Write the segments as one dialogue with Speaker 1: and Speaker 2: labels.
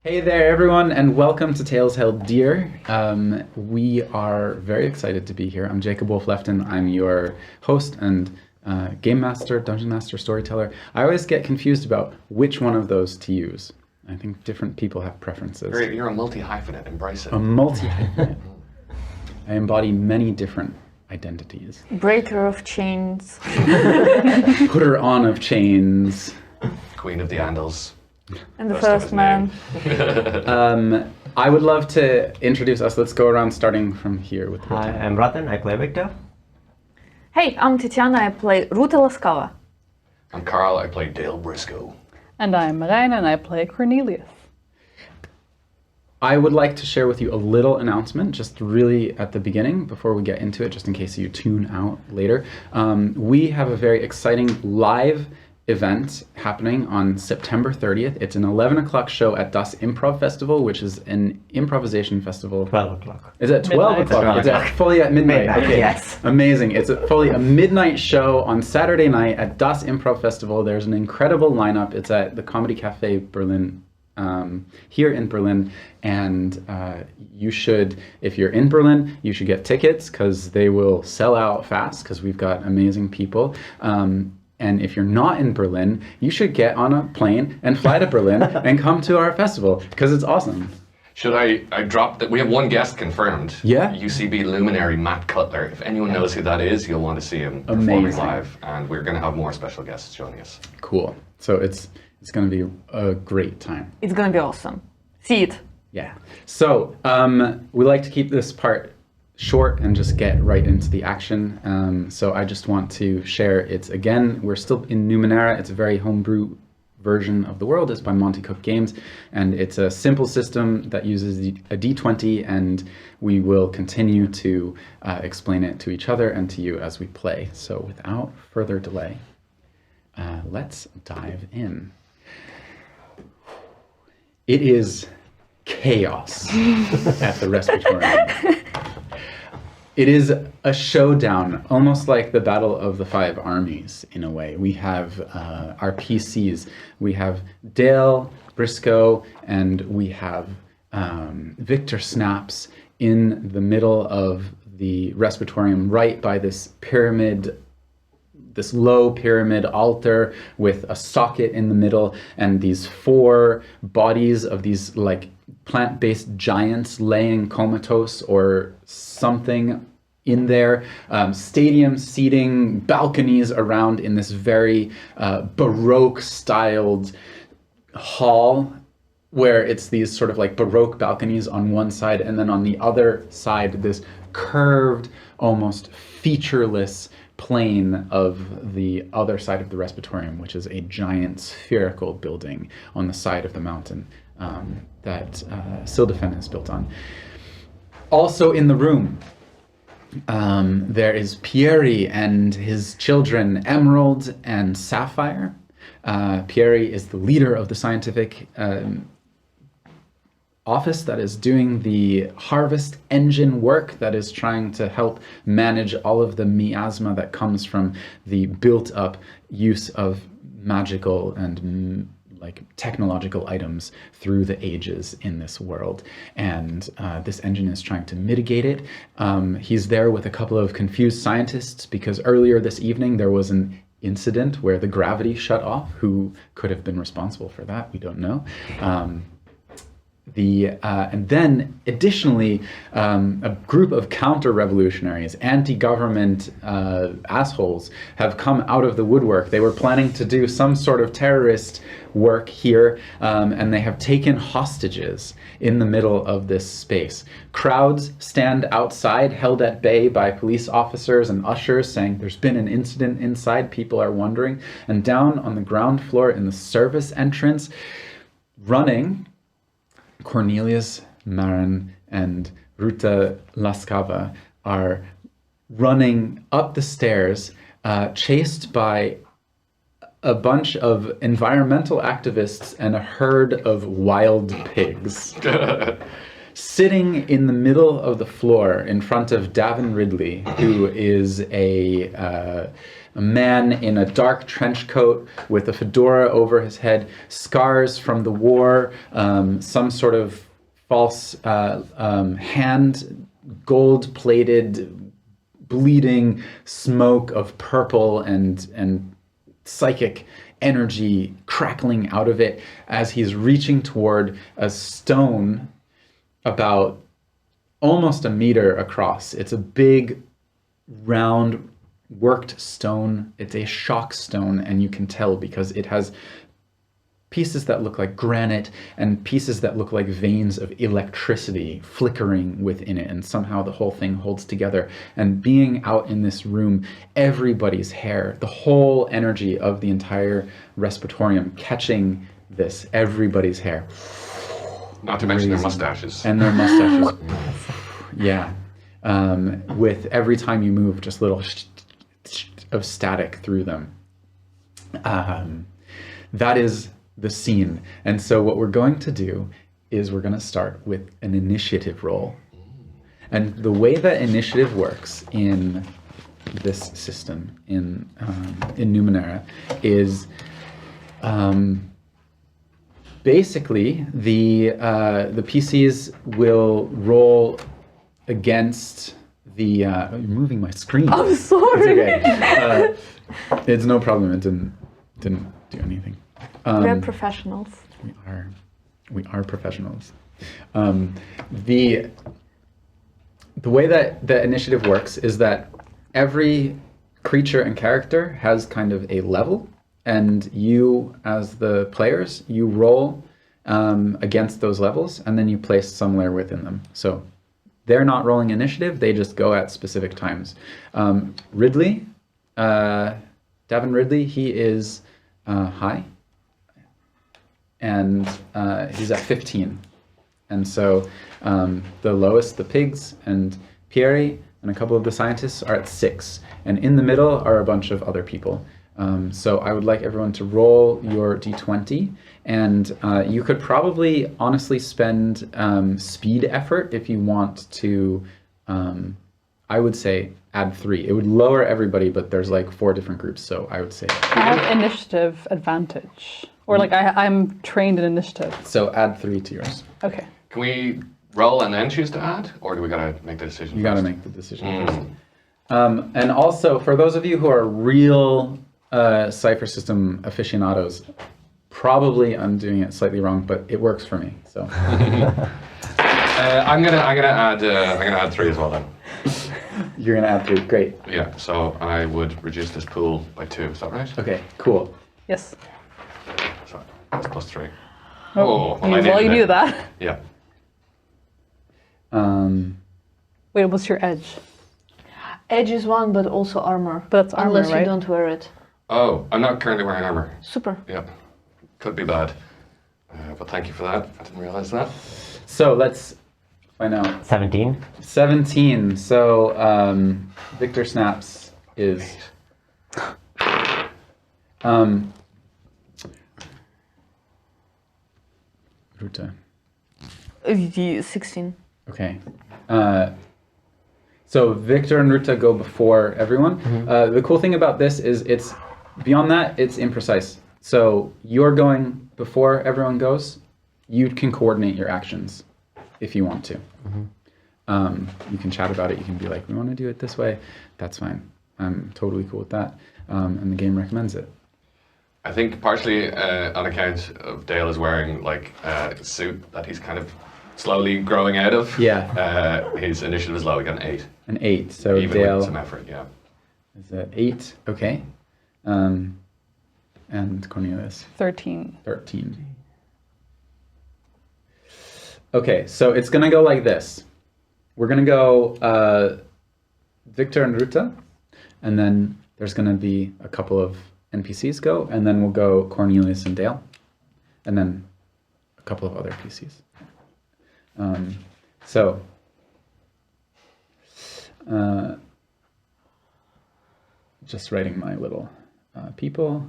Speaker 1: Hey there, everyone, and welcome to Tales Held Dear. We are very excited to be here. I'm Jacob Wolf Lefton. I'm your host and game master, dungeon master, storyteller. I always get confused about which one of those to use. I think different people have preferences.
Speaker 2: You're a multi-hyphenate, embrace it.
Speaker 1: A multi-hyphenate. I embody many different identities.
Speaker 3: Breaker of chains.
Speaker 1: Putter on of chains.
Speaker 2: Queen of the Andals.
Speaker 3: And the first man.
Speaker 1: I would love to introduce us. Let's go around starting from here with
Speaker 4: Hi,
Speaker 1: Ratan.
Speaker 4: I'm Ratan, I play Victor.
Speaker 3: Hey, I'm Tetiana, I play Ruta Laskava.
Speaker 2: I'm Carl, I play Dale Briscoe.
Speaker 5: And I'm Marijne and I play Cornelius.
Speaker 1: I would like to share with you a little announcement, just really at the beginning, before we get into it, just in case you tune out later. We have a very exciting live event happening on September 30th. It's an 11 o'clock show at Das Improv Festival, which is an improvisation festival.
Speaker 4: 12 o'clock.
Speaker 1: Is it 12
Speaker 5: Midnight.
Speaker 1: o'clock? It's at fully at midnight.
Speaker 4: Midnight,
Speaker 1: Okay.
Speaker 4: yes.
Speaker 1: Amazing. It's fully a midnight show on Saturday night at Das Improv Festival. There's an incredible lineup. It's at the Comedy Cafe Berlin, here in Berlin. And you should, if you're in Berlin, you should get tickets because they will sell out fast because we've got amazing people. And if you're not in Berlin, you should get on a plane and fly to Berlin and come to our festival because it's awesome.
Speaker 2: Should I drop that? We have one guest confirmed.
Speaker 1: Yeah.
Speaker 2: UCB luminary Matt Cutler. If anyone knows who that is, you'll want to see him performing
Speaker 1: Amazing.
Speaker 2: live. And we're going to have more special guests joining us.
Speaker 1: Cool. So it's going to be a great time.
Speaker 3: It's gonna be awesome. See it.
Speaker 1: Yeah. So we like to keep this part short and just get right into the action. So I just want to share, we're still in Numenera. It's a very homebrew version of the world. It's by Monty Cook Games, and it's a simple system that uses a D20, and we will continue to explain it to each other and to you as we play. So without further delay, let's dive in. It is chaos at the Respitorium. It is a showdown, almost like the Battle of the Five Armies, in a way. We have our PCs. We have Dale Briscoe, and we have Victor Snaps in the middle of the Respitorium, right by this pyramid, this low pyramid altar with a socket in the middle, and these four bodies of these like plant-based giants laying comatose or something in there, stadium seating, balconies around in this very Baroque styled hall where it's these sort of like Baroque balconies on one side, and then on the other side this curved, almost featureless plane of the other side of the Respitorium, which is a giant spherical building on the side of the mountain that Sildefen is built on. Also in the room, there is Pieri and his children, Emerald and Sapphire. Pieri is the leader of the scientific office that is doing the harvest engine work, that is trying to help manage all of the miasma that comes from the built-up use of magical and like technological items through the ages in this world. And this engine is trying to mitigate it. He's there with a couple of confused scientists because earlier this evening there was an incident where the gravity shut off. Who could have been responsible for that? We don't know. And then additionally, a group of counter-revolutionaries, anti-government assholes have come out of the woodwork. They were planning to do some sort of terrorist work here, and they have taken hostages in the middle of this space. Crowds stand outside, held at bay by police officers and ushers, saying there's been an incident inside, people are wondering. And down on the ground floor in the service entrance, running, Cornelius, Marin, and Ruta Laskava are running up the stairs, chased by a bunch of environmental activists and a herd of wild pigs. Sitting in the middle of the floor in front of Davin Ridley, who is a A man in a dark trench coat with a fedora over his head, scars from the war, some sort of false hand, gold-plated, bleeding smoke of purple and psychic energy crackling out of it as he's reaching toward a stone about almost a meter across. It's a big, round, worked stone. It's a shock stone, and you can tell because it has pieces that look like granite and pieces that look like veins of electricity flickering within it, and somehow the whole thing holds together. And being out in this room, everybody's hair, the whole energy of the entire Respitorium catching this, everybody's hair.
Speaker 2: Not to mention their mustaches.
Speaker 1: And their mustaches. Yeah. With every time you move, just little of static through them. That is the scene. And so what we're going to do is we're going to start with an initiative roll. And the way that initiative works in this system, in Numenera, is basically the PCs will roll against the... you're moving my screen.
Speaker 3: I'm sorry.
Speaker 1: It's okay. It's no problem. It didn't do anything.
Speaker 3: We're professionals.
Speaker 1: We are professionals. The way that the initiative works is that every creature and character has kind of a level, and you, as the players, you roll against those levels, and then you place somewhere within them. So they're not rolling initiative; they just go at specific times. Ridley, Davin Ridley, he is high, and he's at 15. And so the lowest, the pigs, and Pierre, and a couple of the scientists are at 6. And in the middle are a bunch of other people. So I would like everyone to roll your d20. And you could probably honestly spend speed effort if you want to, I would say, add 3. It would lower everybody, but there's like 4 different groups. So I would say...
Speaker 5: I have initiative advantage. Or like I'm trained in initiative.
Speaker 1: So add 3 to yours.
Speaker 5: Okay.
Speaker 2: Can we roll and then choose to add, or do we gotta make the decision?
Speaker 1: You gotta make the decision first. And also, for those of you who are real cipher system aficionados, probably I'm doing it slightly wrong, but it works for me. So
Speaker 2: I'm gonna add 3 as well then.
Speaker 1: you're gonna add 3. Great.
Speaker 2: Yeah. So I would reduce this pool by 2. Is that right?
Speaker 1: Okay. Cool.
Speaker 5: Yes.
Speaker 2: So that's plus 3.
Speaker 5: Oh,
Speaker 2: I
Speaker 5: well, you
Speaker 2: it.
Speaker 5: knew that.
Speaker 2: Yeah.
Speaker 5: Wait, what's your edge?
Speaker 3: Edge is 1, but also armor.
Speaker 5: But that's armor,
Speaker 3: unless
Speaker 5: right?
Speaker 3: you don't wear it.
Speaker 2: Oh, I'm not currently wearing armor.
Speaker 3: Super.
Speaker 2: Yeah. Could be bad. But thank you for that. I didn't realize that.
Speaker 1: So let's find out.
Speaker 4: 17.
Speaker 1: 17. So Victor Snaps is. Ruta.
Speaker 3: 16.
Speaker 1: Okay. So Victor and Ruta go before everyone. The cool thing about this is it's beyond that, it's imprecise. So you're going before everyone goes. You can coordinate your actions if you want to. You can chat about it. You can be like, we want to do it this way. That's fine. I'm totally cool with that. And the game recommends it.
Speaker 2: I think partially on account of Dale is wearing like a suit that he's kind of slowly growing out of.
Speaker 1: Yeah.
Speaker 2: His initiative is low. He got an 8.
Speaker 1: An 8. So
Speaker 2: Even
Speaker 1: Dale
Speaker 2: with some effort, yeah.
Speaker 1: is at 8. Okay. And Cornelius.
Speaker 5: 13.
Speaker 1: 13. Okay, so it's gonna go like this. We're gonna go Victor and Ruta, and then there's gonna be a couple of NPCs go, and then we'll go Cornelius and Dale, and then a couple of other PCs. Just writing my little people.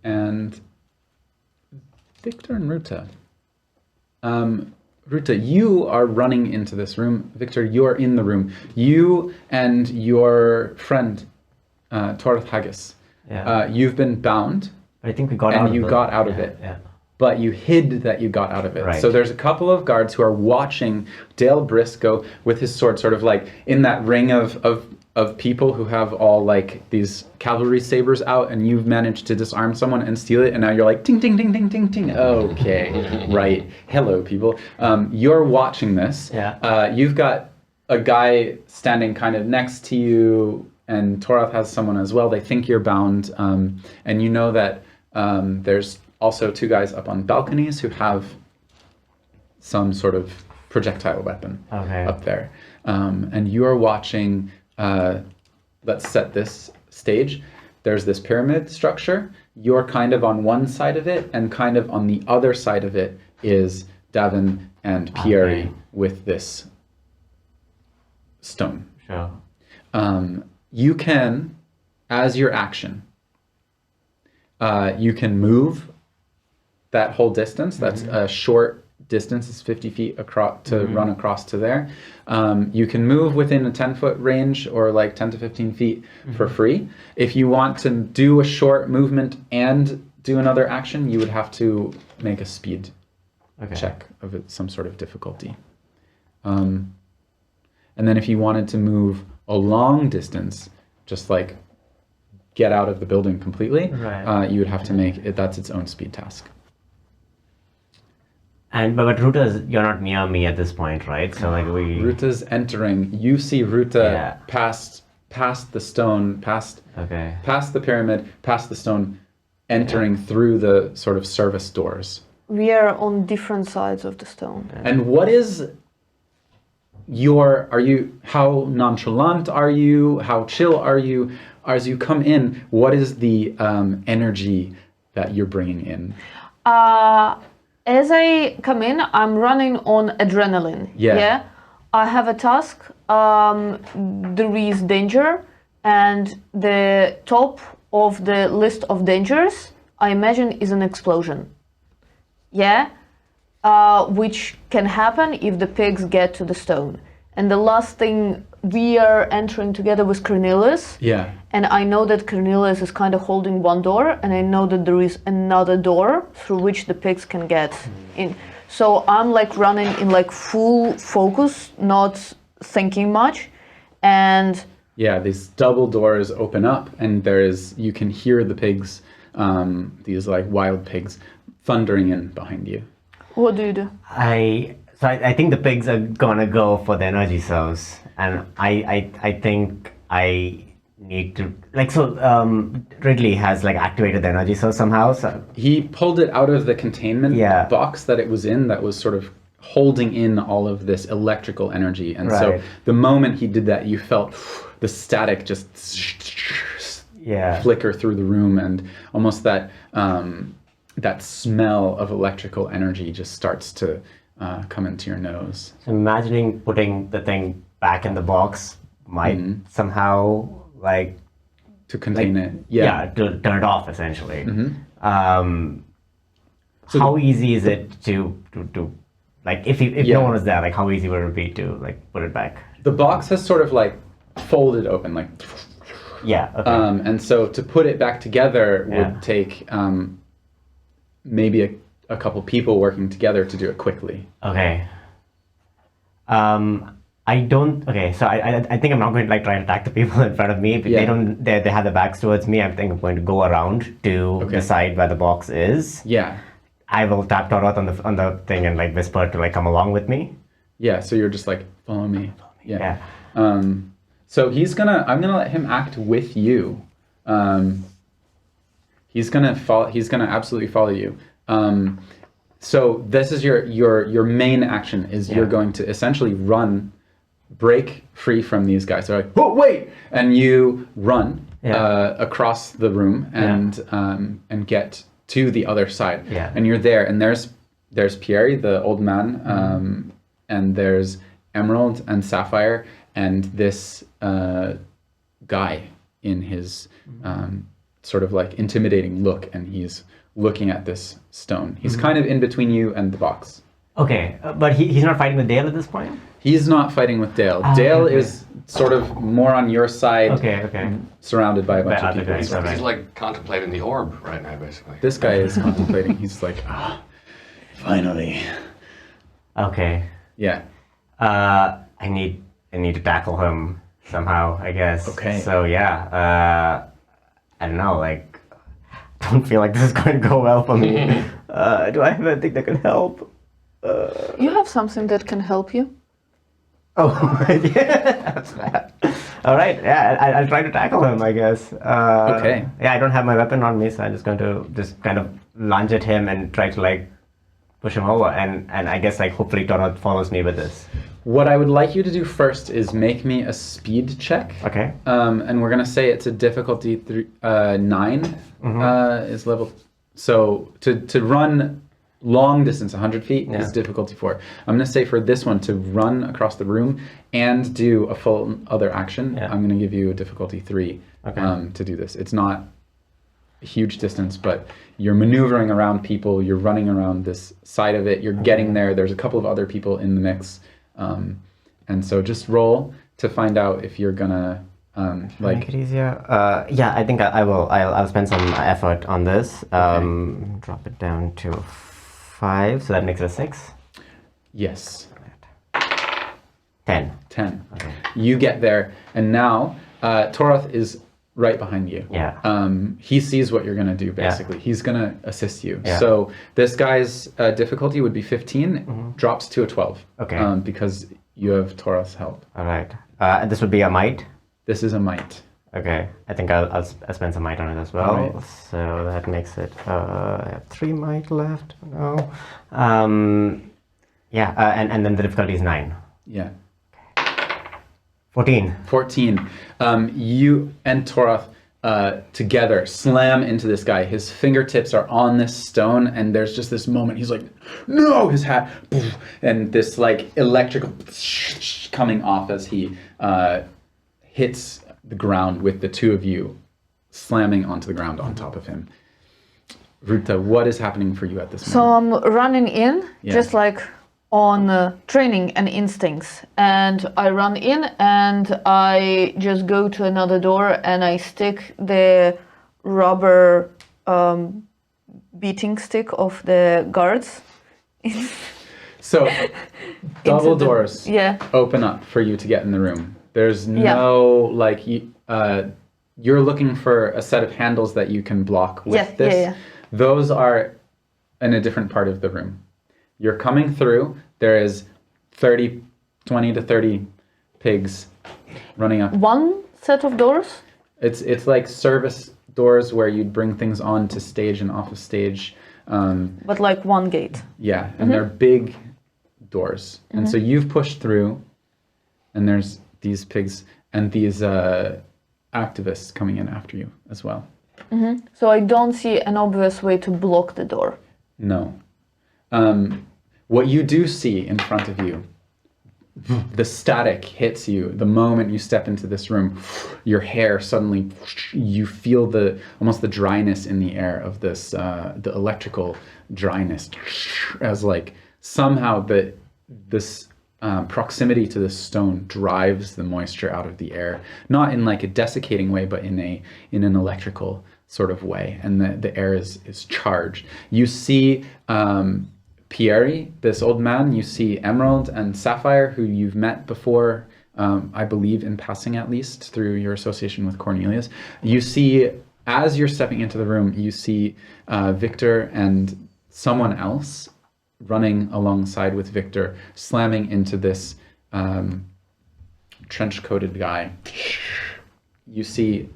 Speaker 1: And Victor and Ruta, Ruta, you are running into this room. Victor, you're in the room. You and your friend, Torth Haggis, you've been bound.
Speaker 4: I think we got out of it.
Speaker 1: And you got out of it.
Speaker 4: Yeah.
Speaker 1: But you hid that you got out of it.
Speaker 4: Right.
Speaker 1: So there's a couple of guards who are watching Dale Briscoe with his sword sort of like in that ring of people who have all like these cavalry sabers out, and you've managed to disarm someone and steal it, and now you're like ting ting ting ting ting ting. Okay, right. Hello, people. You're watching this.
Speaker 4: Yeah.
Speaker 1: You've got a guy standing kind of next to you, and Torath has someone as well. They think you're bound, and you know that there's also two guys up on balconies who have some sort of projectile weapon up there. And you are watching, let's set this stage. There's this pyramid structure. You're kind of on one side of it, and kind of on the other side of it is Davin and Pieri with this stone.
Speaker 4: Sure.
Speaker 1: You can, as your action, you can move that whole distance. That's a short distance. It's 50 feet across to run across to there. You can move within a 10-foot range, or like 10 to 15 feet for free. If you want to do a short movement and do another action, you would have to make a speed check of some sort of difficulty. And then if you wanted to move a long distance, just like get out of the building completely, you would have to make it, that's its own speed task.
Speaker 4: And but Ruta, you're not near me at this point, right? So like
Speaker 1: Ruta's entering. You see Ruta past the stone, past the pyramid, past the stone, entering through the sort of service doors.
Speaker 3: We are on different sides of the stone.
Speaker 1: And what is how nonchalant are you? How chill are you? As you come in, what is the energy that you're bringing in?
Speaker 3: As I come in, I'm running on adrenaline. Yeah. I have a task. There is danger, and the top of the list of dangers, I imagine, is an explosion. Yeah. Which can happen if the pigs get to the stone. And the last thing, we are entering together with Cornelius.
Speaker 1: Yeah.
Speaker 3: And I know that Cornelius is kind of holding one door, and I know that there is another door through which the pigs can get in. So I'm like running in like full focus, not thinking much. And
Speaker 1: yeah, these double doors open up, and you can hear the pigs, these like wild pigs, thundering in behind you.
Speaker 3: What do you do?
Speaker 4: So I think the pigs are gonna go for the energy source, and I think I need to Ridley has like activated the energy source somehow. So
Speaker 1: he pulled it out of the containment box that it was in, that was sort of holding in all of this electrical energy, and so the moment he did that, you felt the static just flicker through the room, and almost that that smell of electrical energy just starts to come into your nose.
Speaker 4: So imagining putting the thing back in the box might somehow like
Speaker 1: to contain it.
Speaker 4: To turn it off essentially. So how easy is it to like if no one was there, like how easy would it be to like put it back?
Speaker 1: The box has sort of like folded open, like and so to put it back together would take maybe a couple people working together to do it quickly.
Speaker 4: Okay. I don't. Okay, so I think I'm not going to like try and attack the people in front of me. But they don't. They have their backs towards me. I think I'm going to go around to the side where the box is.
Speaker 1: Yeah.
Speaker 4: I will tap Torot on the thing and like whisper to like come along with me.
Speaker 1: Yeah. So you're just like follow me. Yeah. So I'm gonna let him act with you. He's gonna absolutely follow you. So this is your main action is you're going to essentially break free from these guys. They're like, oh wait, and you run across the room and get to the other side.
Speaker 4: Yeah.
Speaker 1: And you're there, and there's Pierre, the old man, and there's Emerald and Sapphire, and this guy in his sort of like intimidating look, and he's looking at this stone. He's kind of in between you and the box.
Speaker 4: Okay, but he's not fighting with Dale at this point?
Speaker 1: He's not fighting with Dale.
Speaker 4: Oh,
Speaker 1: Dale
Speaker 4: okay.
Speaker 1: is sort of more on your side,
Speaker 4: Okay.
Speaker 1: surrounded by a bunch
Speaker 4: By
Speaker 1: of
Speaker 4: other
Speaker 1: people.
Speaker 4: guys,
Speaker 1: He's-
Speaker 4: alright.
Speaker 2: He's like contemplating the orb right now, basically.
Speaker 1: This guy is contemplating. He's like, finally.
Speaker 4: Okay.
Speaker 1: Yeah.
Speaker 4: I need to tackle him somehow, I guess.
Speaker 1: Okay.
Speaker 4: So yeah, I don't know, like, I don't feel like this is going to go well for me. Do I have anything that can help?
Speaker 3: You have something that can help you?
Speaker 4: Oh, yeah, that's bad. All right, yeah, I'll try to tackle him, I guess.
Speaker 1: Okay.
Speaker 4: Yeah, I don't have my weapon on me, so I'm just going to just kind of lunge at him and try to like push him over, and I guess like hopefully Tonoth follows me with this.
Speaker 1: What I would like you to do first is make me a speed check.
Speaker 4: Okay.
Speaker 1: And we're gonna say it's a difficulty 9 is level. So to run long distance, 100 feet,
Speaker 4: Yeah.
Speaker 1: is difficulty 4. I'm gonna say for this one to run across the room and do a full other action.
Speaker 4: Yeah.
Speaker 1: I'm gonna give you a difficulty 3 to do this. It's not a huge distance, but you're maneuvering around people. You're running around this side of it. You're getting there. There's a couple of other people in the mix. And so just roll to find out if you're gonna
Speaker 4: Make it easier. Yeah, I think I will. I'll spend some effort on this. Drop it down to 5, so that makes it a 6.
Speaker 1: Yes.
Speaker 4: 10.
Speaker 1: 10.
Speaker 4: Okay.
Speaker 1: You get there, and now Toroth is right behind you.
Speaker 4: Yeah.
Speaker 1: He sees what you're gonna do. Basically, he's gonna assist you.
Speaker 4: Yeah.
Speaker 1: So this guy's difficulty would be 15, drops to a 12.
Speaker 4: Okay.
Speaker 1: Because you have Toroth's help.
Speaker 4: All right. And this would be a might.
Speaker 1: This is a might.
Speaker 4: Okay. I think I'll spend some might on it as well.
Speaker 1: Alright.
Speaker 4: So that makes it. I have 3 might left. No. Yeah. And then the difficulty is 9.
Speaker 1: Yeah.
Speaker 4: 14.
Speaker 1: 14. You and Toroth together slam into this guy. His fingertips are on this stone, and there's just this moment. He's like, no! His hat, poof, and this like electrical coming off as he hits the ground with the two of you slamming onto the ground on top of him. Ruta, what is happening for you at this
Speaker 3: So
Speaker 1: moment?
Speaker 3: I'm running in,
Speaker 1: Yeah.
Speaker 3: just like on training and instincts. And I run in and I just go to another door and I stick the rubber beating stick of the guards.
Speaker 1: So, double
Speaker 3: the-
Speaker 1: doors
Speaker 3: Yeah.
Speaker 1: open up for you to get in the room. There's no, like, you're looking for a set of handles that you can block with
Speaker 3: Yeah, yeah,
Speaker 1: this.
Speaker 3: yeah.
Speaker 1: Those are in a different part of the room. You're coming through, there is 20 to 30 pigs running up.
Speaker 3: One set of doors?
Speaker 1: It's like service doors where you'd bring things on to stage and off of stage.
Speaker 3: But like one gate.
Speaker 1: Yeah, and they're big doors. And so you've pushed through, and there's these pigs and these activists coming in after you as well.
Speaker 3: So I don't see an obvious way to block the door.
Speaker 1: No. What you do see in front of you, the static hits you the moment you step into this room. Your hair suddenly, you feel almost the dryness in the air of this, the electrical dryness, as like somehow this proximity to this stone drives the moisture out of the air, not in like a desiccating way, but in an electrical sort of way, and the air is charged. You see Pierre, this old man. You see Emerald and Sapphire, who you've met before, I believe in passing at least, through your association with Cornelius. You see, as you're stepping into the room, you see Victor and someone else running alongside with Victor, slamming into this trench-coated guy. You see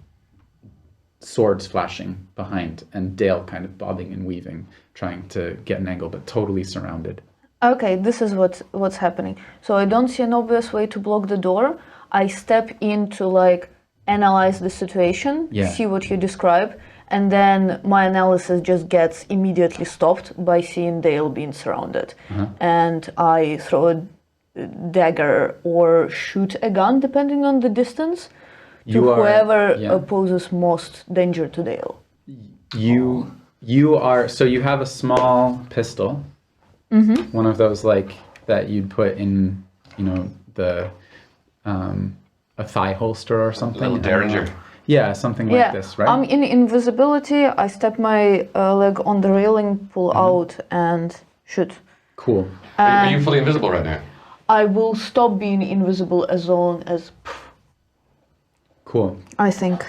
Speaker 1: swords flashing behind, and Dale kind of bobbing and weaving, trying to get an angle, but totally surrounded.
Speaker 3: Okay, this is what's happening. So I don't see an obvious way to block the door. I step in to like analyze the situation,
Speaker 1: Yeah.
Speaker 3: see what you describe, and then my analysis just gets immediately stopped by seeing Dale being surrounded. And I throw a dagger or shoot a gun, depending on the distance, to whoever poses most danger to Dale.
Speaker 1: You have a small pistol, One of those like that you'd put in, the a thigh holster or something.
Speaker 2: Little derringer.
Speaker 1: Yeah, something like this, right?
Speaker 3: I'm in invisibility. I step my leg on the railing, pull out, and shoot.
Speaker 1: Cool.
Speaker 2: Are you fully invisible right now?
Speaker 3: I will stop being invisible as long as.
Speaker 1: Cool.
Speaker 3: I think.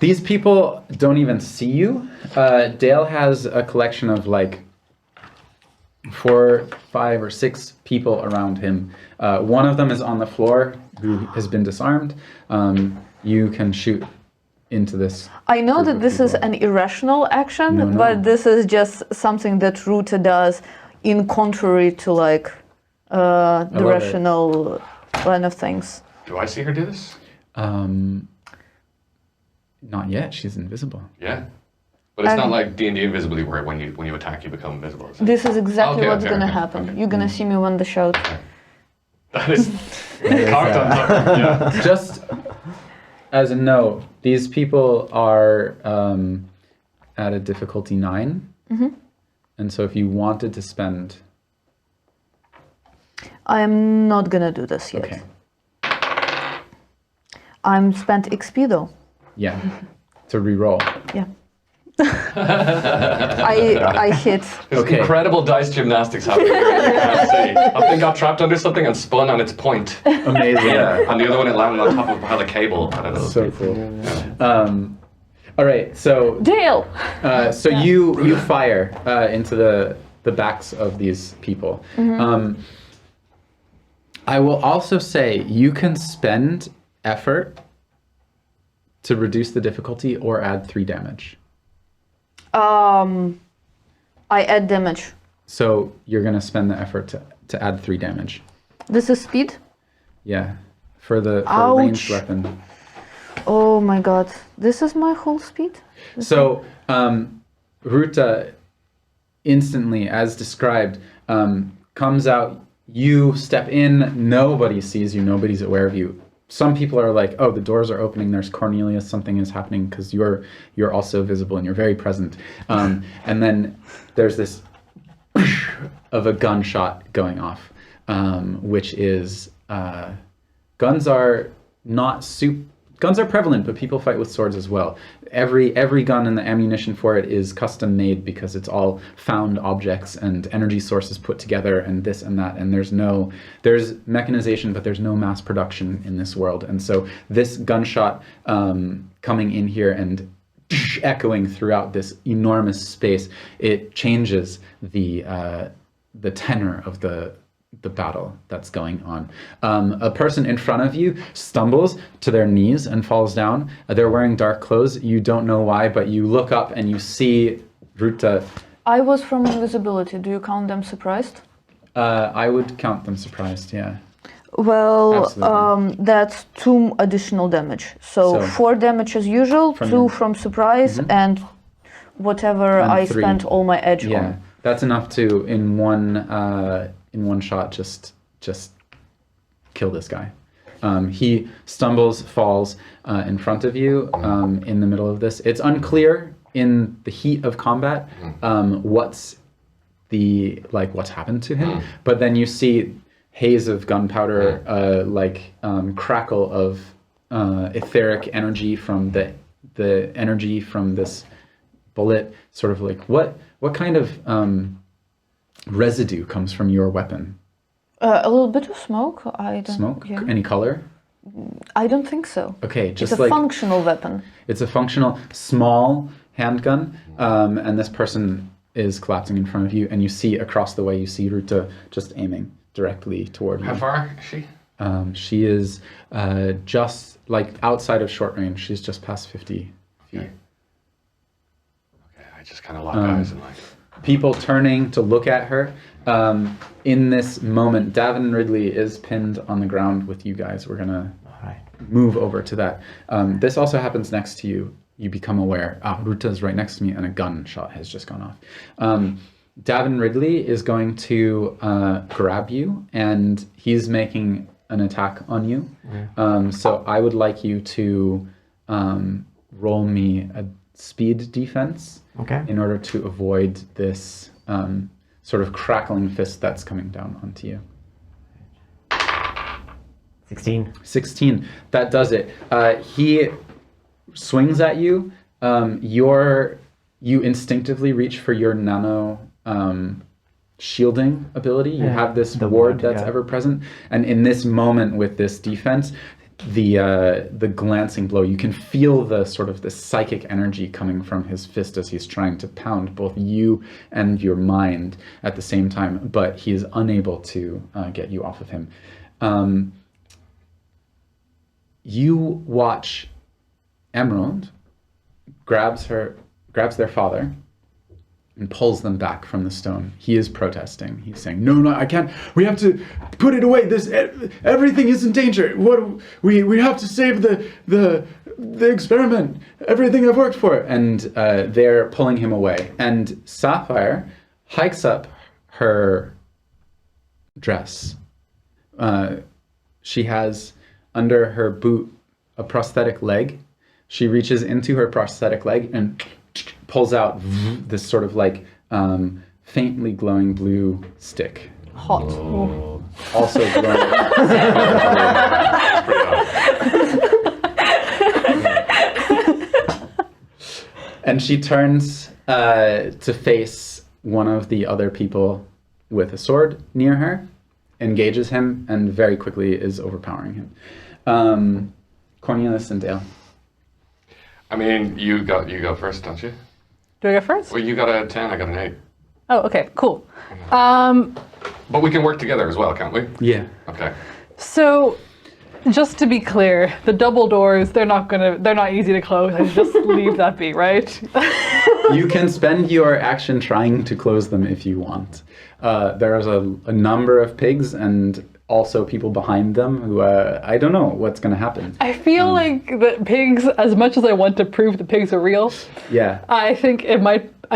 Speaker 1: These people don't even see you. Dale has a collection of like 4, 5, or 6 people around him. One of them is on the floor who has been disarmed. You can shoot into this.
Speaker 3: I know that this is an irrational action, but this is just something that Ruta does in contrary to like the rational line of things.
Speaker 2: Do I see her do this?
Speaker 1: Not yet. She's invisible.
Speaker 2: Yeah. But it's not like D&D Invisibility where when you attack you become invisible. Is it?
Speaker 3: This is exactly what's gonna happen. Okay. You're gonna see me when the shout.
Speaker 2: Okay. That is yeah.
Speaker 1: Just as a note, these people are at a difficulty 9. And so if you wanted to spend...
Speaker 3: I am not gonna do this yet.
Speaker 1: Okay.
Speaker 3: I'm spent XP though.
Speaker 1: Yeah. To re-roll.
Speaker 3: Yeah. I hit.
Speaker 2: There's incredible dice gymnastics happening here. You can't see. That thing got trapped under something and spun on its point.
Speaker 1: Amazing.
Speaker 2: Yeah. And the other one it landed on top of a pile of cable. I don't know.
Speaker 1: So cool. All right, so
Speaker 3: Dale.
Speaker 1: So you fire into the backs of these people. I will also say you can spend effort to reduce the difficulty or add 3 damage.
Speaker 3: I add damage.
Speaker 1: So you're gonna spend the effort to add 3 damage.
Speaker 3: This is speed?
Speaker 1: Yeah, for a ranged weapon.
Speaker 3: Oh my god, this is my whole speed?
Speaker 1: So Ruta instantly, as described, comes out, you step in, nobody sees you, nobody's aware of you. Some people are like, oh, the doors are opening, there's Cornelius, something is happening, because you're also visible and you're very present. And then there's this of a gunshot going off, which is, guns are prevalent, but people fight with swords as well. Every gun and the ammunition for it is custom made because it's all found objects and energy sources put together and this and that. And there's mechanization, but there's no mass production in this world. And so this gunshot coming in here and echoing throughout this enormous space, it changes the tenor of the battle that's going on. A person in front of you stumbles to their knees and falls down. They're wearing dark clothes. You don't know why, but you look up and you see Ruta.
Speaker 3: I was from invisibility. Do you count them surprised?
Speaker 1: I would count them surprised, yeah.
Speaker 3: Well, that's 2 additional damage. So 4 damage as usual, 2 from surprise, and whatever I
Speaker 1: 3.
Speaker 3: spent all my edge on.
Speaker 1: Yeah, that's enough to, in one shot, just kill this guy. He stumbles, falls in front of you in the middle of this. It's unclear in the heat of combat what's happened to him, but then you see haze of gunpowder, crackle of etheric energy from the energy from this bullet, sort of like what kind of residue comes from your weapon?
Speaker 3: A little bit of smoke. I don't.
Speaker 1: Smoke?
Speaker 3: Yeah.
Speaker 1: Any color?
Speaker 3: I don't think so.
Speaker 1: Okay, just
Speaker 3: it's a functional weapon.
Speaker 1: It's a functional small handgun, and this person is collapsing in front of you, and you see across the way, you see Ruta just aiming directly toward you.
Speaker 2: How far is she?
Speaker 1: She is just like outside of short range. She's just past 50 feet.
Speaker 2: Okay, I just kind of lock eyes and like...
Speaker 1: People turning to look at her. In this moment, Davin Ridley is pinned on the ground with you guys. We're gonna move over to that. This also happens next to you. You become aware, Ruta's right next to me and a gunshot has just gone off. Davin Ridley is going to grab you and he's making an attack on you. So I would like you to roll me a speed defense in order to avoid this sort of crackling fist that's coming down onto you.
Speaker 4: 16.
Speaker 1: 16. That does it. He swings at you. You instinctively reach for your nano shielding ability. You have this ward that's ever present, and in this moment with this defense, the glancing blow, you can feel the sort of the psychic energy coming from his fist as he's trying to pound both you and your mind at the same time, but he is unable to get you off of him. You watch Emerald grabs their father and pulls them back from the stone. He is protesting. He's saying, "No, I can't. We have to put it away. Everything is in danger. We have to save the experiment. Everything I've worked for." And they're pulling him away. And Sapphire hikes up her dress. She has under her boot a prosthetic leg. She reaches into her prosthetic leg and pulls out this sort of like faintly glowing blue stick.
Speaker 5: Hot.
Speaker 1: Also glowing. And she turns to face one of the other people with a sword near her, engages him, and very quickly is overpowering him. Cornelius and Dale.
Speaker 2: I mean, you go first, don't you?
Speaker 5: Do I go first?
Speaker 2: Well, you got a 10, I got an 8.
Speaker 5: Oh, okay, cool.
Speaker 2: But we can work together as well, can't we?
Speaker 1: Yeah.
Speaker 2: Okay.
Speaker 5: So, just to be clear, the double doors, they're not easy to close. I just leave that be, right?
Speaker 1: You can spend your action trying to close them if you want. There's a number of pigs and also people behind them who I don't know what's going to happen.
Speaker 5: I feel like the pigs, as much as I want to prove the pigs are real,
Speaker 1: Yeah.
Speaker 5: I think I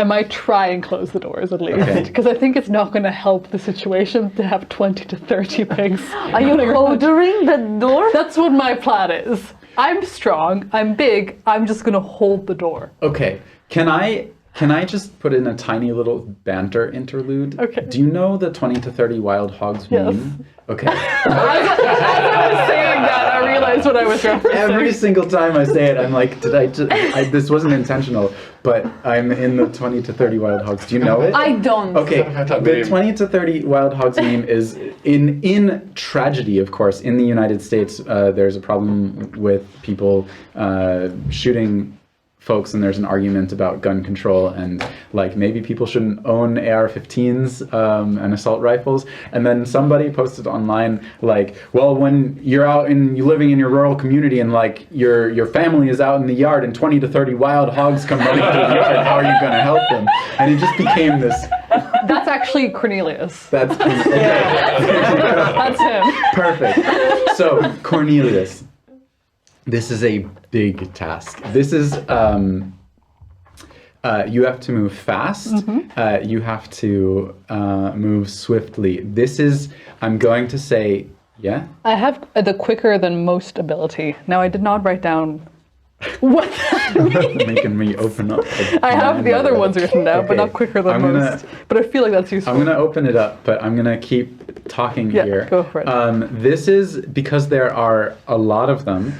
Speaker 5: might try and close the doors at least,
Speaker 1: Okay.
Speaker 5: because I think it's not going to help the situation to have 20 to 30 pigs.
Speaker 3: Are you holding the door?
Speaker 5: That's what my plan is. I'm strong, I'm big, I'm just going to hold the door.
Speaker 1: Okay. Can I just put in a tiny little banter interlude?
Speaker 5: Okay.
Speaker 1: Do you know the 20 to 30 wild hogs
Speaker 5: Yes.
Speaker 1: meme? Okay.
Speaker 5: As I was saying that, I realized what I was referencing.
Speaker 1: Every single time I say it, I'm like, this wasn't intentional, but I'm in the 20 to 30 wild hogs. Do you know it?
Speaker 3: I don't.
Speaker 1: Okay,
Speaker 2: That
Speaker 1: the
Speaker 2: meme.
Speaker 1: 20 to 30 wild hogs meme is in tragedy, of course. In the United States, there's a problem with people shooting folks, and there's an argument about gun control, and like maybe people shouldn't own AR-15s and assault rifles. And then somebody posted online like, well, when you're you're living in your rural community and like your family is out in the yard and 20 to 30 wild hogs come running through the yard, how are you going to help them? And it just became this.
Speaker 5: That's actually Cornelius.
Speaker 1: That's
Speaker 5: That's him.
Speaker 1: perfect. So Cornelius. This is a big task. This is, you have to move fast.
Speaker 5: Mm-hmm.
Speaker 1: You have to move swiftly. This is, I'm going to say, yeah?
Speaker 5: I have the quicker than most ability. Now, I did not write down what that means.
Speaker 1: Making me open up.
Speaker 5: I have the other ones written down, but
Speaker 1: Okay.
Speaker 5: not quicker than
Speaker 1: I'm gonna-
Speaker 5: most. But I feel like that's useful.
Speaker 1: I'm going to open it up, but I'm going to keep talking
Speaker 5: Yeah,
Speaker 1: here.
Speaker 5: go for it.
Speaker 1: This is, because there are a lot of them,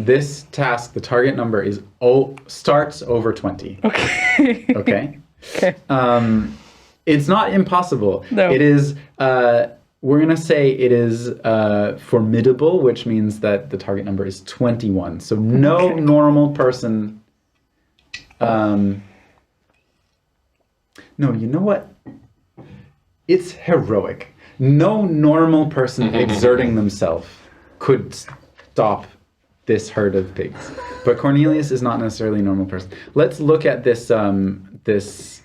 Speaker 1: this task, the target number is starts over 20.
Speaker 5: Okay.
Speaker 1: Okay?
Speaker 5: Okay.
Speaker 1: It's not impossible.
Speaker 5: No.
Speaker 1: It is, we're going to say it is formidable, which means that the target number is 21. So no
Speaker 5: Okay.
Speaker 1: normal person... no, you know what? It's heroic. No normal person exerting themselves could stop this herd of pigs. But Cornelius is not necessarily a normal person. Let's look at this, what's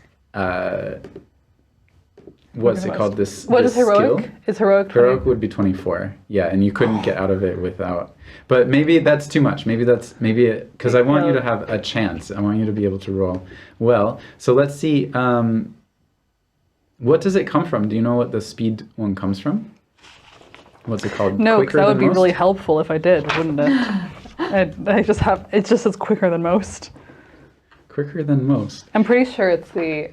Speaker 1: it called?
Speaker 5: What is
Speaker 1: this
Speaker 5: heroic?
Speaker 1: skill?
Speaker 5: Is heroic 20?
Speaker 1: Heroic would be 24. Yeah, and you couldn't get out of it without. But maybe that's too much. Maybe because I want you to have a chance. I want you to be able to roll well. So let's see. What does it come from? Do you know what the speed one comes from? What's it called?
Speaker 5: No, because
Speaker 1: Quicker
Speaker 5: that would
Speaker 1: than
Speaker 5: be
Speaker 1: most?
Speaker 5: really helpful if I did, wouldn't it? I just have, it just says quicker than most.
Speaker 1: Quicker than most.
Speaker 5: I'm pretty sure it's the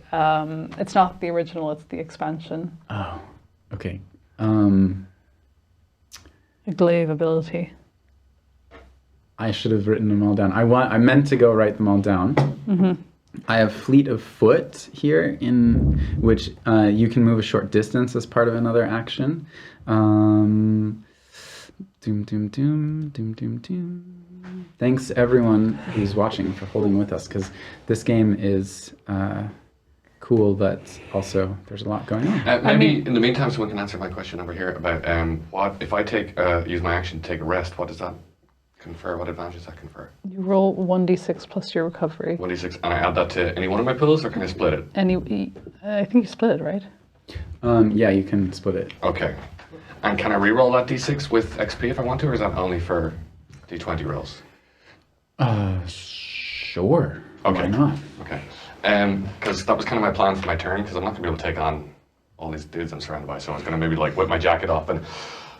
Speaker 5: it's not the original, it's the expansion.
Speaker 1: Oh, okay.
Speaker 5: A glaive ability.
Speaker 1: I should have written them all down. I meant to go write them all down. I have Fleet of Foot here, in which you can move a short distance as part of another action. Doom, doom, doom, doom, doom, doom. Thanks everyone who's watching for holding with us, because this game is cool, but also there's a lot going on.
Speaker 2: Maybe in the meantime, someone can answer my question over here about what if I use my action to take a rest, what does that confer? What advantage does that confer?
Speaker 5: You roll 1d6 plus your recovery.
Speaker 2: 1d6, and I add that to any one of my pools, or can I split it?
Speaker 5: I think you split it, right?
Speaker 1: Yeah, you can split it.
Speaker 2: Okay. And can I re-roll that d6 with XP if I want to, or is that only for d20 rolls?
Speaker 1: Sure.
Speaker 2: Okay.
Speaker 1: Why not?
Speaker 2: Okay. Because that was kind of my plan for my turn, because I'm not going to be able to take on all these dudes I'm surrounded by, so I was going to maybe like whip my jacket off and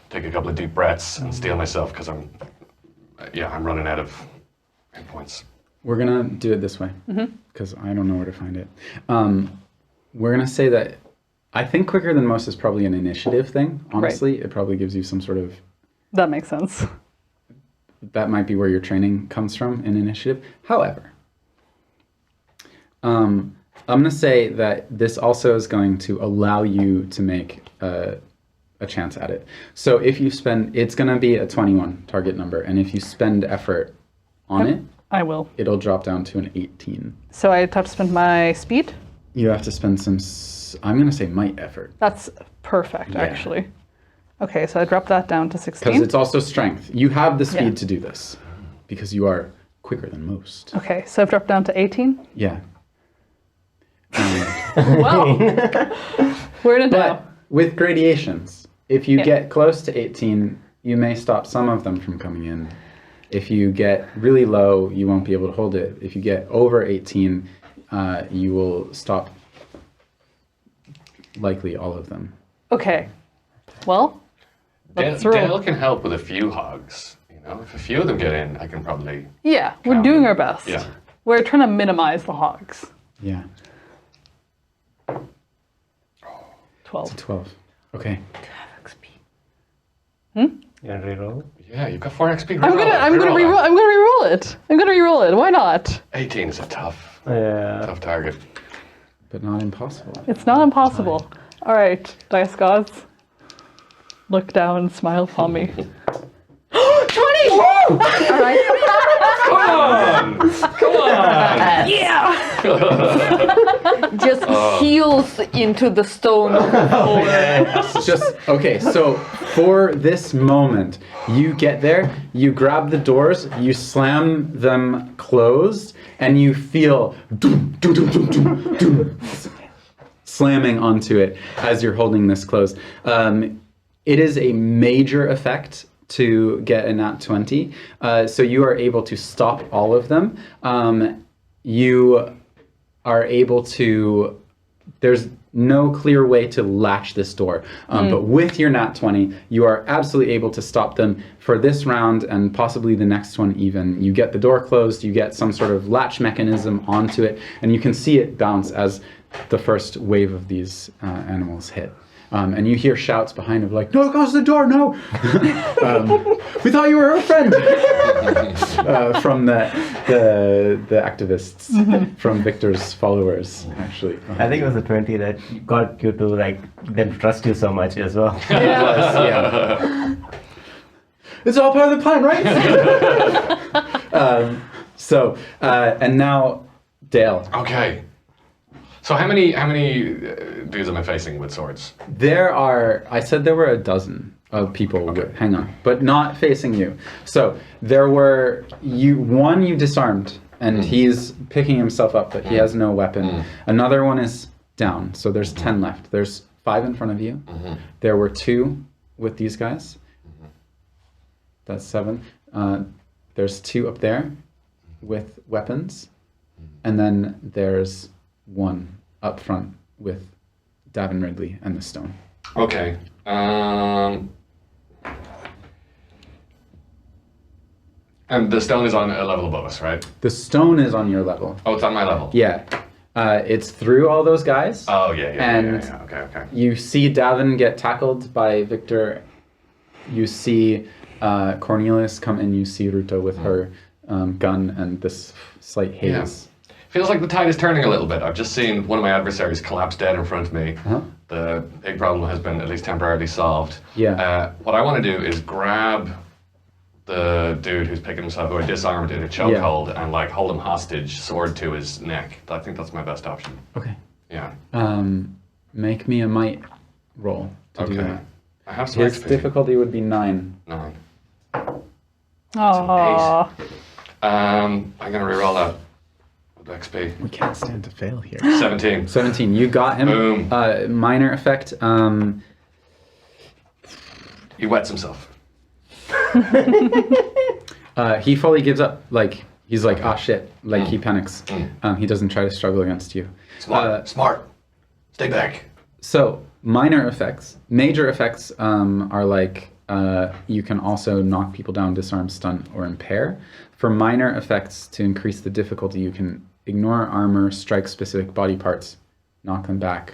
Speaker 2: take a couple of deep breaths and steel myself, because I'm running out of hit points.
Speaker 1: We're gonna do it this way, because I don't know where to find it. We're gonna say that I think quicker than most is probably an initiative thing. Honestly, It probably gives you some sort of.
Speaker 5: That makes sense.
Speaker 1: That might be where your training comes from in initiative. However, I'm gonna say that this also is going to allow you to make a chance at it. So if you spend, it's gonna be a 21 target number, and if you spend effort on it,
Speaker 5: I will.
Speaker 1: it'll drop down to an 18.
Speaker 5: So I have to spend my speed?
Speaker 1: You have to spend some, I'm gonna say might effort.
Speaker 5: That's perfect,
Speaker 1: Yeah.
Speaker 5: actually. Okay, so I drop that down to 16.
Speaker 1: Because it's also strength. You have the speed
Speaker 5: Yeah.
Speaker 1: to do this, because you are quicker than most.
Speaker 5: Okay, so I've dropped down to 18.
Speaker 1: Yeah.
Speaker 5: Wow. We're in it now.
Speaker 1: But with gradations, if you get close to 18, you may stop some of them from coming in. If you get really low, you won't be able to hold it. If you get over 18, you will stop likely all of them.
Speaker 5: Okay. Well, let's roll.
Speaker 2: Dale can help with a few hogs. You know, if a few of them get in, I can probably.
Speaker 5: Yeah, we're
Speaker 2: count
Speaker 5: doing
Speaker 2: them.
Speaker 5: our best.
Speaker 2: Yeah.
Speaker 5: We're trying to minimize the hogs.
Speaker 1: Yeah.
Speaker 5: 12.
Speaker 1: 12. Okay.
Speaker 4: You want to reroll?
Speaker 2: Yeah, you've got 4 XP.
Speaker 5: I'm gonna re-roll it. I'm gonna re-roll it. Why not?
Speaker 2: 18 is a tough target.
Speaker 1: But not impossible.
Speaker 5: It's not impossible. All right, dice gods. Look down and smile upon me.
Speaker 3: 20! All right.
Speaker 2: Come on!
Speaker 3: Yeah! Just heels into the stone.
Speaker 1: Just, okay, so for this moment, you get there, you grab the doors, you slam them closed, and you feel doom, doom, doom, doom, doom, doom, slamming onto it as you're holding this closed. It is a major effect to get a nat 20, so you are able to stop all of them. You are able to, there's no clear way to latch this door, but with your nat 20, you are absolutely able to stop them for this round and possibly the next one even. You get the door closed, you get some sort of latch mechanism onto it, and you can see it bounce as the first wave of these animals hit. And you hear shouts behind him like, "No, close the door, no!" We thought you were our friend. From the activists, from Victor's followers, actually.
Speaker 4: I think it was the 20 that got you to like them trust you so much as well.
Speaker 1: Yeah. It's all part of the plan, right? And now, Dale.
Speaker 2: Okay. So how many dudes am I facing with swords?
Speaker 1: There are, I said there were a dozen of people, hang on, but not facing you. So there were, one you disarmed, and he's picking himself up, but he has no weapon. Another one is down, so there's 10 left. There's 5 in front of you. There were 2 with these guys. That's 7. There's 2 up there with weapons. And then there's 1 up front with Davin Ridley and the stone.
Speaker 2: Okay. And the stone is on a level above us, right?
Speaker 1: The stone is on your level.
Speaker 2: Oh, it's on my level.
Speaker 1: Yeah. It's through all those guys.
Speaker 2: Oh, yeah.
Speaker 1: And
Speaker 2: Okay.
Speaker 1: you see Davin get tackled by Victor. You see Cornelius come in. You see Ruta with her gun and this slight haze.
Speaker 2: Yeah. Feels like the tide is turning a little bit. I've just seen one of my adversaries collapse dead in front of me. The big problem has been at least temporarily solved.
Speaker 1: Yeah.
Speaker 2: What I want to do is grab the dude who's picking himself, who I disarmed in a chokehold, and like hold him hostage, sword to his neck. I think that's my best option.
Speaker 1: Okay.
Speaker 2: Yeah.
Speaker 1: Make me a might roll to do that.
Speaker 2: I have some
Speaker 1: His
Speaker 2: XP.
Speaker 1: difficulty would be 9.
Speaker 2: 9.
Speaker 5: Oh.
Speaker 2: I'm gonna reroll that with XP.
Speaker 1: We can't stand to fail here.
Speaker 2: 17.
Speaker 1: 17. You got him.
Speaker 2: Boom.
Speaker 1: Minor effect.
Speaker 2: He wets himself.
Speaker 1: He fully gives up. Like he's like, ah, shit. Like he panics. He doesn't try to struggle against you.
Speaker 2: Smart. Stay back.
Speaker 1: So minor effects. Major effects are like you can also knock people down, disarm, stun, or impair. For minor effects, to increase the difficulty, you can ignore armor, strike specific body parts, knock them back,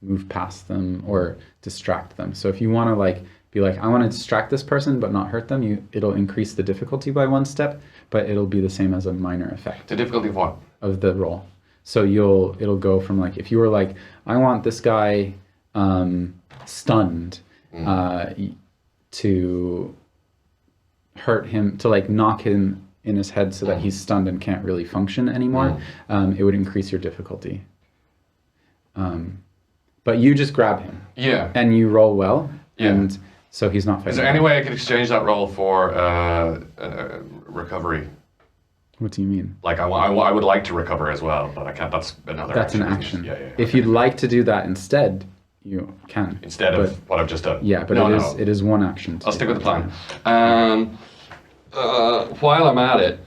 Speaker 1: move past them, or distract them. So if you want to like be like, I want to distract this person but not hurt them, it'll increase the difficulty by 1 step, but it'll be the same as a minor effect
Speaker 2: The difficulty of what?
Speaker 1: of the roll. So it'll go from like, if you were like, I want this guy stunned to hurt him, to like knock him in his head so that he's stunned and can't really function anymore, it would increase your difficulty. But you just grab him.
Speaker 2: Yeah.
Speaker 1: And you roll well.
Speaker 2: Yeah.
Speaker 1: And so he's not fighting.
Speaker 2: Is there any way I could exchange that roll for recovery?
Speaker 1: What do you mean?
Speaker 2: Like I would like to recover as well, but I can't. That's another.
Speaker 1: That's an
Speaker 2: isn't it?
Speaker 1: action.
Speaker 2: Yeah.
Speaker 1: If you'd like to do that instead, you can.
Speaker 2: Instead of what I've just done.
Speaker 1: Yeah, but it is 1 action.
Speaker 2: I'll stick with the plan. While I'm at it,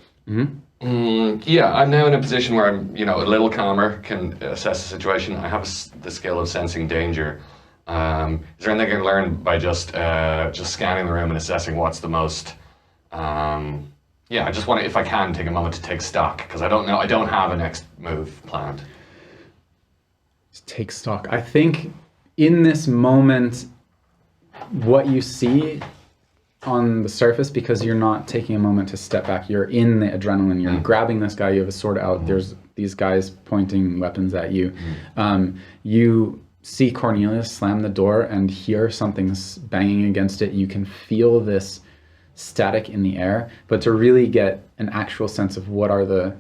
Speaker 2: yeah, I'm now in a position where I'm, a little calmer, can assess the situation. I have the skill of sensing danger. Is there anything I can learn by just scanning the room and assessing what's the most? Yeah, I just want to, if I can, take a moment to take stock because I don't know. I don't have a next move planned.
Speaker 1: Just take stock. I think in this moment, what you see on the surface, because you're not taking a moment to step back, you're in the adrenaline, you're grabbing this guy, you have a sword out, there's these guys pointing weapons at you. You see Cornelius slam the door and hear something banging against it. You can feel this static in the air, but to really get an actual sense of what are the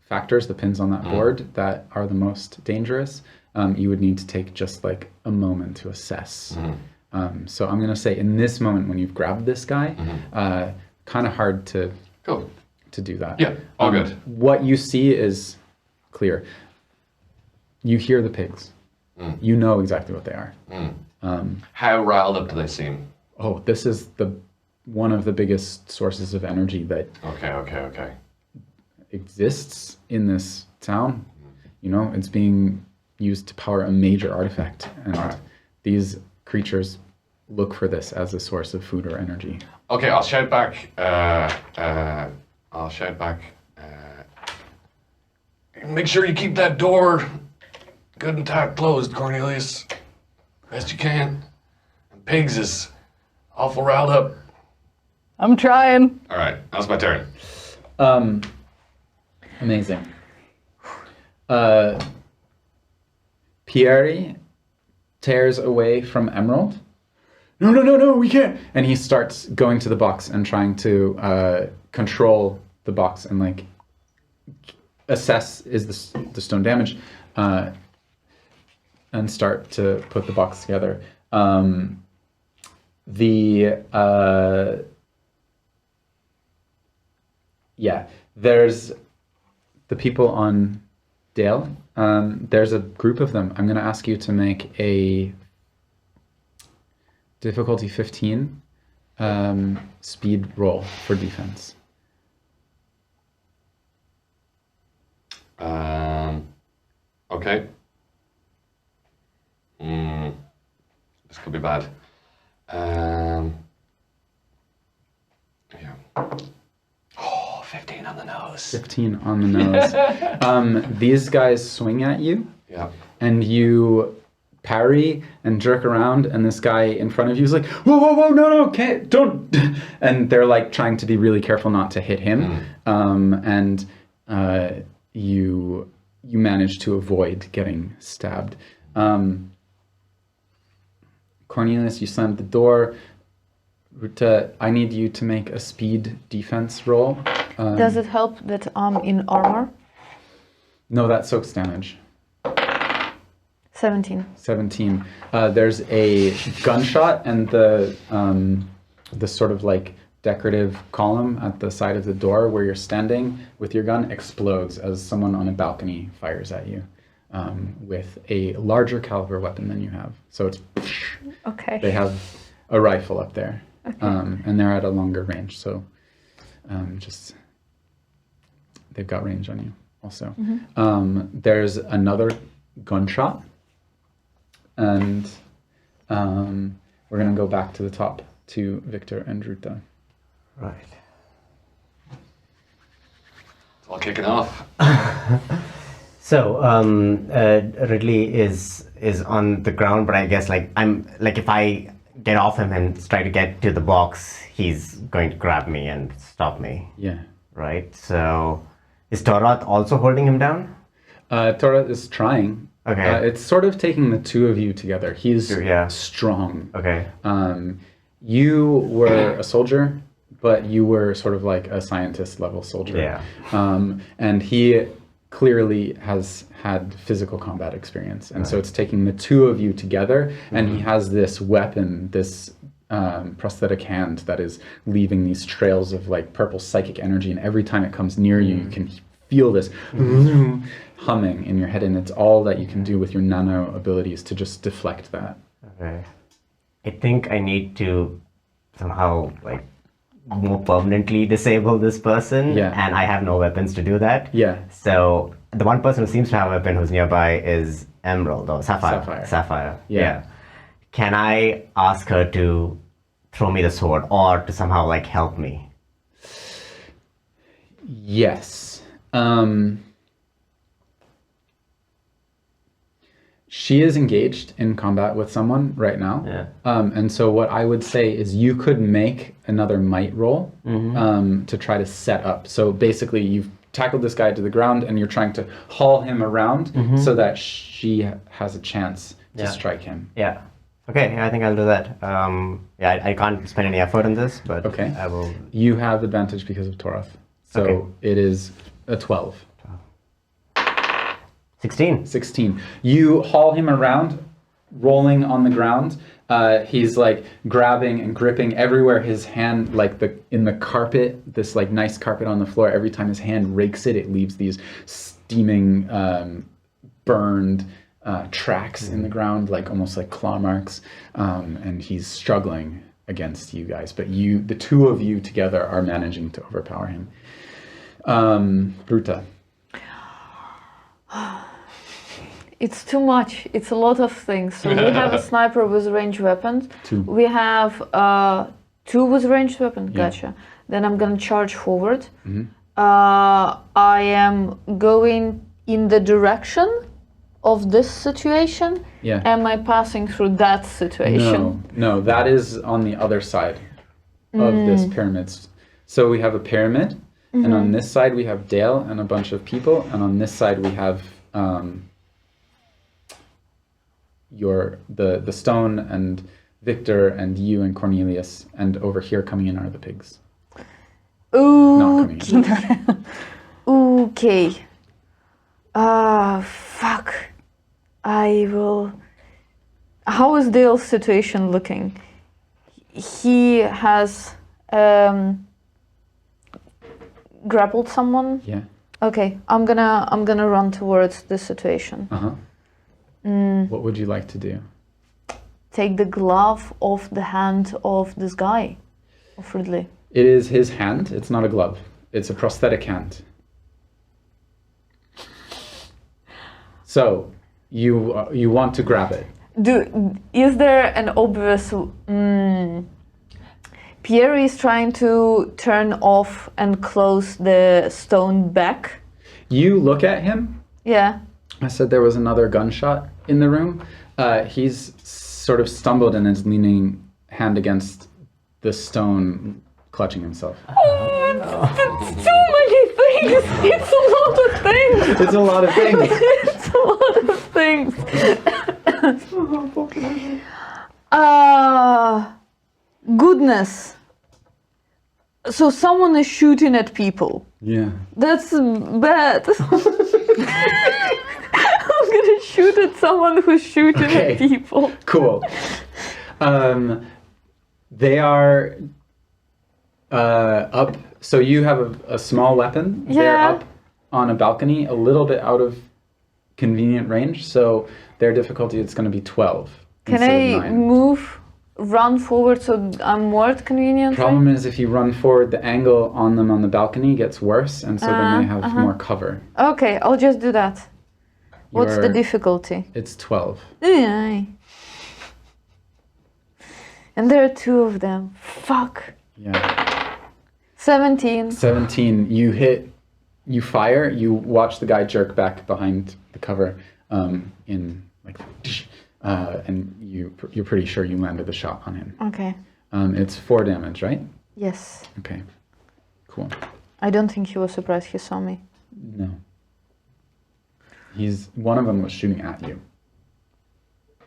Speaker 1: factors, the pins on that board that are the most dangerous, you would need to take just like a moment to assess. So I'm going to say in this moment when you've grabbed this guy, kind of hard to do that.
Speaker 2: Yeah, all good.
Speaker 1: What you see is clear. You hear the pigs. You know exactly what they are.
Speaker 2: How riled up do they seem?
Speaker 1: Oh, this is one of the biggest sources of energy that
Speaker 2: Okay.
Speaker 1: exists in this town. It's being used to power a major artifact, and these creatures look for this as a source of food or energy.
Speaker 2: Okay, I'll shout back. Make sure you keep that door good and tight closed, Cornelius. Best you can. And Pigs is awful riled up.
Speaker 5: I'm trying.
Speaker 2: All right, that's my turn.
Speaker 1: Amazing. Pierre tears away from Emerald. No, we can't. And he starts going to the box and trying to control the box and like assess is the stone damaged, and start to put the box together. There's the people on Dale. There's a group of them. I'm going to ask you to make a difficulty 15 speed roll for defense.
Speaker 2: Okay. This could be bad. Yeah. Oh, 15 on the nose.
Speaker 1: 15 on the nose. These guys swing at you,
Speaker 2: Yeah.
Speaker 1: and you parry and jerk around, and this guy in front of you is like, whoa, whoa, whoa, no, can't, don't. And they're like trying to be really careful not to hit him. And you manage to avoid getting stabbed. Cornelius, you slammed the door. Ruta, I need you to make a speed defense roll.
Speaker 3: Does it help that I'm in armor?
Speaker 1: No, that soaks damage.
Speaker 3: 17.
Speaker 1: 17. There's a gunshot, and the sort of like decorative column at the side of the door where you're standing with your gun explodes as someone on a balcony fires at you with a larger caliber weapon than you have. So it's
Speaker 3: Okay.
Speaker 1: they have a rifle up there, and they're at a longer range. So just they've got range on you also. There's another gunshot. And we're going to go back to the top to Victor and Ruta.
Speaker 4: Right.
Speaker 2: It's all kicking off.
Speaker 4: So Ridley is on the ground, but I guess if I get off him and try to get to the box, he's going to grab me and stop me.
Speaker 1: Yeah.
Speaker 4: Right. So is Torath also holding him down?
Speaker 1: Torath is trying.
Speaker 4: Okay.
Speaker 1: It's sort of taking the two of you together. He's strong.
Speaker 4: Okay.
Speaker 1: You were a soldier, but you were sort of like a scientist level soldier.
Speaker 4: Yeah.
Speaker 1: And he clearly has had physical combat experience. And so it's taking the two of you together, and he has this weapon, this prosthetic hand that is leaving these trails of like purple psychic energy, and every time it comes near you, you can feel this humming in your head, and it's all that you can do with your nano abilities to just deflect that.
Speaker 4: Okay. I think I need to somehow more permanently disable this person, and I have no weapons to do that.
Speaker 1: Yeah.
Speaker 4: So the one person who seems to have a weapon who's nearby is Emerald or Sapphire. Sapphire. Yeah. Can I ask her to throw me the sword or to somehow help me?
Speaker 1: Yes. She is engaged in combat with someone right now.
Speaker 4: Yeah.
Speaker 1: And so what I would say is you could make another might roll to try to set up. So basically you've tackled this guy to the ground and you're trying to haul him around so that she has a chance to strike him.
Speaker 4: Yeah. Okay, I think I'll do that. I can't spend any effort on this, but I will.
Speaker 1: You have advantage because of Torath. So it is a 12. 16. You haul him around, rolling on the ground. He's grabbing and gripping everywhere his hand, in the carpet, this nice carpet on the floor. Every time his hand rakes it, it leaves these steaming, burned tracks in the ground, almost like claw marks. And he's struggling against you guys. But the two of you together are managing to overpower him. Ruta.
Speaker 3: It's too much. It's a lot of things. So we have a sniper with ranged weapons.
Speaker 1: 2.
Speaker 3: We have 2 with ranged weapons.
Speaker 1: Yeah.
Speaker 3: Gotcha. Then I'm gonna charge forward. I am going in the direction of this situation.
Speaker 1: Yeah.
Speaker 3: Am I passing through that situation?
Speaker 1: No, that is on the other side of this pyramid. So we have a pyramid, and on this side we have Dale and a bunch of people, and on this side we have the stone and Victor and you and Cornelius, and over here coming in are the pigs. Not coming in.
Speaker 3: Okay. Fuck. I will. How is Dale's situation looking? He has grappled someone.
Speaker 1: Yeah.
Speaker 3: Okay, I'm gonna run towards this situation.
Speaker 1: What would you like to do?
Speaker 3: Take the glove off the hand of this guy, of Ridley.
Speaker 1: It is his hand. It's not a glove. It's a prosthetic hand. So you want to grab it?
Speaker 3: Is there an obvious? Pierre is trying to turn off and close the stone back.
Speaker 1: You look at him.
Speaker 3: Yeah.
Speaker 1: I said there was another gunshot in the room. He's sort of stumbled and is leaning hand against the stone, clutching himself.
Speaker 3: It's too many things. It's a lot of things.
Speaker 1: It's a lot of things.
Speaker 3: It's a lot of things. Goodness. So someone is shooting at people.
Speaker 1: Yeah.
Speaker 3: That's bad. I'm gonna shoot at someone who's shooting at people.
Speaker 1: Cool. They are up. So you have a small weapon.
Speaker 3: Yeah.
Speaker 1: They're up on a balcony, a little bit out of convenient range. So their difficulty is going to be 12.
Speaker 3: Can
Speaker 1: instead of
Speaker 3: I
Speaker 1: 9.
Speaker 3: run forward so I'm more at convenient?
Speaker 1: Problem is, if you run forward, the angle on them on the balcony gets worse, and so then they have more cover.
Speaker 3: Okay, I'll just do that. What's the
Speaker 1: Your-
Speaker 3: difficulty?
Speaker 1: It's 12.
Speaker 3: Aye. And there are 2 of them. Fuck.
Speaker 1: Yeah.
Speaker 3: 17.
Speaker 1: 17. You hit. You fire. You watch the guy jerk back behind the cover. In like, and you're pretty sure you landed the shot on him.
Speaker 3: Okay.
Speaker 1: It's 4 damage, right?
Speaker 3: Yes.
Speaker 1: Okay. Cool.
Speaker 3: I don't think he was surprised he saw me.
Speaker 1: No. One of them was shooting at you.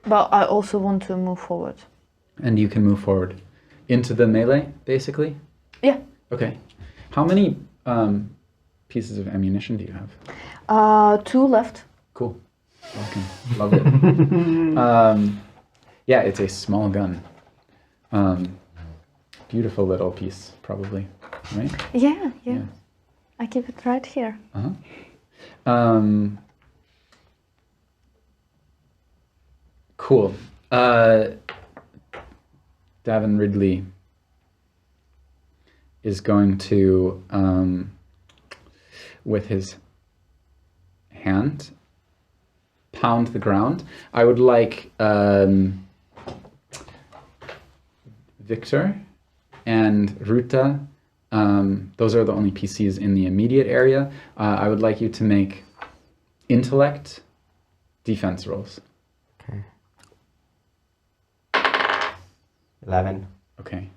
Speaker 3: But I also want to move forward.
Speaker 1: And you can move forward into the melee, basically?
Speaker 3: Yeah.
Speaker 1: Okay. How many pieces of ammunition do you have?
Speaker 3: 2 left.
Speaker 1: Cool. Welcome. Love it. Yeah, it's a small gun. Beautiful little piece, probably, right?
Speaker 3: Yeah. I keep it right here.
Speaker 1: Cool. Davin Ridley is going to, with his hand, pound the ground. I would like Victor and Ruta, those are the only PCs in the immediate area. I would like you to make intellect defense rolls.
Speaker 4: Okay. 11.
Speaker 1: Okay.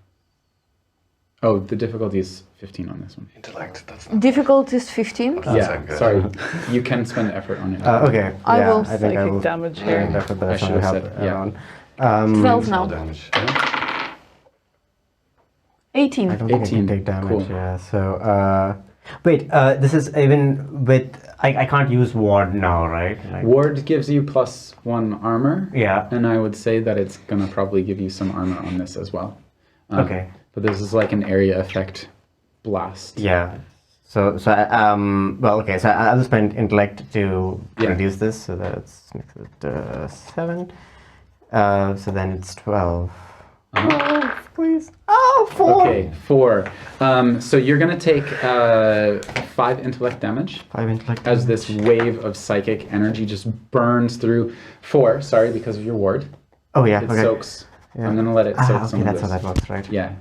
Speaker 1: Oh, the difficulty is 15 on this one.
Speaker 2: Intellect, that's not...
Speaker 3: Difficulty is 15.
Speaker 2: Doesn't
Speaker 1: Yeah,
Speaker 2: sound good.
Speaker 1: sorry. You can spend effort on it.
Speaker 4: Okay.
Speaker 3: I
Speaker 4: yeah,
Speaker 3: will
Speaker 4: I think I
Speaker 5: psychic
Speaker 4: will.
Speaker 5: damage
Speaker 4: Yeah,
Speaker 5: here.
Speaker 4: definitely
Speaker 1: I
Speaker 4: that's
Speaker 1: should
Speaker 4: not
Speaker 1: have
Speaker 4: help
Speaker 1: said, yeah.
Speaker 4: around.
Speaker 3: 12
Speaker 2: Small
Speaker 3: now.
Speaker 2: damage.
Speaker 3: 18.
Speaker 4: I don't think I
Speaker 1: 18,
Speaker 4: can take damage.
Speaker 1: cool.
Speaker 4: Yeah. So wait, this is even with I can't use ward now, right? Like,
Speaker 1: Ward gives you +1 armor.
Speaker 4: yeah.
Speaker 1: And I would say that it's going to probably give you some armor on this as well.
Speaker 4: Okay.
Speaker 1: But this is like an area effect blast.
Speaker 4: Yeah. So well, okay. So I'll spend intellect to
Speaker 1: Yeah.
Speaker 4: reduce this. So that's 7. So then it's 12. Oh, please. Oh, 4.
Speaker 1: Okay, 4. So you're going to take 5 intellect damage
Speaker 4: 5 intellect.
Speaker 1: as this wave of psychic energy just burns through. 4, sorry, because of your ward.
Speaker 4: Oh yeah.
Speaker 1: It
Speaker 4: Okay.
Speaker 1: soaks.
Speaker 4: Yeah.
Speaker 1: I'm going to let it soak
Speaker 4: Okay,
Speaker 1: some of
Speaker 4: that's
Speaker 1: this.
Speaker 4: how that works, right?
Speaker 1: Yeah.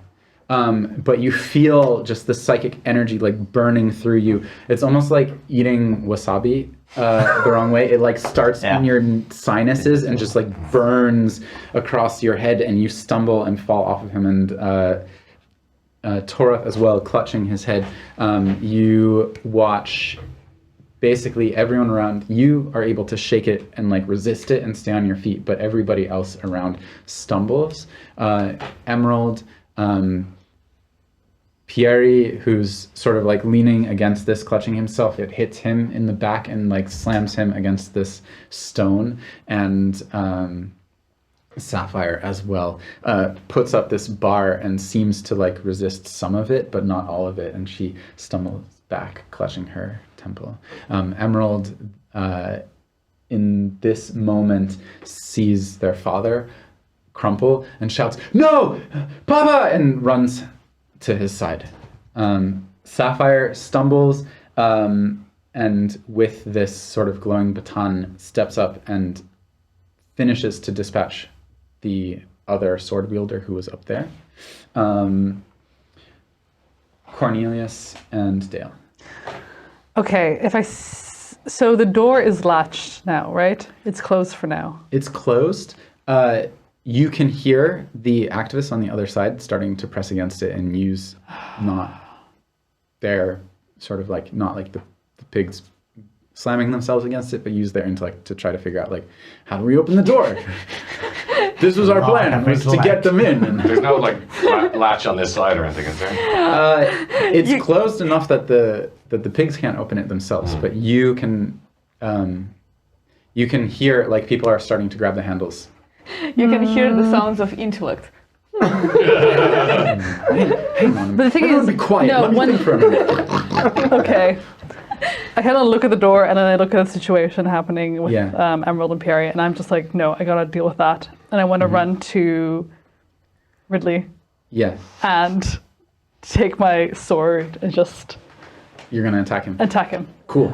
Speaker 1: But you feel just the psychic energy like burning through you. It's almost like eating wasabi the wrong way. It like starts in your sinuses and just like burns across your head, and you stumble and fall off of him. And Torath as well, clutching his head. You watch basically everyone around you are able to shake it and like resist it and stay on your feet, but everybody else around stumbles. Emerald, Pierre, who's sort of like leaning against this, clutching himself, it hits him in the back and like slams him against this stone. And Sapphire as well puts up this bar and seems to like resist some of it, but not all of it. And she stumbles back, clutching her temple. Emerald, in this moment, sees their father crumple and shouts, "No! Papa!" and runs to his side. Sapphire stumbles and with this sort of glowing baton steps up and finishes to dispatch the other sword wielder who was up there. Cornelius and Dale.
Speaker 5: Okay, so the door is latched now, right? It's closed for now.
Speaker 1: It's closed. You can hear the activists on the other side starting to press against it and use not their sort of like, not like the pigs slamming themselves against it, but use their intellect to try to figure out like, how do we open the door? This was our plan, was to get them in. And
Speaker 2: There's no like latch on this side or anything, is there?
Speaker 1: it's closed enough that the pigs can't open it themselves, but you can hear like people are starting to grab the handles.
Speaker 3: You can hear the sounds of intellect.
Speaker 1: Hang on.
Speaker 5: But the thing
Speaker 1: Everyone
Speaker 5: is,
Speaker 1: be quiet.
Speaker 5: no,
Speaker 1: Let me
Speaker 5: when-
Speaker 1: think for a minute.
Speaker 5: Okay. I kind of look at the door and then I look at the situation happening with
Speaker 1: Yeah.
Speaker 5: Emerald and Perry, and I'm just like, no, I gotta deal with that. And I want to run to Ridley
Speaker 1: Yeah,
Speaker 5: and take my sword and just
Speaker 1: you're gonna attack him.
Speaker 5: attack him.
Speaker 1: Cool.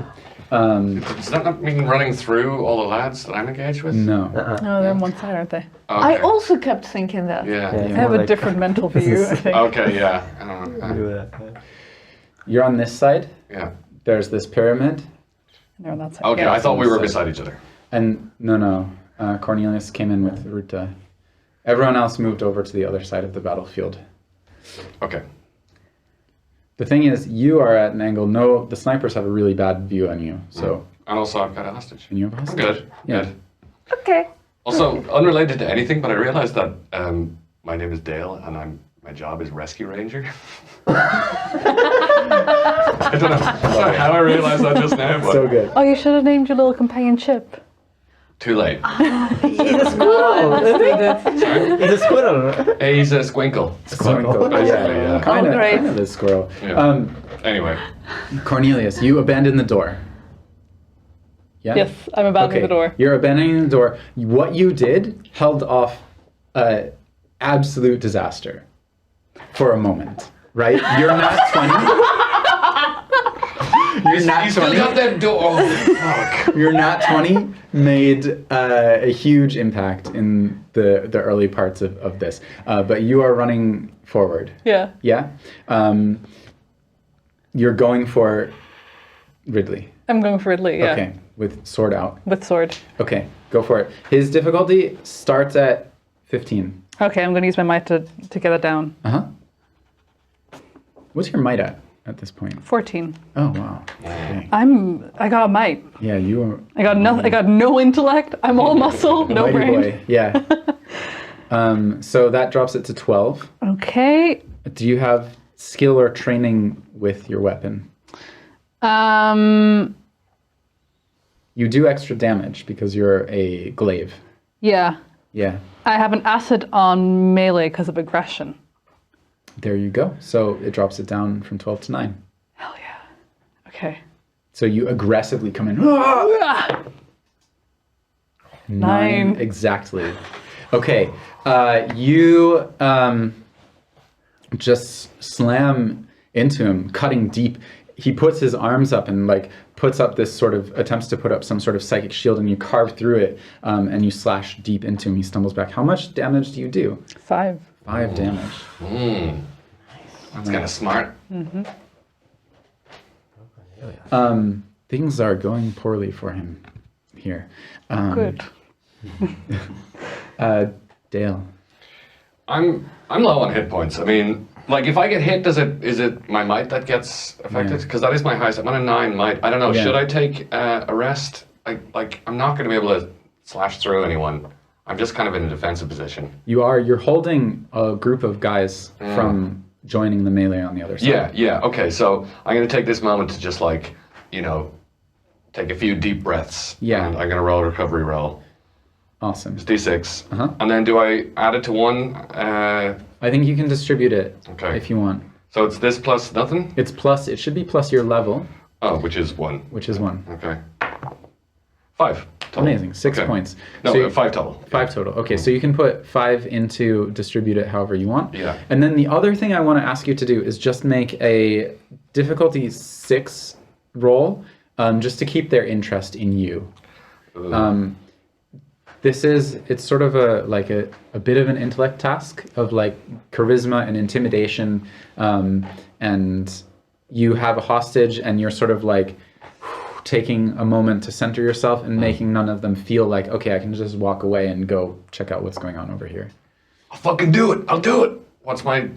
Speaker 2: Does that not mean running through all the lads that I'm engaged with?
Speaker 1: No.
Speaker 5: Oh, they're on one side, aren't they?
Speaker 3: I
Speaker 2: Okay.
Speaker 3: also kept thinking that.
Speaker 2: Yeah.
Speaker 5: I have a different mental view, I think.
Speaker 2: Okay, yeah. I don't know.
Speaker 1: You're on this side.
Speaker 2: Yeah.
Speaker 1: There's this pyramid,
Speaker 5: They're on that side.
Speaker 2: Okay,
Speaker 5: Yeah.
Speaker 2: I thought we were
Speaker 1: So-
Speaker 2: beside each other.
Speaker 1: and no. Cornelius came in with Ruta. Everyone else moved over to the other side of the battlefield.
Speaker 2: Okay.
Speaker 1: The thing is, you are at an angle. No, the snipers have a really bad view on you. So,
Speaker 2: And also, I've got a hostage.
Speaker 1: and you have a
Speaker 2: I'm
Speaker 1: hostage.
Speaker 2: good.
Speaker 1: Yeah.
Speaker 2: Good.
Speaker 3: Okay.
Speaker 2: Also, unrelated to anything, but I realized that my name is Dale and my job is rescue ranger. I don't know how I realized that just now, but
Speaker 1: So good.
Speaker 5: Oh, you should have named your little companion Chip.
Speaker 2: too late.
Speaker 4: He's a squirrel. He's a squirrel.
Speaker 2: He's a squinkle.
Speaker 1: Squinkle.
Speaker 2: Basically, yeah.
Speaker 1: Kind
Speaker 3: great.
Speaker 1: of a squirrel.
Speaker 2: Yeah. Anyway,
Speaker 1: Cornelius, you abandon the door. Yeah?
Speaker 5: Yes, I'm abandoning the door.
Speaker 1: You're abandoning the door. What you did held off absolute disaster for a moment, right? You're not 20. You're not
Speaker 2: you still
Speaker 1: 20.
Speaker 2: got that door. Oh, fuck.
Speaker 1: Your nat 20 made a huge impact in the early parts of this. But you are running forward.
Speaker 5: Yeah.
Speaker 1: Yeah? You're going for Ridley.
Speaker 5: I'm going for Ridley, yeah.
Speaker 1: Okay, with sword out.
Speaker 5: With sword.
Speaker 1: Okay, go for it. His difficulty starts at 15.
Speaker 5: Okay, I'm going to use my might to get it down.
Speaker 1: Uh-huh. What's your might at this point?
Speaker 5: 14.
Speaker 1: Oh, wow. Okay.
Speaker 5: I got a might.
Speaker 1: Yeah, you are...
Speaker 5: I got no intellect. I'm all muscle, no
Speaker 1: mighty
Speaker 5: brain.
Speaker 1: boy. Yeah. So that drops it to 12.
Speaker 5: Okay.
Speaker 1: Do you have skill or training with your weapon? You do extra damage because you're a glaive.
Speaker 5: Yeah.
Speaker 1: Yeah.
Speaker 5: I have an acid on melee because of aggression.
Speaker 1: There you go. So it drops it down from 12 to 9.
Speaker 5: Hell yeah. Okay.
Speaker 1: So you aggressively come in.
Speaker 5: Ah! 9.
Speaker 1: Exactly. Okay. You just slam into him, cutting deep. He puts his arms up and like puts up this sort of, attempts to put up some sort of psychic shield, and you carve through it, and you slash deep into him. He stumbles back. How much damage do you do?
Speaker 5: 5.
Speaker 1: 5 damage.
Speaker 2: That's kind of smart.
Speaker 1: Things are going poorly for him here.
Speaker 5: Good.
Speaker 1: Dale.
Speaker 2: I'm low on hit points. I mean, like if I get hit, is it my might that gets affected? Because that is my highest. I'm on a 9 might. I don't know.
Speaker 1: Yeah.
Speaker 2: Should I take a rest? Like I'm not going to be able to slash through anyone. I'm just kind of in a defensive position.
Speaker 1: You're holding a group of guys from joining the melee on the other side.
Speaker 2: Yeah. Okay, so I'm going to take this moment to just like, take a few deep breaths.
Speaker 1: Yeah.
Speaker 2: And I'm going to roll a recovery roll.
Speaker 1: Awesome.
Speaker 2: It's D6.
Speaker 1: Uh-huh.
Speaker 2: And then do I add it to 1?
Speaker 1: I think you can distribute it
Speaker 2: Okay.
Speaker 1: if you want.
Speaker 2: So it's this plus nothing?
Speaker 1: It's plus, it should be plus your level,
Speaker 2: Oh, which is 1.
Speaker 1: which is 1.
Speaker 2: Okay. 5 total.
Speaker 1: Amazing. 6
Speaker 2: Okay.
Speaker 1: points.
Speaker 2: No,
Speaker 1: So you-
Speaker 2: 5 total.
Speaker 1: 5 total. Okay, so you can put 5 into distribute it however you want.
Speaker 2: Yeah.
Speaker 1: And then the other thing I want to ask you to do is just make a difficulty 6 roll, just to keep their interest in you. It's sort of a bit of an intellect task of like charisma and intimidation, and you have a hostage, and you're sort of like taking a moment to center yourself and making none of them feel like, okay, I can just walk away and go check out what's going on over here.
Speaker 2: I'll fucking do it. I'll do it. What's my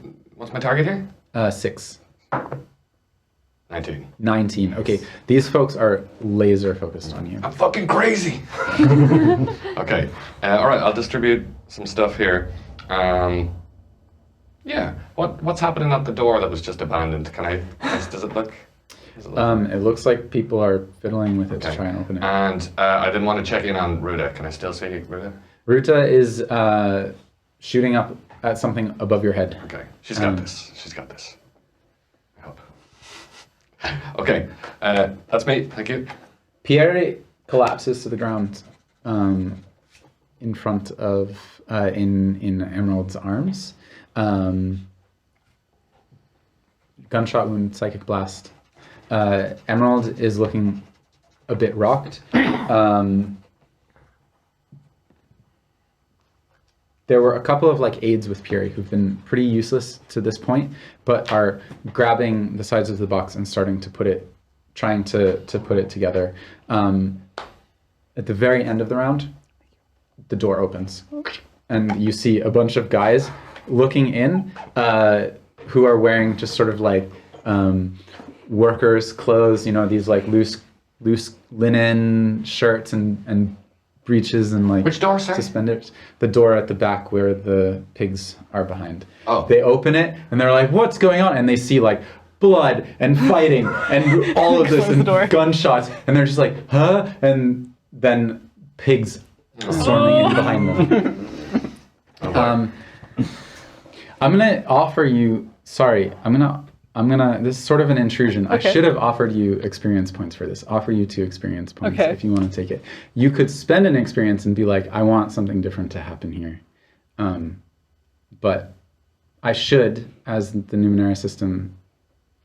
Speaker 2: target here?
Speaker 1: 6.
Speaker 2: 19.
Speaker 1: 19. Okay, these folks are laser focused on you.
Speaker 2: I'm fucking crazy. Okay. All right. I'll distribute some stuff here. Yeah. What's happening at the door that was just abandoned? Does it look?
Speaker 1: It looks like people are fiddling with it to
Speaker 2: Okay.
Speaker 1: try and open it.
Speaker 2: And I didn't want to check in on Ruta. Can I still see Ruta?
Speaker 1: Ruta is shooting up at something above your head.
Speaker 2: Okay. She's got this. She's got this. I hope. Okay. That's me. Thank you.
Speaker 1: Pierre collapses to the ground in front of in Emerald's arms. Gunshot wound, psychic blast. Emerald is looking a bit rocked. There were a couple of like aides with Pierre who've been pretty useless to this point, but are grabbing the sides of the box and starting to trying to put it together. At the very end of the round, the door opens, and you see a bunch of guys looking in, who are wearing just sort of like workers' clothes, these like loose linen shirts and breeches and like
Speaker 2: Which door, sir?
Speaker 1: suspenders. The door at the back where the pigs are behind.
Speaker 2: Oh.
Speaker 1: They open it and they're like, "What's going on?" And they see like blood and fighting and all of this
Speaker 5: Close the door.
Speaker 1: and gunshots, and they're just like, "Huh?" And then pigs storming in behind them. I'm gonna offer you. Sorry, I'm gonna. This is sort of an intrusion.
Speaker 5: Okay.
Speaker 1: I should have offered you experience points for this. Offer you 2 experience points
Speaker 5: Okay.
Speaker 1: if you want to take it. You could spend an experience and be like, I want something different to happen here. But I should, as the Numenera system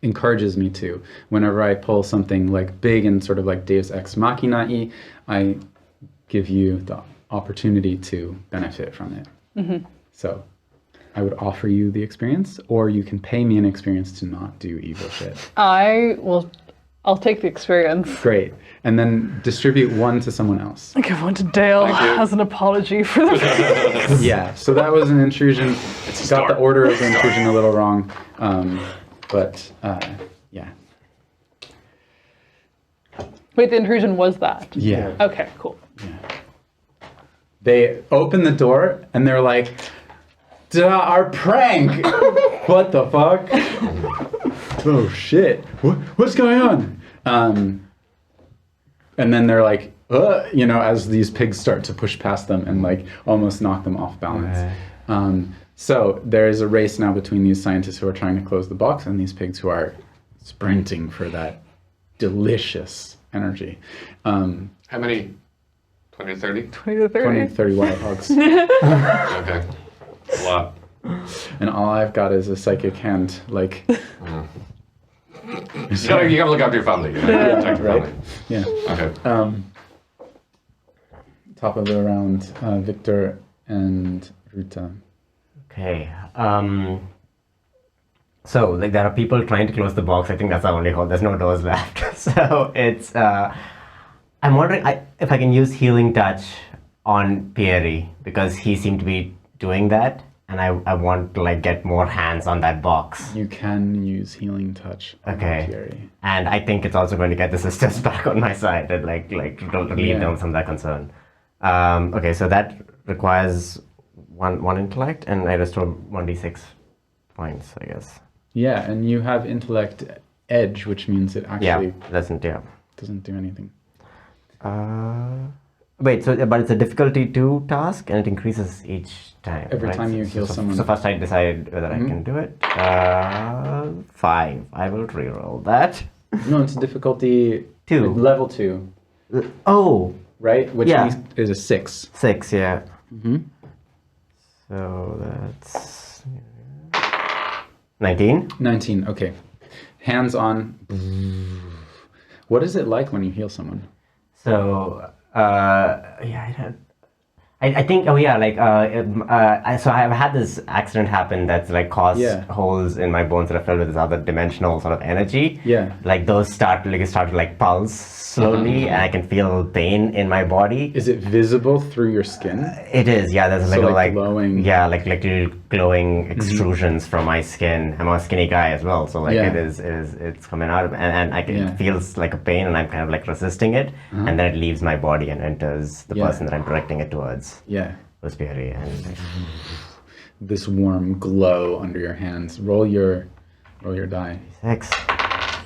Speaker 1: encourages me to, whenever I pull something like big and sort of like Deus Ex Machina-y, I give you the opportunity to benefit from it.
Speaker 5: Mm-hmm.
Speaker 1: So I would offer you the experience, or you can pay me an experience to not do evil shit.
Speaker 5: I'll take the experience.
Speaker 1: Great. And then distribute 1 to someone else.
Speaker 5: I give one to Dale
Speaker 2: Thank you.
Speaker 5: as an apology for the
Speaker 1: Yeah, so that was an intrusion.
Speaker 2: It's a
Speaker 1: Got the
Speaker 2: start.
Speaker 1: order of the intrusion a little wrong. Yeah.
Speaker 5: Wait, the intrusion was that?
Speaker 1: Yeah.
Speaker 5: Okay, cool.
Speaker 1: They open the door and they're like, "Duh, our prank!" What the fuck? Oh shit! What's going on? And then they're like, as these pigs start to push past them and like almost knock them off balance.
Speaker 4: Right.
Speaker 1: So there is a race now between these scientists who are trying to close the box and these pigs who are sprinting for that delicious energy.
Speaker 2: How many? 20 to 30?
Speaker 5: 20 to 30.
Speaker 1: 20 to 30 wild hogs.
Speaker 2: Okay. A lot.
Speaker 1: And all I've got is a psychic hand, like...
Speaker 2: You gotta look after your family. You gotta protect your
Speaker 1: right?
Speaker 2: family.
Speaker 1: Yeah.
Speaker 2: Okay.
Speaker 1: Top of the round, Victor and Ruta.
Speaker 4: Okay. So like there are people trying to close the box. I think that's the only hole. There's no doors left. So it's. I'm wondering if I can use healing touch on Pierre because he seemed to be doing that, and I want to like get more hands on that box.
Speaker 1: You can use healing touch on
Speaker 4: Okay.
Speaker 1: Fury.
Speaker 4: And I think it's also going to get the sisters back on my side and like relieve them from that concern. Okay, so that requires one intellect, and I restore 1d6 points, I guess.
Speaker 1: Yeah, and you have intellect edge, which means it actually
Speaker 4: doesn't
Speaker 1: do anything.
Speaker 4: Wait, so but it's a difficulty 2 task, and it increases each time.
Speaker 1: Every
Speaker 4: right?
Speaker 1: time you heal someone.
Speaker 4: So first I decide whether I can do it. 5. I will reroll that.
Speaker 1: No, it's a difficulty
Speaker 4: 2.
Speaker 1: level 2,
Speaker 4: Oh,
Speaker 1: right? Which
Speaker 4: Yeah.
Speaker 1: means is a 6.
Speaker 4: 6. Yeah.
Speaker 1: Mm-hmm.
Speaker 4: So that's 19.
Speaker 1: 19. Okay. Hands on. What is it like when you heal someone?
Speaker 4: So I I think, so I've had this accident happen that's like caused holes in my bones that are filled with this other dimensional sort of energy.
Speaker 1: Yeah.
Speaker 4: Like those start to pulse slowly, and I can feel pain in my body.
Speaker 1: Is it visible through your skin?
Speaker 4: It is, yeah. There's
Speaker 1: glowing.
Speaker 4: Yeah, like little glowing extrusions from my skin. I'm a skinny guy as well, so it's coming out, and it feels like a pain, and I'm kind of like resisting it, and then it leaves my body and enters the person that I'm directing it towards.
Speaker 1: Yeah.
Speaker 4: Respirium. And
Speaker 1: this warm glow under your hands. Roll your die.
Speaker 4: 6.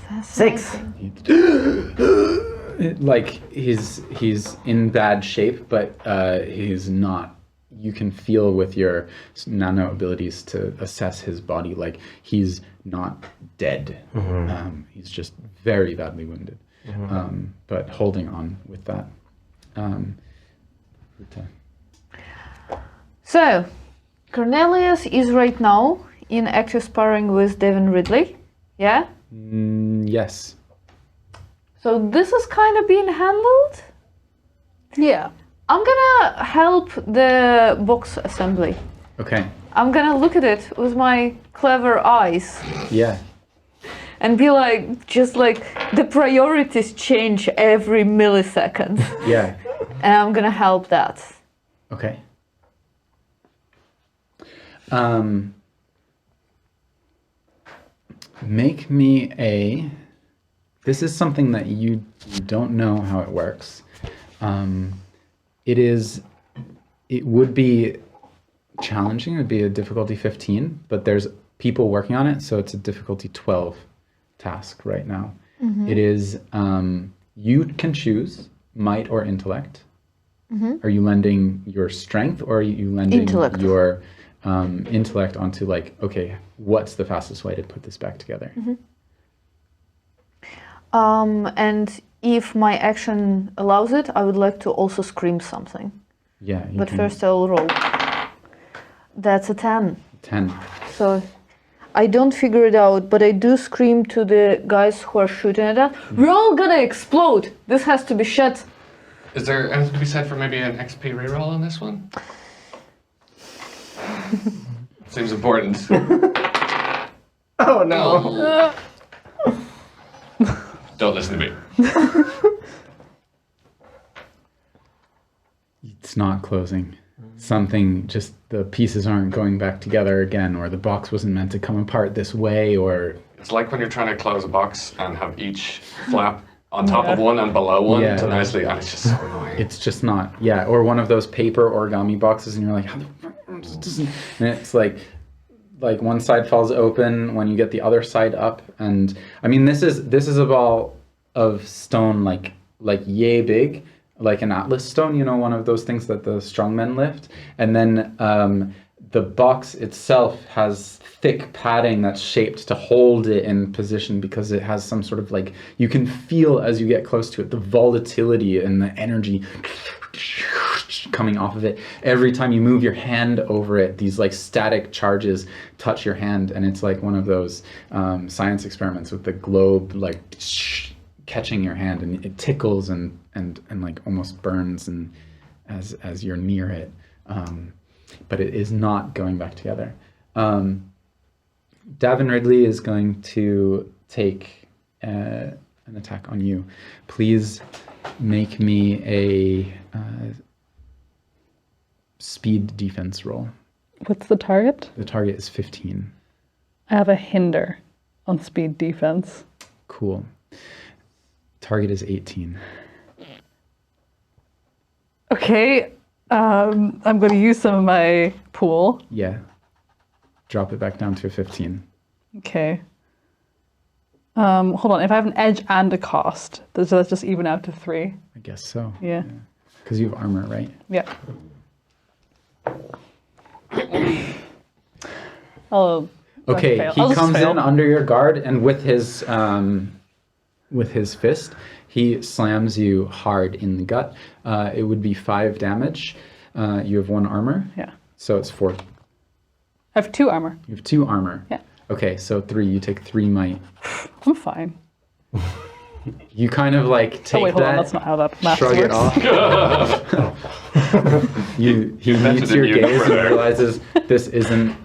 Speaker 3: That's
Speaker 4: 6.
Speaker 3: amazing.
Speaker 1: Like he's in bad shape, but he's not. You can feel with your nano abilities to assess his body, like he's not dead. He's just very badly wounded, but holding on with that. Ruta.
Speaker 3: So, Cornelius is right now in active sparring with Devin Ridley. Yeah?
Speaker 1: Yes.
Speaker 3: So this is kind of being handled.
Speaker 5: Yeah.
Speaker 3: I'm gonna help the box assembly.
Speaker 1: Okay.
Speaker 3: I'm gonna look at it with my clever eyes
Speaker 1: Yeah.
Speaker 3: and be like, just like the priorities change every millisecond.
Speaker 1: Yeah.
Speaker 3: And I'm gonna help that.
Speaker 1: Okay. Make me a. This is something that you don't know how it works. It would be challenging. It would be a difficulty 15, but there's people working on it, so it's a difficulty 12 task right now. It is, you can choose might or intellect. Are you lending your strength, or are you lending
Speaker 3: Intellect.
Speaker 1: your intellect onto like, okay, what's the fastest way to put this back together?
Speaker 3: And if my action allows it, I would like to also scream something.
Speaker 1: Yeah. You
Speaker 3: But
Speaker 1: can-
Speaker 3: first I'll roll. That's a 10.
Speaker 1: 10.
Speaker 3: So I don't figure it out, but I do scream to the guys who are shooting at us. We're all gonna explode. This has to be shut.
Speaker 2: Is there anything to be said for maybe an XP reroll on this one? Seems important.
Speaker 4: oh no!
Speaker 2: Don't listen to me.
Speaker 1: It's not closing. Something, just the pieces aren't going back together again, or the box wasn't meant to come apart this way, or...
Speaker 2: It's like when you're trying to close a box and have each flap on top of one and below one to nicely, and it's just so annoying.
Speaker 1: It's just not, or one of those paper origami boxes, and you're like, how the fuck, this doesn't... And it's like one side falls open when you get the other side up, and I mean, this is a ball of stone like yay big, like an atlas stone, one of those things that the strongmen lift, and then the box itself has thick padding that's shaped to hold it in position, because it has some sort of like, you can feel as you get close to it the volatility and the energy coming off of it. Every time you move your hand over it, these like static charges touch your hand, and it's like one of those science experiments with the globe like catching your hand, and it tickles and like almost burns and as you're near it, but it is not going back together. Davin Ridley is going to take an attack on you. Please make me a speed defense roll.
Speaker 5: What's the target?
Speaker 1: The target is 15.
Speaker 5: I have a hinder on speed defense.
Speaker 1: Cool. Target is 18.
Speaker 5: Okay, I'm going to use some of my pool.
Speaker 1: Yeah. Drop it back down to a 15.
Speaker 5: Okay. Hold on, if I have an edge and a cost, does that just even out to 3?
Speaker 1: I guess so.
Speaker 5: Yeah.
Speaker 1: Because you have armor, right?
Speaker 5: Yeah. Oh.
Speaker 1: Okay,
Speaker 5: fail.
Speaker 1: he
Speaker 5: I'll just
Speaker 1: comes
Speaker 5: fail.
Speaker 1: in under your guard, and with his fist, he slams you hard in the gut. It would be 5 damage. You have 1 armor.
Speaker 5: Yeah.
Speaker 1: So it's 4.
Speaker 5: I have 2 armor.
Speaker 1: You have 2 armor.
Speaker 5: Yeah.
Speaker 1: Okay, so 3. You take 3 might.
Speaker 5: I'm fine.
Speaker 1: You kind of like take
Speaker 5: Oh wait, hold
Speaker 1: that,
Speaker 5: on. That's not how that math
Speaker 1: shrug it
Speaker 5: works.
Speaker 1: off. He meets your gaze and realizes this isn't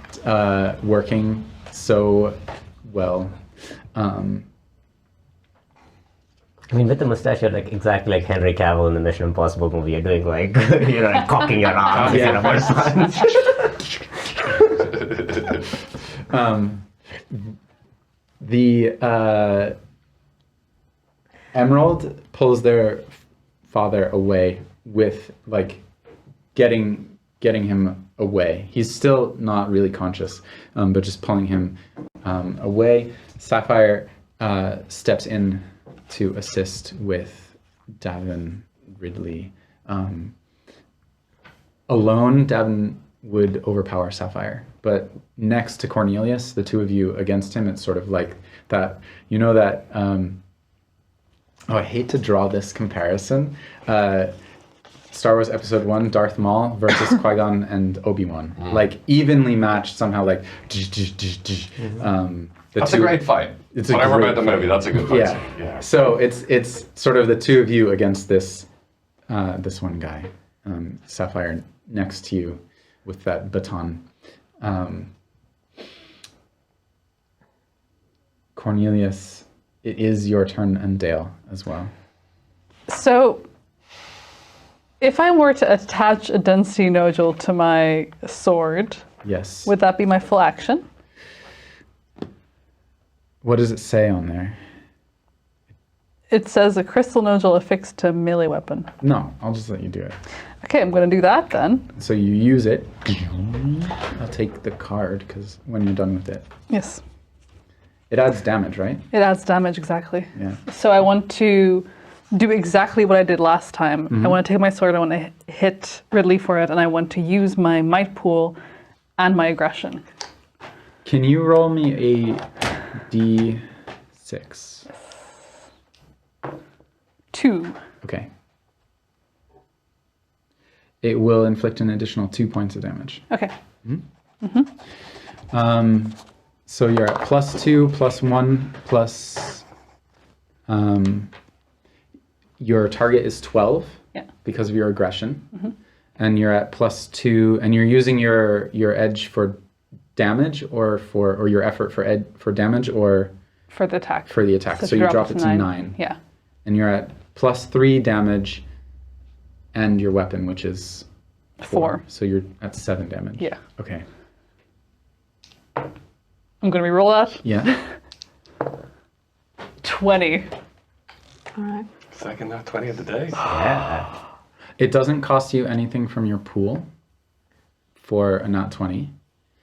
Speaker 1: working so well.
Speaker 4: I mean, with the mustache, you're like exactly like Henry Cavill in the Mission Impossible movie. You're doing like, you know, like cocking your arms.
Speaker 1: Yeah.
Speaker 4: You know,
Speaker 1: The Emerald pulls their father away with like getting him away. He's still not really conscious, but just pulling him away. Sapphire steps in to assist with Davin Ridley. Alone, Davin would overpower Sapphire, but next to Cornelius, the two of you against him, it's sort of like that, you know, that, I hate to draw this comparison. Star Wars Episode 1, Darth Maul versus Qui-Gon and Obi-Wan. Like, evenly matched somehow, like,
Speaker 2: That's a great fight.
Speaker 1: It's a
Speaker 2: Whatever
Speaker 1: great
Speaker 2: about the movie, that's a good fight.
Speaker 1: Yeah. So it's sort of the two of you against this one guy, Sapphire next to you with that baton. Cornelius, it is your turn, and Dale as well.
Speaker 5: So, if I were to attach a density nodule to my sword,
Speaker 1: Yes.
Speaker 5: would that be my full action?
Speaker 1: What does it say on there?
Speaker 5: It says a crystal nodule affixed to melee weapon.
Speaker 1: No, I'll just let you do it.
Speaker 5: Okay, I'm going to do that then.
Speaker 1: So you use it. I'll take the card because when you're done with it,
Speaker 5: Yes,
Speaker 1: it adds damage, right?
Speaker 5: it adds damage, exactly.
Speaker 1: Yeah.
Speaker 5: So I want to do exactly what I did last time. I want to take my sword, I want to hit Ridley for it, and I want to use my might pool and my aggression.
Speaker 1: Can you roll me a d6?
Speaker 5: 2.
Speaker 1: Okay. It will inflict an additional 2 points of damage.
Speaker 5: Okay.
Speaker 1: So you're at +2, +1, plus. Your target is 12
Speaker 5: Yeah.
Speaker 1: because of your aggression, and you're at +2, and you're using your edge for damage or your effort for damage or
Speaker 5: For the attack.
Speaker 1: for the attack. So you drop it to 9.
Speaker 5: Yeah.
Speaker 1: And you're at +3 damage, and your weapon, which is
Speaker 5: 4.
Speaker 1: So you're at 7 damage.
Speaker 5: Yeah.
Speaker 1: Okay.
Speaker 5: I'm going to re-roll that.
Speaker 1: Yeah.
Speaker 5: 20.
Speaker 3: All right.
Speaker 2: Second nat 20 of the day.
Speaker 4: Yeah.
Speaker 1: It doesn't cost you anything from your pool for a nat 20,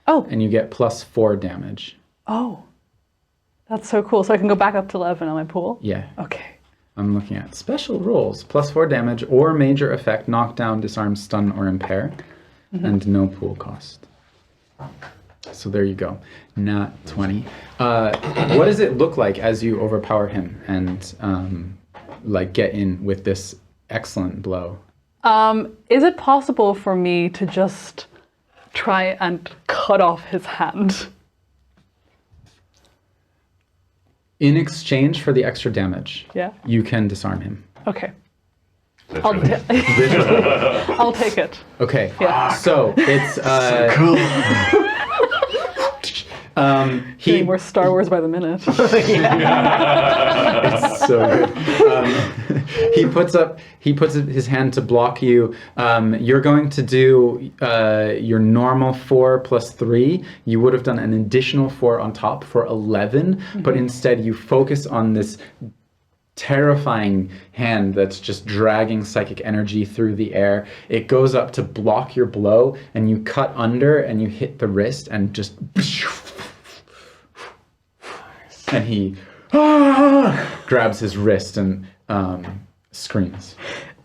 Speaker 5: Oh.
Speaker 1: and you get +4 damage.
Speaker 5: Oh. That's so cool. So I can go back up to 11 on my pool?
Speaker 1: Yeah.
Speaker 5: Okay.
Speaker 1: I'm looking at special rolls. +4 damage or major effect, knock down, disarm, stun, or impair, and no pool cost. So there you go. Nat 20. What does it look like as you overpower him and like get in with this excellent blow?
Speaker 5: Is it possible for me to just try and cut off his hand?
Speaker 1: In exchange for the extra damage,
Speaker 5: Yeah.
Speaker 1: you can disarm him.
Speaker 5: Okay.
Speaker 2: Literally.
Speaker 5: I'll take it.
Speaker 1: Okay.
Speaker 5: Yeah.
Speaker 1: So it's
Speaker 2: Cool.
Speaker 1: he
Speaker 5: Doing more Star Wars by the minute.
Speaker 1: It's so good. He puts his hand to block you. You're going to do your normal 4 + 3. You would have done an additional 4 on top for 11, but instead you focus on this terrifying hand that's just dragging psychic energy through the air. It goes up to block your blow, and you cut under and you hit the wrist and just... And he grabs his wrist and screams.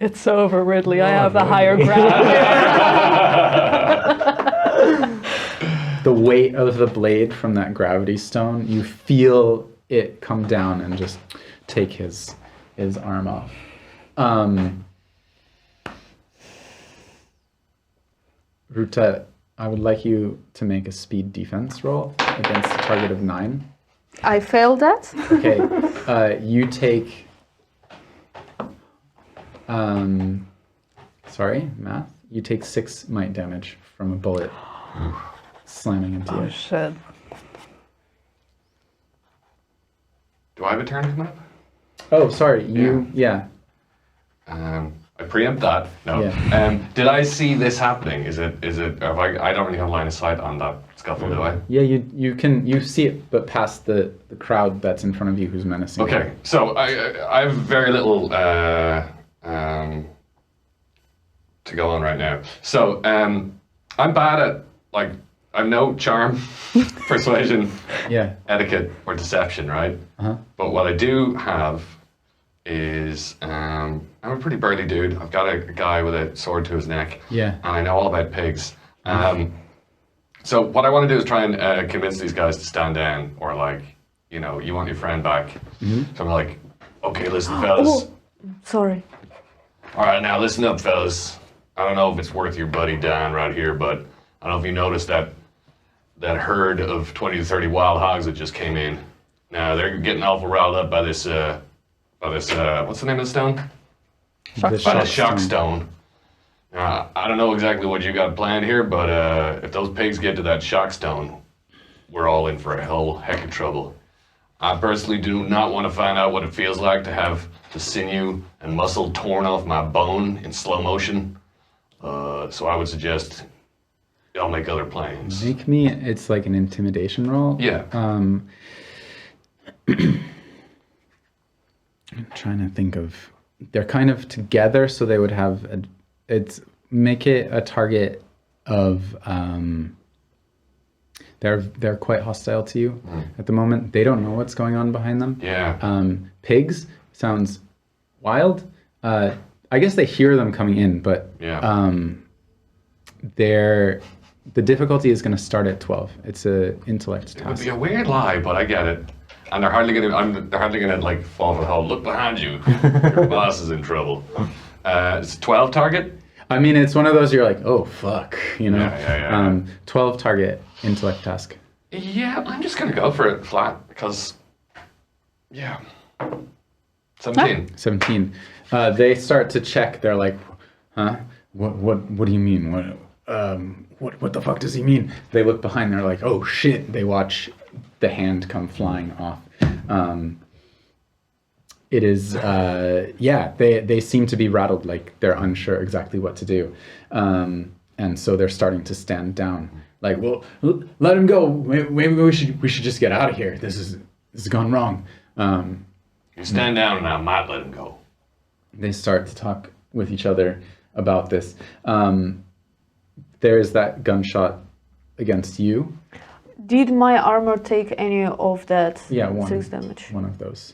Speaker 5: It's over, Ridley. I have the higher ground.
Speaker 1: The weight of the blade from that gravity stone, you feel it come down and just take his arm off. Ruta, I would like you to make a speed defense roll against a target of 9.
Speaker 3: I failed that.
Speaker 1: Okay, you take Sorry, math. You take 6 might damage from a bullet slamming into
Speaker 5: Oh
Speaker 1: you.
Speaker 5: shit.
Speaker 2: Do I have a turn coming up?
Speaker 1: Oh, sorry. Yeah.
Speaker 2: I preempt that. No.
Speaker 1: Yeah.
Speaker 2: Did I see this happening? Is it? Have I don't really have line of sight on that scuffle, do I?
Speaker 1: Yeah, you see it, but past the crowd that's in front of you who's menacing.
Speaker 2: Okay, so I have very little to go on right now. So I'm bad at I'm no charm, persuasion, etiquette, or deception, right? But what I do have is I'm a pretty burly dude. I've got a guy with a sword to his neck.
Speaker 1: Yeah.
Speaker 2: And I know all about pigs. So what I want to do is try and convince these guys to stand down, or you want your friend back. So I'm like, okay, listen, fellas.
Speaker 3: Sorry.
Speaker 2: All right, now listen up, fellas. I don't know if it's worth your buddy down right here, but I don't know if you noticed that herd of 20 to 30 wild hogs that just came in. Now they're getting awful riled up by this what's the name of the stone? By the shock stone. I don't know exactly what you got planned here, but if those pigs get to that shock stone, we're all in for a whole heck of trouble. I personally do not want to find out what it feels like to have the sinew and muscle torn off my bone in slow motion. So I would suggest y'all make other plans.
Speaker 1: It's like an intimidation roll.
Speaker 2: Yeah.
Speaker 1: I'm trying to think of. They're kind of together, so they would have make it a target of. They're quite hostile to you at the moment. They don't know what's going on behind them.
Speaker 2: Yeah.
Speaker 1: Pigs sounds wild. I guess they hear them coming in, but the difficulty is going to start at 12. It's a intellect
Speaker 2: It would
Speaker 1: task.
Speaker 2: be a weird lie, but I get it. And they're hardly gonna fall for the whole look behind you. Your boss is in trouble. It's a 12 target.
Speaker 1: I mean, it's one of those you're like, oh fuck,
Speaker 2: Yeah.
Speaker 1: 12 target intellect task.
Speaker 2: Yeah, I'm just gonna go for it flat because 17.
Speaker 1: 17. They start to check. They're like, huh? What do you mean? What the fuck does he mean? They look behind. They're like, oh shit. They watch the hand come flying off. It is, they seem to be rattled, like they're unsure exactly what to do. And so they're starting to stand down. Like, well, let him go. Maybe we should just get out of here. This has gone wrong.
Speaker 2: You stand down and I might let him go.
Speaker 1: They start to talk with each other about this. There is that gunshot against you.
Speaker 3: Did my armor take any of that 6 damage?
Speaker 1: One of those.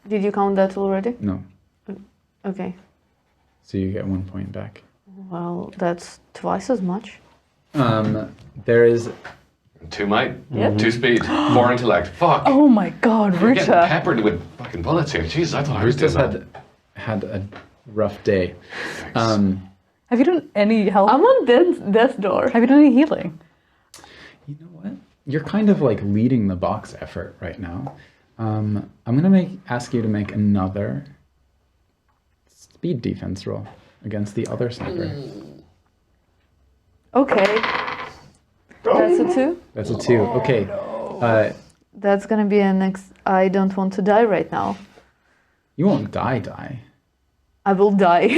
Speaker 3: Did you count that already?
Speaker 1: No.
Speaker 3: Okay.
Speaker 1: So you get 1 point back.
Speaker 3: Well, that's twice as much.
Speaker 1: There is
Speaker 2: 2 might, 2 speed, 4 intellect. Fuck.
Speaker 5: Oh my god,
Speaker 2: You're getting
Speaker 5: Ruta.
Speaker 2: peppered with fucking bullets here. Jesus, I thought I was doing
Speaker 1: Rita's
Speaker 2: that.
Speaker 1: had a rough day.
Speaker 5: Have you done any health?
Speaker 3: I'm on death's door.
Speaker 5: Have you done any healing?
Speaker 1: You know what? You're kind of like leading the box effort right now. I'm gonna ask you to make another speed defense roll against the other sniper.
Speaker 3: Okay. That's a 2.
Speaker 1: That's a 2. Okay.
Speaker 3: That's gonna be a next. I don't want to die right now.
Speaker 1: You won't die.
Speaker 3: I will die.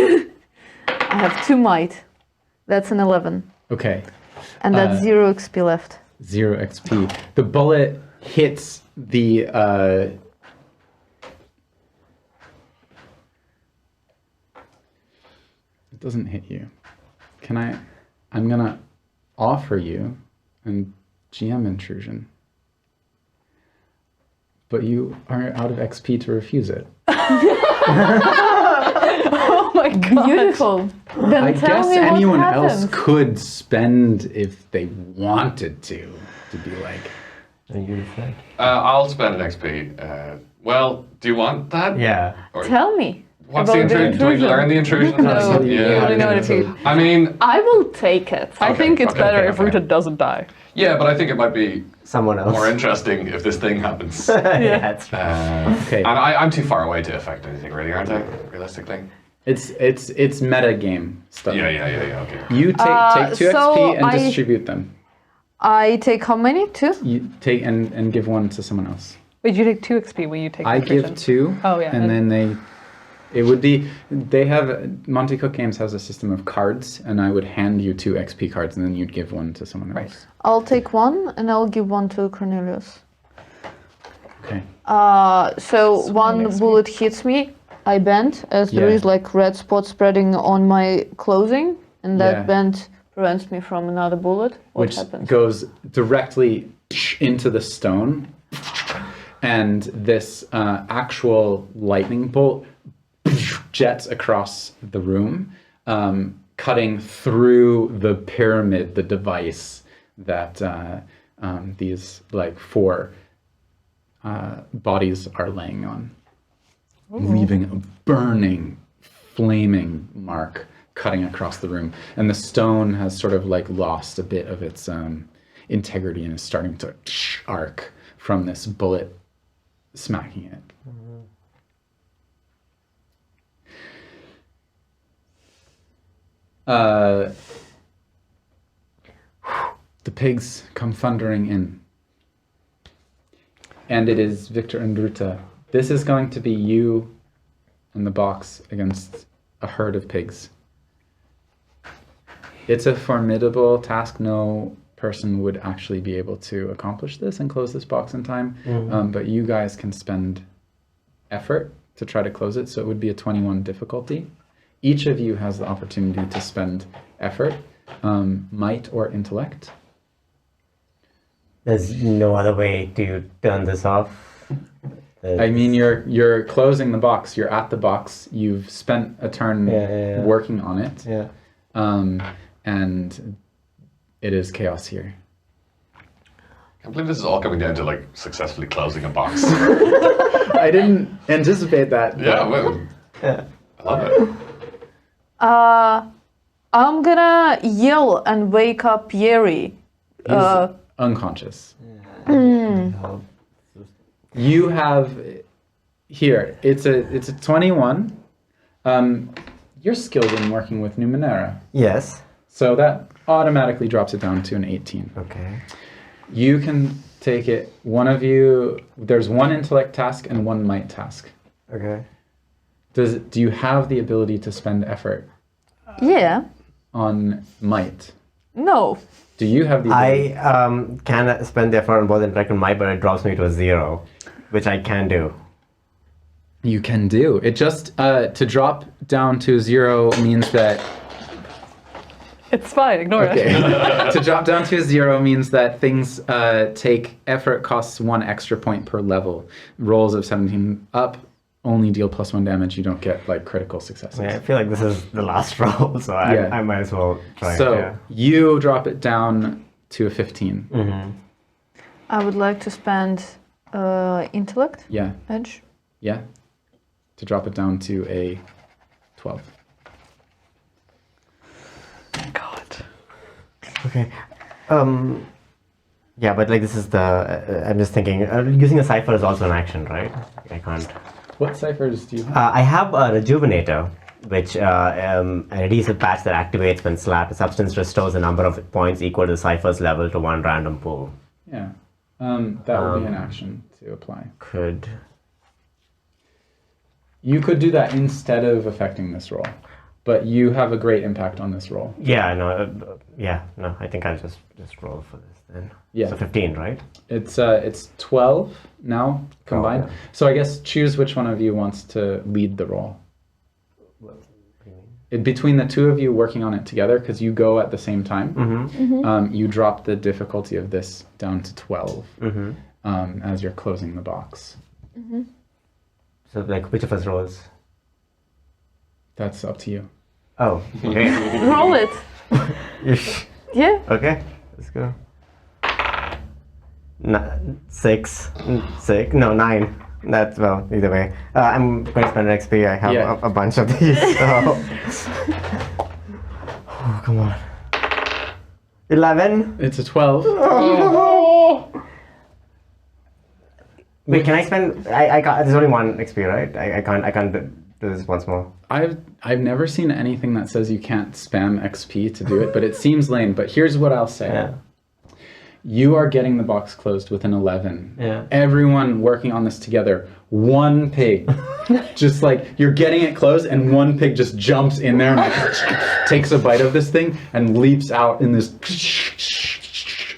Speaker 3: I have 2 might. That's an 11.
Speaker 1: Okay.
Speaker 3: And that's 0 XP left.
Speaker 1: 0 XP. The bullet hits the it doesn't hit you. I'm gonna offer you a GM intrusion. But you are out of XP to refuse it.
Speaker 5: Oh my god.
Speaker 3: Beautiful. Then
Speaker 1: I
Speaker 3: tell
Speaker 1: guess
Speaker 3: me what
Speaker 1: anyone else
Speaker 3: happens.
Speaker 1: could spend if they wanted to be like,
Speaker 4: And you decide.
Speaker 2: I'll spend an XP. Well, do you want that?
Speaker 4: Yeah.
Speaker 2: Or
Speaker 3: Tell me.
Speaker 2: what's the
Speaker 3: about
Speaker 2: intrusion? Do we learn the intrusion?
Speaker 5: No,
Speaker 1: you
Speaker 5: only know it if you.
Speaker 2: I mean,
Speaker 3: I will take it.
Speaker 5: I think it's better if
Speaker 2: okay.
Speaker 5: Ruta doesn't die.
Speaker 2: yeah, but I think it might be
Speaker 4: Someone else.
Speaker 2: more interesting if this thing happens.
Speaker 4: Yeah, that's right.
Speaker 1: okay.
Speaker 2: And I'm too far away to affect anything, really, aren't I? Realistically.
Speaker 1: It's meta game stuff.
Speaker 2: Yeah. Okay.
Speaker 1: You take 2
Speaker 3: so
Speaker 1: XP and
Speaker 3: I-
Speaker 1: distribute them.
Speaker 3: I take how many? 2?
Speaker 1: You take and give one to someone else.
Speaker 5: Wait, you take 2 XP when you take
Speaker 1: I give
Speaker 5: nutrition.
Speaker 1: 2.
Speaker 5: Oh, yeah.
Speaker 1: And then they have Monte Cook Games has a system of cards, and I would hand you 2 XP cards, and then you'd give one to someone else.
Speaker 5: Right.
Speaker 3: I'll take 1 and I'll give 1 to Cornelius.
Speaker 1: Okay.
Speaker 3: So one
Speaker 5: makes
Speaker 3: bullet hits me, I bend, as there
Speaker 1: Yeah.
Speaker 3: is like red spots spreading on my clothing, and that
Speaker 1: Yeah.
Speaker 3: bend prevents me from another bullet. What
Speaker 1: Which
Speaker 3: happens?
Speaker 1: goes directly into the stone, and this actual lightning bolt jets across the room, cutting through the pyramid, the device that these like 4 bodies are laying on, leaving a burning, flaming mark cutting across the room. And the stone has sort of like lost a bit of its integrity and is starting to arc from this bullet smacking it. The pigs come thundering in. And it is Victor and Ruta. This is going to be you in the box against a herd of pigs. It's a formidable task. No person would actually be able to accomplish this and close this box in time. But you guys can spend effort to try to close it, so it would be a 21 difficulty. Each of you has the opportunity to spend effort, might or intellect.
Speaker 4: There's no other way to turn this off.
Speaker 1: I mean, you're closing the box. You're at the box. You've spent a turn working on it.
Speaker 4: Yeah.
Speaker 1: And it is chaos here.
Speaker 2: I can't believe this is all coming down to like successfully closing a box.
Speaker 1: I didn't anticipate that.
Speaker 2: Yeah, well, I love it.
Speaker 3: I'm gonna yell and wake up Yeri.
Speaker 1: He's unconscious. You have here. It's a 21. You're skilled in working with Numenera,
Speaker 4: Yes.
Speaker 1: so that automatically drops it down to an 18.
Speaker 4: Okay.
Speaker 1: You can take it. One of you. There's 1 intellect task and 1 might task.
Speaker 4: Okay.
Speaker 1: Do you have the ability to spend effort
Speaker 3: Yeah.
Speaker 1: on might?
Speaker 3: No.
Speaker 1: Do you have the ability?
Speaker 4: I can spend the effort on both intellect and might, but it drops me to a 0, which I can do.
Speaker 1: You can do. It just to drop down to 0 means that
Speaker 5: It's fine, ignore it.
Speaker 1: okay. To drop down to 0 means that things take effort costs 1 extra point per level. Rolls of 17 up only deal +1 damage. You don't get like critical successes.
Speaker 4: Yeah, I feel like this is the last roll, so
Speaker 1: Yeah.
Speaker 4: I might as well try.
Speaker 1: So
Speaker 4: yeah.
Speaker 1: you drop it down to a 15.
Speaker 3: I would like to spend intellect
Speaker 1: Yeah,
Speaker 3: edge.
Speaker 1: yeah. To drop it down to a 12.
Speaker 5: God.
Speaker 4: Okay. Yeah, but like this is the. I'm just thinking. Using a cipher is also an action, right? I can't.
Speaker 1: What ciphers do you have?
Speaker 4: I have a rejuvenator, which an adhesive patch that activates when slapped. The substance restores a number of points equal to the cipher's level to 1 random pool.
Speaker 1: Yeah. That would be an action to apply.
Speaker 4: Could.
Speaker 1: You could do that instead of affecting this roll, but you have a great impact on this roll.
Speaker 4: Yeah. No. No. I think I'll just roll for this then.
Speaker 1: Yeah.
Speaker 4: So 15, right?
Speaker 1: It's 12 now combined.
Speaker 4: okay.
Speaker 1: So I guess choose which one of you wants to lead the roll. Between the two of you working on it together, because you go at the same time, you drop the difficulty of this down to 12 as you're closing the box.
Speaker 4: So like, which of us rolls?
Speaker 1: That's up to you.
Speaker 4: Oh. Okay.
Speaker 3: Roll it. Yeah.
Speaker 4: Okay. Let's go. 6. No, 9. That's, well, either way. I'm going to spend an XP. I have
Speaker 1: Yeah.
Speaker 4: a bunch of these. So. Oh, come on. 11?
Speaker 1: It's a 12.
Speaker 4: Wait, can I spend? I can't. There's only 1 XP, right? I can't do this once more.
Speaker 1: I've never seen anything that says you can't spam XP to do it, but it seems lame. But here's what I'll say.
Speaker 4: Yeah.
Speaker 1: You are getting the box closed with an 11.
Speaker 4: Yeah.
Speaker 1: Everyone working on this together. One pig. Just like, you're getting it closed, and one pig just jumps in there and like, takes a bite of this thing and leaps out in this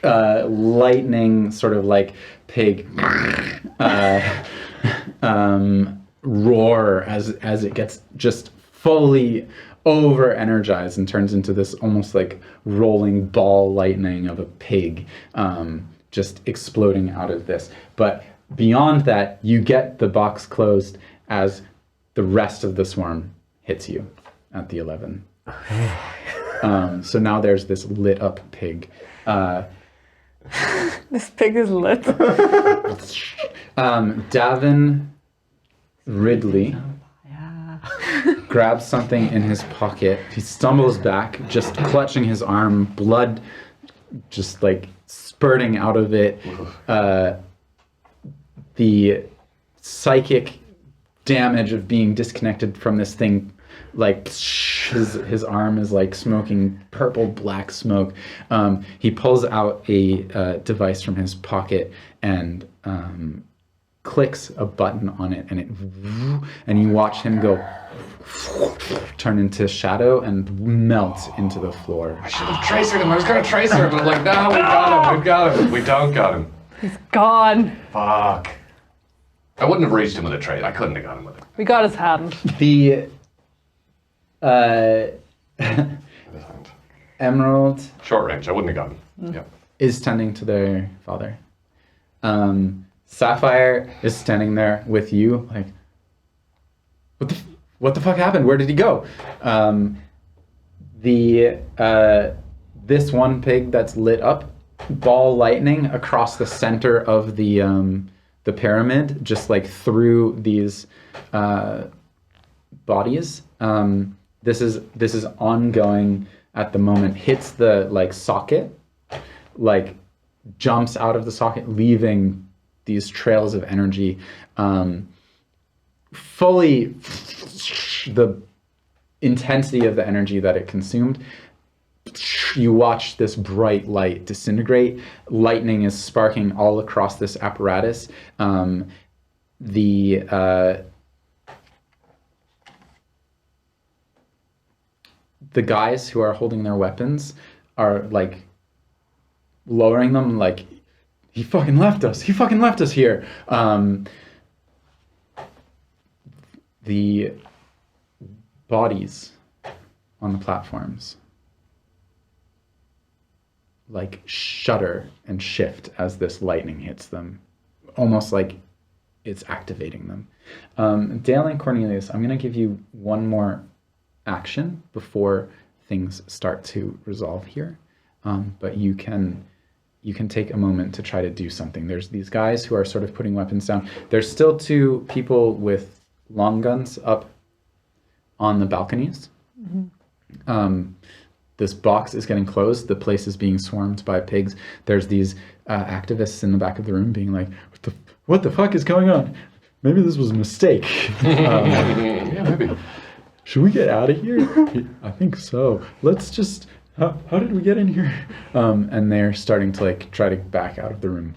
Speaker 1: lightning sort of like pig roar as it gets just fully over energized and turns into this almost like rolling ball lightning of a pig just exploding out of this. But beyond that, you get the box closed as the rest of the swarm hits you at the 11. So now there's this lit up pig.
Speaker 3: This pig is lit.
Speaker 1: Davin Ridley grabs something in his pocket. He stumbles back, just clutching his arm, blood just like spurting out of it. The psychic damage of being disconnected from this thing, like his arm is like smoking purple black smoke. He pulls out a device from his pocket and clicks a button on it, and you watch him go turn into shadow and melt into the floor.
Speaker 2: I should have tracered him. I was gonna tracer him, but I'm like, no, we got him. We don't got him.
Speaker 5: He's gone.
Speaker 2: Fuck. I wouldn't have reached him with a trade. I couldn't have got him with it.
Speaker 5: We got his hand.
Speaker 1: The Emerald
Speaker 2: Short range. I wouldn't have got him. Yeah.
Speaker 1: is tending to their father. Sapphire is standing there with you, like, what the fuck happened? Where did he go? This one pig that's lit up, ball lightning across the center of the pyramid, just like through these bodies. This is ongoing at the moment. Hits the like socket, like jumps out of the socket, leaving these trails of energy. Fully, the intensity of the energy that it consumed. You watch this bright light disintegrate. Lightning is sparking all across this apparatus. The guys who are holding their weapons are like lowering them, like, he fucking left us. He fucking left us here. The bodies on the platforms like shudder and shift as this lightning hits them, almost like it's activating them. Dale and Cornelius, I'm going to give you one more action before things start to resolve here, but you can take a moment to try to do something. There's these guys who are sort of putting weapons down. There's still two people with long guns up on the balconies. Mm-hmm. This box is getting closed. The place is being swarmed by pigs. There's these activists in the back of the room being like, what the fuck is going on? Maybe this was a mistake.
Speaker 2: Yeah, maybe.
Speaker 1: Should we get out of here? I think so. Let's just, how did we get in here? And they're starting to like try to back out of the room.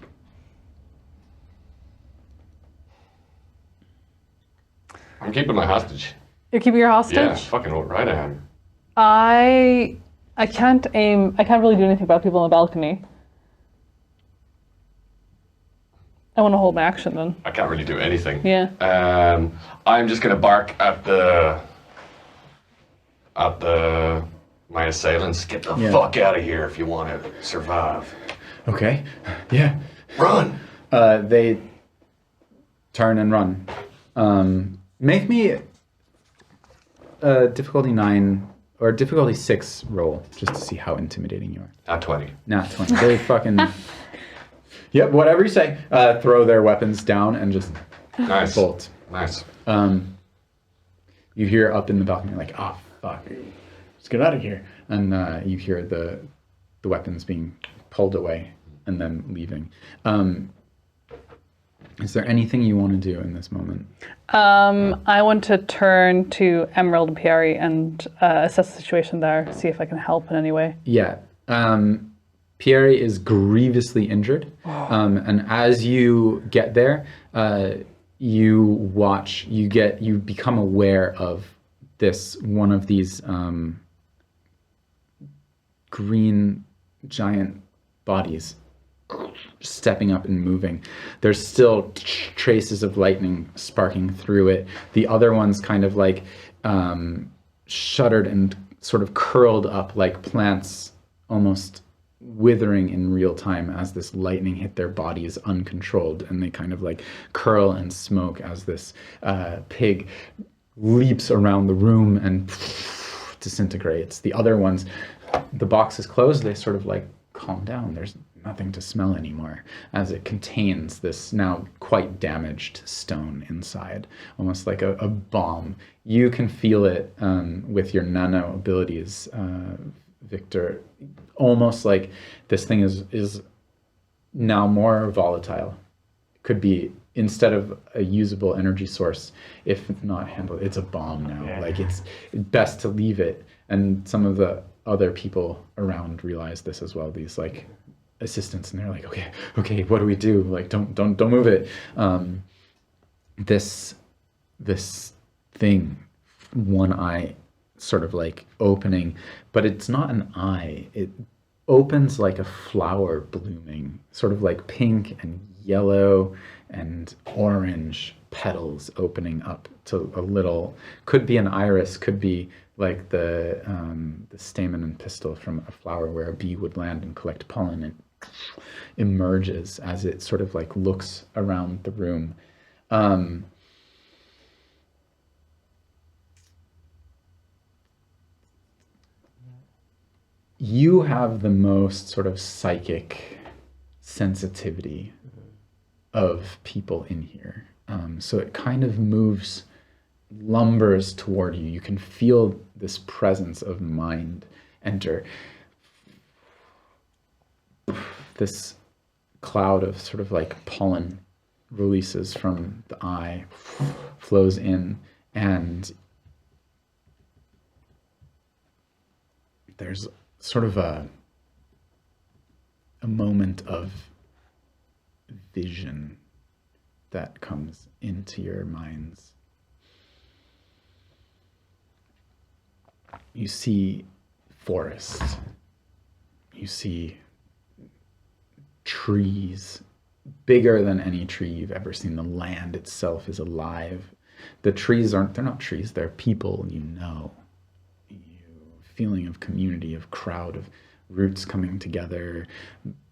Speaker 2: I'm keeping my hostage.
Speaker 5: You're keeping your hostage?
Speaker 2: Yeah, fucking right I am.
Speaker 5: I can't aim. I can't really do anything about people on the balcony. I want to hold my action then.
Speaker 2: I can't really do anything.
Speaker 5: Yeah.
Speaker 2: I'm just gonna bark at my assailants. Get the fuck out of here if you want to survive.
Speaker 1: Okay. Yeah.
Speaker 2: Run.
Speaker 1: They turn and run. Make me a difficulty 9 or difficulty 6 roll just to see how intimidating you are.
Speaker 2: Not 20.
Speaker 1: Not 20. They fucking. Yep, whatever you say. Throw their weapons down and just
Speaker 2: Nice.
Speaker 1: bolt.
Speaker 2: Nice.
Speaker 1: You hear up in the balcony like, oh fuck, let's get out of here. And you hear the weapons being pulled away and then leaving. Is there anything you want to do in this moment?
Speaker 5: I want to turn to Emerald and Pierre and assess the situation there, see if I can help in any way.
Speaker 1: Yeah. Pierre is grievously injured. And as you get there, you become aware of one of these green giant bodies stepping up and moving. There's still traces of lightning sparking through it. The other ones kind of like shuddered and sort of curled up like plants, almost withering in real time as this lightning hit their bodies uncontrolled, and they kind of like curl and smoke as this pig leaps around the room and disintegrates. The other ones, the box is closed, they sort of like calm down. There's nothing to smell anymore, as it contains this now quite damaged stone inside, almost like a bomb. You can feel it with your nano abilities, Victor, almost like this thing is now more volatile. It could be, instead of a usable energy source, if not handled, it's a bomb now. Yeah. Like, it's best to leave it. And some of the other people around realize this as well, these like assistants, and they're like, okay, what do we do? Like, don't move it. This thing, one eye sort of like opening, but it's not an eye. It opens like a flower blooming, sort of like pink and yellow and orange petals opening up to a little, could be an iris, could be like the stamen and pistil from a flower where a bee would land and collect pollen, and emerges as it sort of like looks around the room. You have the most sort of psychic sensitivity of people in here. So it kind of lumbers toward you. You can feel this presence of mind enter. This cloud of sort of like pollen releases from the eye, flows in, and there's sort of a moment of vision that comes into your minds. You see forests. You see trees bigger than any tree you've ever seen. The land itself is alive. The trees they're not trees, they're people you know. Feeling of community, of crowd, of roots coming together,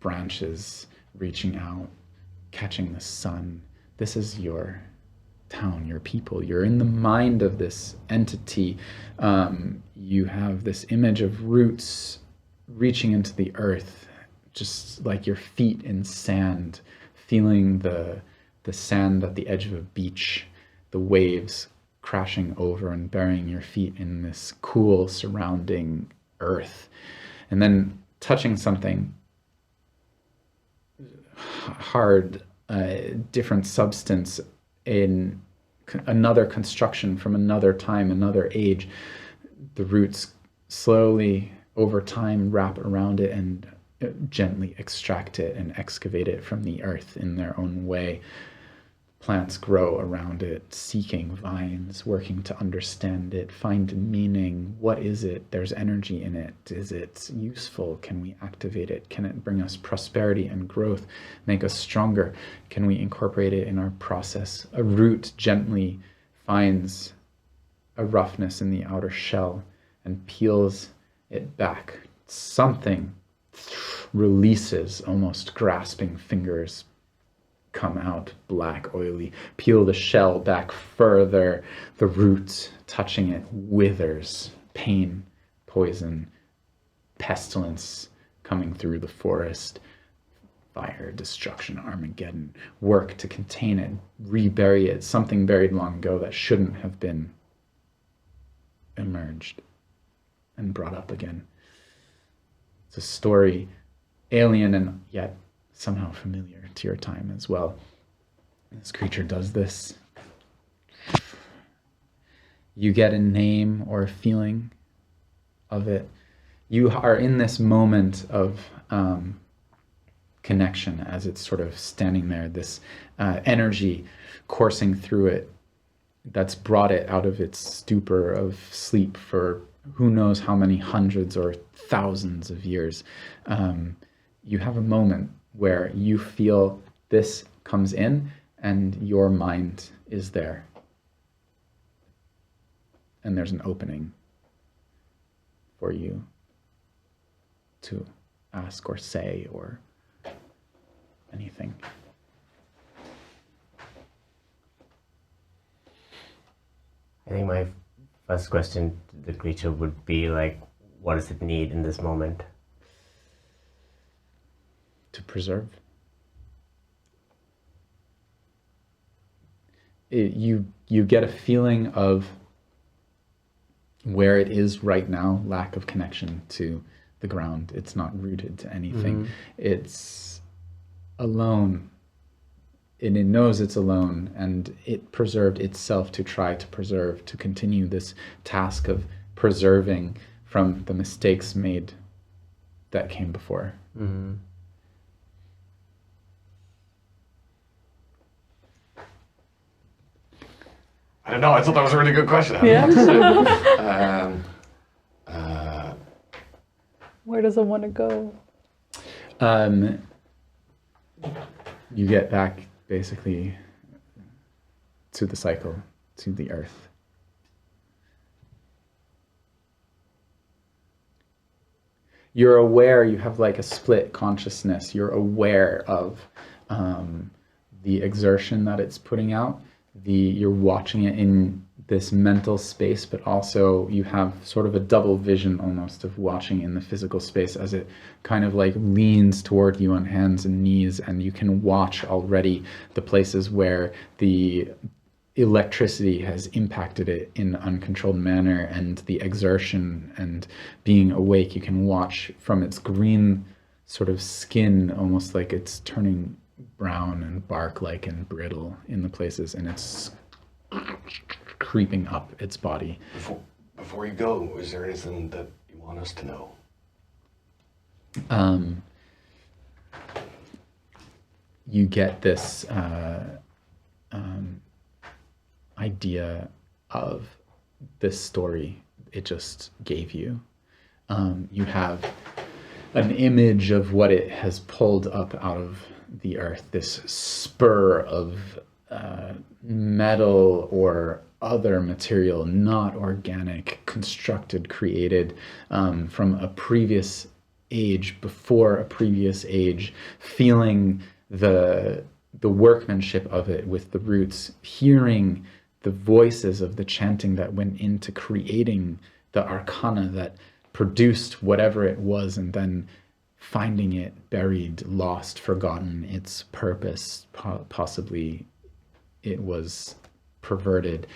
Speaker 1: branches reaching out, catching the sun. This is your town, your people. You're in the mind of this entity. You have this image of roots reaching into the earth, just like your feet in sand, feeling the sand at the edge of a beach, the waves crashing over and burying your feet in this cool surrounding earth, and then touching something hard, different substance in another construction from another time, another age. The roots slowly over time wrap around it and gently extract it and excavate it from the earth in their own way. Plants grow around it, seeking vines, working to understand it, find meaning. What is it? There's energy in it. Is it useful? Can we activate it? Can it bring us prosperity and growth, make us stronger? Can we incorporate it in our process? A root gently finds a roughness in the outer shell and peels it back. Something releases, almost grasping fingers come out, black, oily, peel the shell back further. The roots touching it withers. Pain, poison, pestilence coming through the forest. Fire, destruction, Armageddon. Work to contain it, rebury it. Something buried long ago that shouldn't have been emerged and brought up again. It's a story alien and yet somehow familiar to your time as well. This creature does this. You get a name or a feeling of it. You are in this moment of connection as it's sort of standing there, this energy coursing through it that's brought it out of its stupor of sleep for who knows how many hundreds or thousands of years. You have a moment where you feel this comes in and your mind is there. And there's an opening for you to ask or say or anything.
Speaker 4: I think my first question to the creature would be like, what does it need in this moment?
Speaker 1: To preserve. You get a feeling of where it is right now, lack of connection to the ground. It's not rooted to anything. It's alone. And it knows it's alone, and it preserved itself to try to preserve, to continue this task of preserving from the mistakes made that came before.
Speaker 2: I don't know. I thought that was a really good question.
Speaker 5: Yeah.
Speaker 2: Uh,
Speaker 5: Where does it want to go?
Speaker 1: You get back basically to the cycle, to the earth. You're aware, you have like a split consciousness. You're aware of the exertion that it's putting out. You're watching it in this mental space, but also you have sort of a double vision almost of watching in the physical space as it kind of like leans toward you on hands and knees, and you can watch already the places where the electricity has impacted it in an uncontrolled manner, and the exertion and being awake. You can watch from its green sort of skin, almost like it's turning brown and bark-like and brittle in the places, and it's creeping up its body.
Speaker 2: Before you go, is there anything that you want us to know?
Speaker 1: You get this idea of this story it just gave you. You have an image of what it has pulled up out of the earth, this spur of metal or other material, not organic, constructed, created from a previous age, before a previous age, feeling the workmanship of it with the roots, hearing the voices of the chanting that went into creating the arcana that produced whatever it was, and then finding it buried, lost, forgotten, its purpose, possibly it was perverted.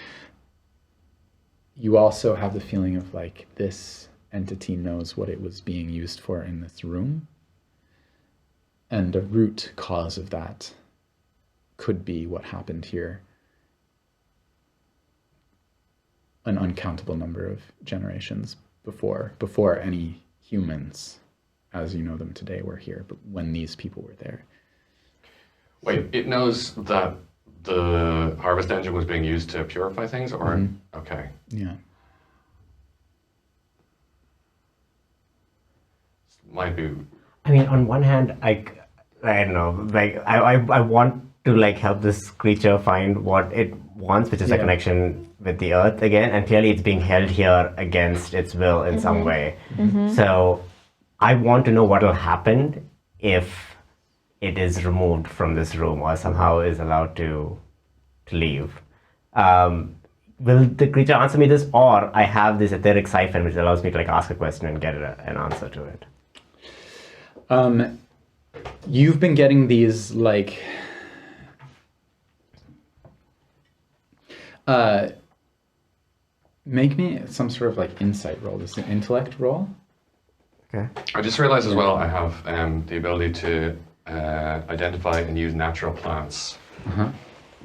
Speaker 1: You also have the feeling of like, this entity knows what it was being used for in this room, and the root cause of that could be what happened here an uncountable number of generations before any humans as you know them today were here, but when these people were there.
Speaker 2: Wait, it knows that the harvest engine was being used to purify things, or?
Speaker 1: Mm-hmm.
Speaker 2: Okay.
Speaker 1: Yeah.
Speaker 2: Might be.
Speaker 4: I mean, on one hand, I don't know, like, I want to, like, help this creature find what it wants, which is a connection with the earth again, and clearly it's being held here against its will in some way. So I want to know what will happen if it is removed from this room or somehow is allowed to leave. Will the creature answer me this, or I have this etheric siphon which allows me to, like, ask a question and get an answer to it?
Speaker 1: You've been getting these, like, make me some sort of, like, insight roll. This is an intellect roll.
Speaker 4: Okay.
Speaker 2: I just realized as well I have the ability to identify and use natural plants.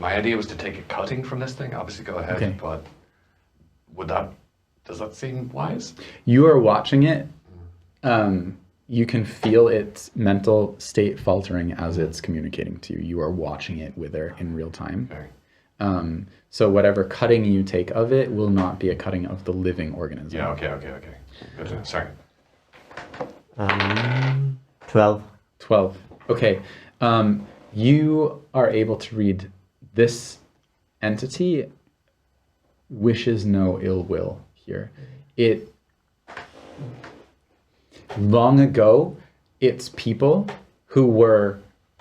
Speaker 2: my idea was to take a cutting from this thing. Obviously, go ahead,
Speaker 1: Okay.
Speaker 2: but does that seem wise?
Speaker 1: You are watching it. You can feel its mental state faltering as it's communicating to you. You are watching it wither in real time.
Speaker 2: Okay.
Speaker 1: So whatever cutting you take of it will not be a cutting of the living organism.
Speaker 2: Yeah, okay. Good to know. Sorry.
Speaker 4: 12.
Speaker 1: 12. Okay. You are able to read this entity wishes no ill will here. It long ago, its people who were,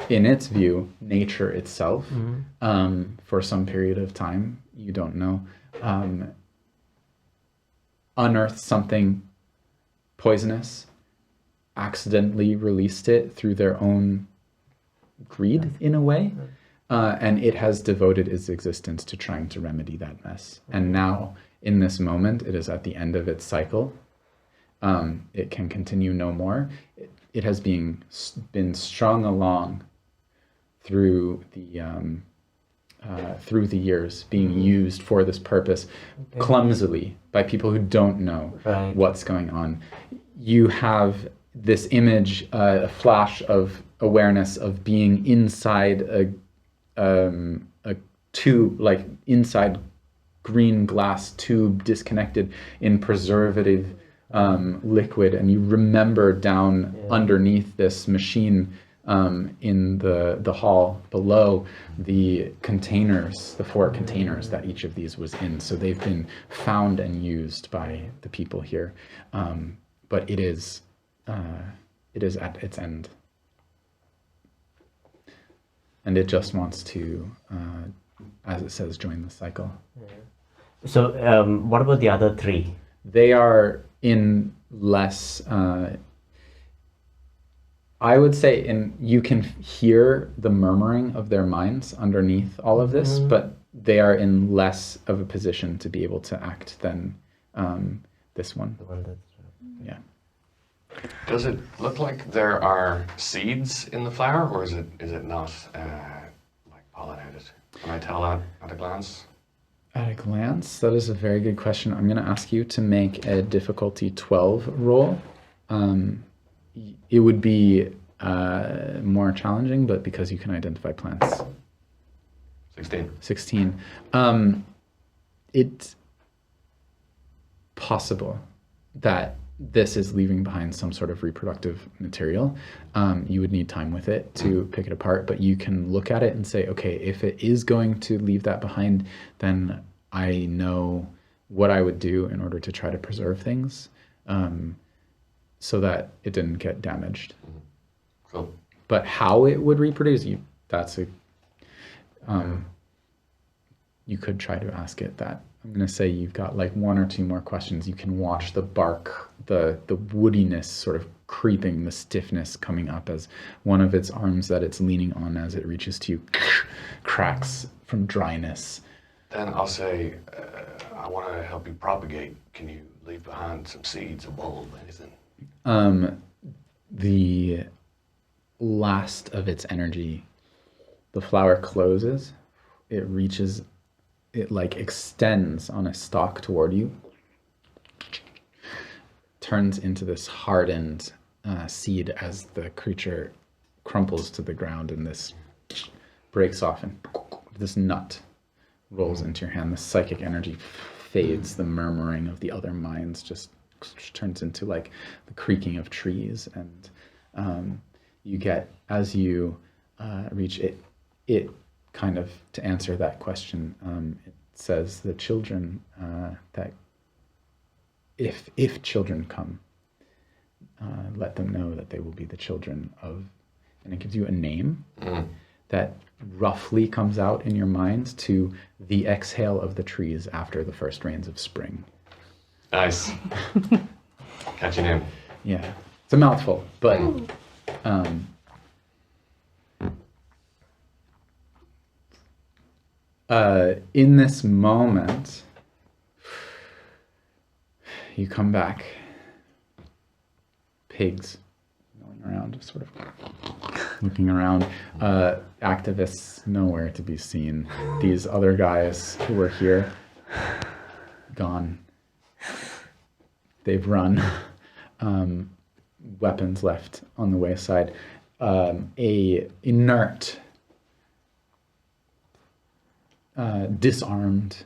Speaker 1: in its view, nature itself, for some period of time, you don't know, unearthed something poisonous, accidentally released it through their own greed, in a way, and it has devoted its existence to trying to remedy that mess. And now, in this moment, it is at the end of its cycle. It can continue no more. It has been strung along through the years, being used for this purpose, clumsily by people who don't know what's going on. You have this image, a flash of awareness of being inside a tube, like inside green glass tube, disconnected in preservative liquid, and you remember down underneath this machine in the hall below the containers, the 4 containers that each of these was in. So they've been found and used by the people here, but it is at its end, and it just wants to, as it says, join the cycle.
Speaker 4: So what about the other 3?
Speaker 1: They are in less, I would say, you can hear the murmuring of their minds underneath all of this, but they are in less of a position to be able to act than this one. Yeah.
Speaker 2: Does it look like there are seeds in the flower, or is it not like pollinated? Can I tell that at a glance?
Speaker 1: At a glance, that is a very good question. I'm going to ask you to make a difficulty 12 roll. It would be more challenging, but because you can identify plants. 16. It's possible that this is leaving behind some sort of reproductive material. You would need time with it to pick it apart, but you can look at it and say, okay, if it is going to leave that behind, then I know what I would do in order to try to preserve things so that it didn't get damaged.
Speaker 2: Cool.
Speaker 1: But how it would reproduce, you could try to ask it that. I'm going to say you've got like 1 or 2 more questions. You can watch the bark, the woodiness sort of creeping, the stiffness coming up as one of its arms that it's leaning on as it reaches to you cracks from dryness.
Speaker 2: Then I'll say, I want to help you propagate. Can you leave behind some seeds, a bulb, anything?
Speaker 1: The last of its energy, the flower closes, it reaches, it like extends on a stalk toward you, turns into this hardened seed as the creature crumples to the ground, and this breaks off and this nut rolls into your hand. The psychic energy fades, the murmuring of the other minds just turns into like the creaking of trees, and you get, as you reach it kind of, to answer that question, it says the children, that if children come, let them know that they will be the children of, and it gives you a name that roughly comes out in your mind to the exhale of the trees after the first rains of spring.
Speaker 2: Nice. Catching him.
Speaker 1: Yeah, it's a mouthful, but in this moment, you come back. Pigs going around, just sort of looking around. Activists nowhere to be seen. These other guys who were here, gone. They've run. Weapons left on the wayside. A inert, disarmed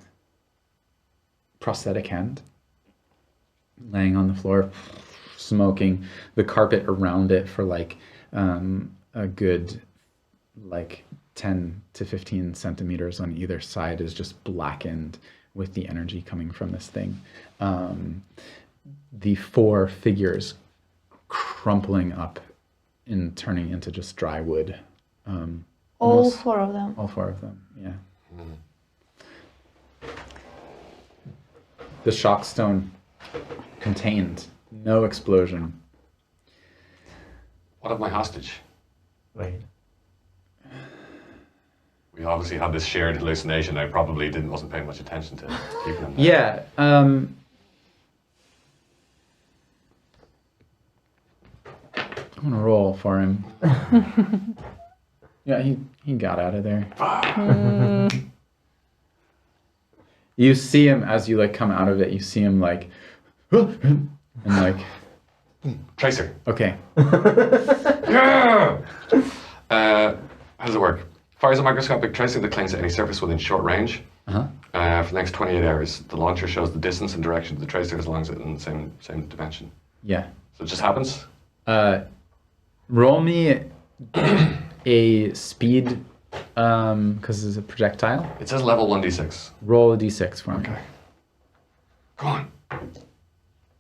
Speaker 1: prosthetic hand laying on the floor, smoking. The carpet around it for like a good 10 to 15 centimeters on either side is just blackened with the energy coming from this thing. The 4 figures crumpling up and turning into just dry wood.
Speaker 3: All 4 of them.
Speaker 1: All 4 of them, yeah. The shock stone contained, no explosion.
Speaker 2: What of my hostage?
Speaker 4: Right.
Speaker 2: We obviously had this shared hallucination. I probably wasn't paying much attention to keeping him there.
Speaker 1: Yeah. I'm gonna roll for him. Yeah, he got out of there. You see him as you come out of it. You see him and
Speaker 2: Tracer.
Speaker 1: okay.
Speaker 2: Yeah! How does it work? Fires a microscopic tracer that clings to any surface within short range.
Speaker 1: Uh-huh.
Speaker 2: For the next 28 hours, the launcher shows the distance and direction of the tracer as long as it's in the same dimension.
Speaker 1: Yeah.
Speaker 2: So it just happens?
Speaker 1: Roll me a speed, because it's a projectile.
Speaker 2: It says level 1d6.
Speaker 1: Roll a d6 for me.
Speaker 2: Okay. Go on.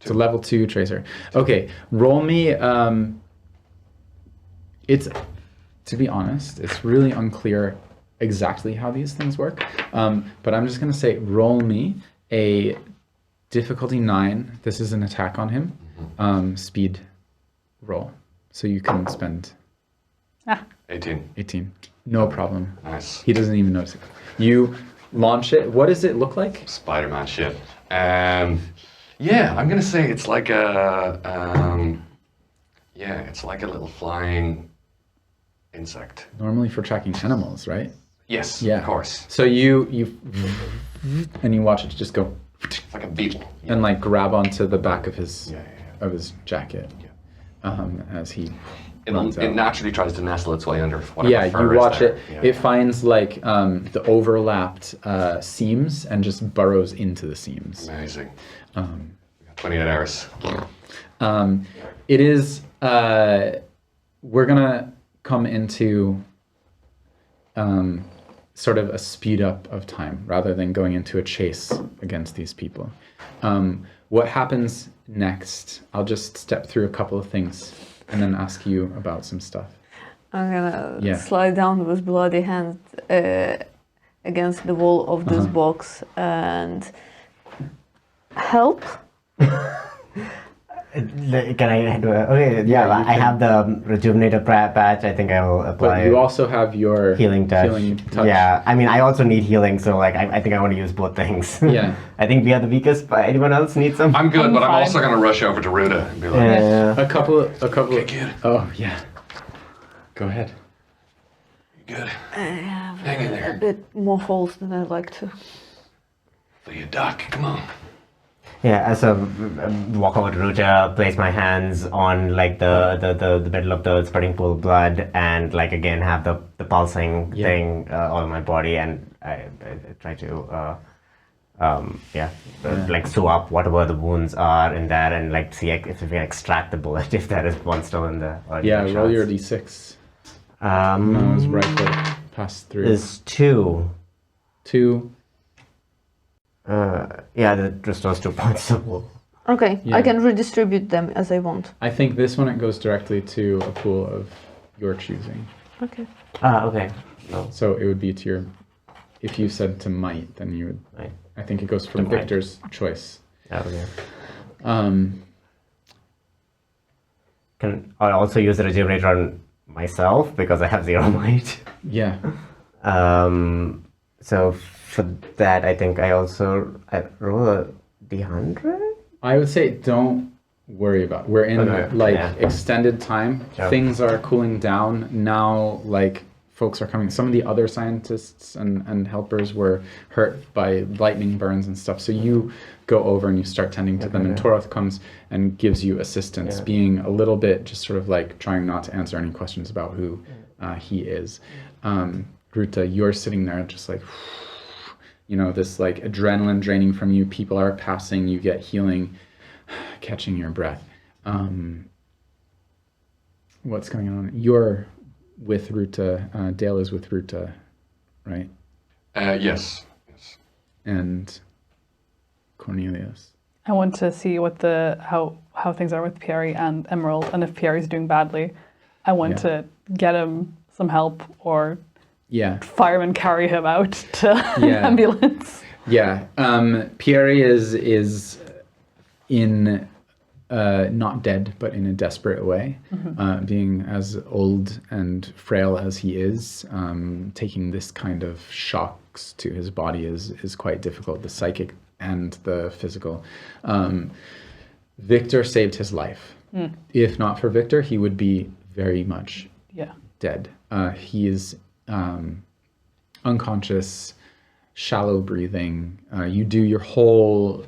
Speaker 1: It's a level 2 tracer. Okay, roll me. It's, to be honest, it's really unclear exactly how these things work. But I'm just gonna say, roll me a difficulty 9. This is an attack on him. Speed roll. So you can spend
Speaker 2: 18.
Speaker 1: 18. No problem.
Speaker 2: Nice.
Speaker 1: He doesn't even notice it. You launch it. What does it look like?
Speaker 2: Spider-Man shit. Yeah, I'm gonna say it's like a it's like a little flying insect.
Speaker 1: Normally for tracking animals, right?
Speaker 2: Yes,
Speaker 1: Yeah.
Speaker 2: of course.
Speaker 1: So you and you watch it just go
Speaker 2: It's like a beetle.
Speaker 1: and grab onto the back of his
Speaker 2: Yeah.
Speaker 1: of his jacket as he
Speaker 2: It
Speaker 1: runs out.
Speaker 2: naturally tries to nestle its way under whatever
Speaker 1: Yeah,
Speaker 2: fur
Speaker 1: you
Speaker 2: is
Speaker 1: watch
Speaker 2: there.
Speaker 1: it.
Speaker 2: Yeah.
Speaker 1: It finds the overlapped seams and just burrows into the seams.
Speaker 2: Amazing. 28 hours.
Speaker 1: It is. We're gonna come into sort of a speed up of time rather than going into a chase against these people. What happens next? I'll just step through a couple of things and then ask you about some stuff.
Speaker 3: I'm gonna
Speaker 1: Yeah.
Speaker 3: slide down with bloody hand against the wall of this box and help.
Speaker 4: Can I do it? Okay, yeah,
Speaker 1: you
Speaker 4: I
Speaker 1: can.
Speaker 4: have the rejuvenator patch. I think I will apply
Speaker 1: But you also have your
Speaker 4: healing touch.
Speaker 1: touch.
Speaker 4: Yeah, I mean, I also need healing, so I think I want to use both things.
Speaker 1: Yeah.
Speaker 4: I think we are the weakest, but anyone else need some?
Speaker 2: I'm good,
Speaker 5: I'm
Speaker 2: but I'm
Speaker 5: fine.
Speaker 2: also gonna rush over to Ruda and be like,
Speaker 4: Yeah.
Speaker 1: A couple.
Speaker 2: good.
Speaker 1: Oh yeah. Go ahead.
Speaker 2: "You good?
Speaker 3: I have
Speaker 2: Hang in
Speaker 3: a
Speaker 2: there.
Speaker 3: bit more holes than I'd like to.
Speaker 2: For you, Doc. Come on."
Speaker 4: Yeah, so walk over to Ruta, place my hands on the middle of the spreading pool of blood, and again have the pulsing thing all on my body, and I try to sew up whatever the wounds are in there, and see if we can extract the bullet if there is one still in the.
Speaker 1: Yeah. Roll your d6. No, his rifle passed through.
Speaker 4: Is 2.
Speaker 1: 2.
Speaker 4: That restores 2 points of wool.
Speaker 3: Okay,
Speaker 1: Yeah.
Speaker 3: I can redistribute them as I want.
Speaker 1: I think this one it goes directly to a pool of your choosing.
Speaker 3: Okay.
Speaker 4: Okay. No.
Speaker 1: So it would be to your. If you said to might, then you would.
Speaker 4: Right.
Speaker 1: I think it goes from
Speaker 4: To might.
Speaker 1: Victor's choice.
Speaker 4: Okay.
Speaker 1: Um,
Speaker 4: Can I also use the rejuvenator on myself because I have 0 might?
Speaker 1: yeah.
Speaker 4: So for that, I think I roll a d100.
Speaker 1: I would say don't worry about. We're in extended time.
Speaker 4: Sure.
Speaker 1: Things are cooling down now. Like folks are coming. Some of the other scientists and helpers were hurt by lightning burns and stuff. So you go over and you start tending to them. And Toroth comes and gives you assistance, being a little bit just sort of like trying not to answer any questions about who he is. Ruta, you're sitting there just like, this like adrenaline draining from you. People are passing. You get healing, catching your breath. What's going on? You're with Ruta. Dale is with Ruta, right?
Speaker 2: Yes.
Speaker 1: And Cornelius.
Speaker 5: I want to see what how things are with Pierre and Emerald, and if Pierre is doing badly, I want to get him some help or firemen carry him out to an ambulance.
Speaker 1: Yeah, Pierre is in not dead, but in a desperate way, being as old and frail as he is. Taking this kind of shocks to his body is quite difficult, the psychic and the physical. Victor saved his life. If not for Victor, he would be very much dead. He is unconscious, shallow breathing. You do your whole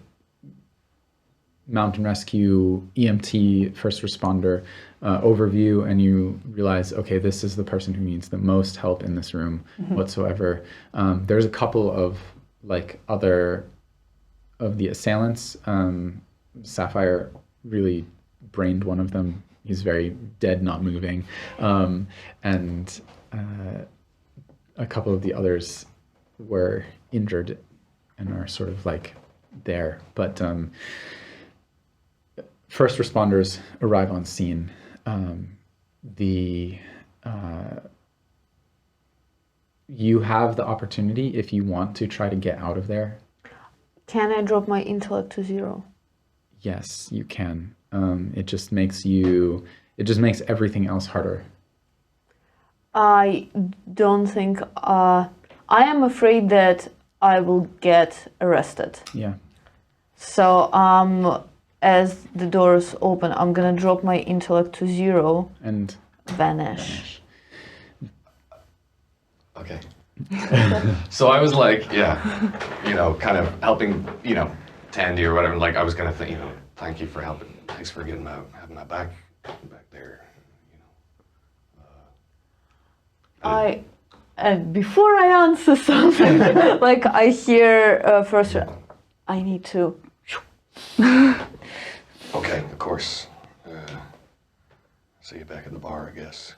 Speaker 1: mountain rescue, EMT, first responder overview, and you realize, okay, this is the person who needs the most help in this room whatsoever. There's a couple of other of the assailants. Sapphire really brained one of them. He's very dead, not moving. And a couple of the others were injured and are sort of there. But first responders arrive on scene. You have the opportunity, if you want, to try to get out of there.
Speaker 3: Can I drop my intellect to 0?
Speaker 1: Yes, you can. It just makes everything else harder.
Speaker 3: I don't think... I am afraid that I will get arrested.
Speaker 1: Yeah.
Speaker 3: So, as the doors open, I'm gonna drop my intellect to 0
Speaker 1: and
Speaker 3: vanish.
Speaker 2: Okay. So I was kind of helping, Tandy or whatever. I was gonna think, thank you for helping. Thanks for having that back there.
Speaker 3: Before I answer something, I hear first, I need to.
Speaker 2: Okay, of course. See you back at the bar, I guess.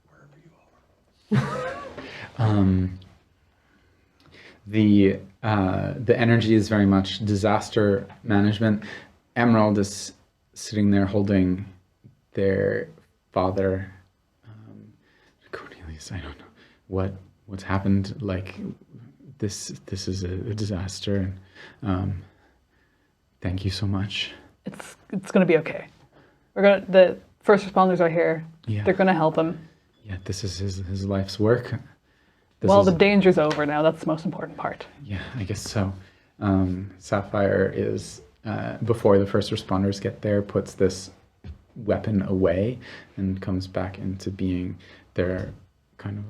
Speaker 2: Wherever you
Speaker 1: are. The energy is very much disaster management. Emerald is sitting there holding their father. Cornelius, I don't know what's happened. This is a disaster. And thank you so much.
Speaker 5: It's gonna be okay. The first responders are here.
Speaker 1: Yeah.
Speaker 5: They're gonna help him.
Speaker 1: Yeah, this is his life's work.
Speaker 5: The danger's over now. That's the most important part.
Speaker 1: Yeah, I guess so. Sapphire is, before the first responders get there, puts this weapon away and comes back into being their kind of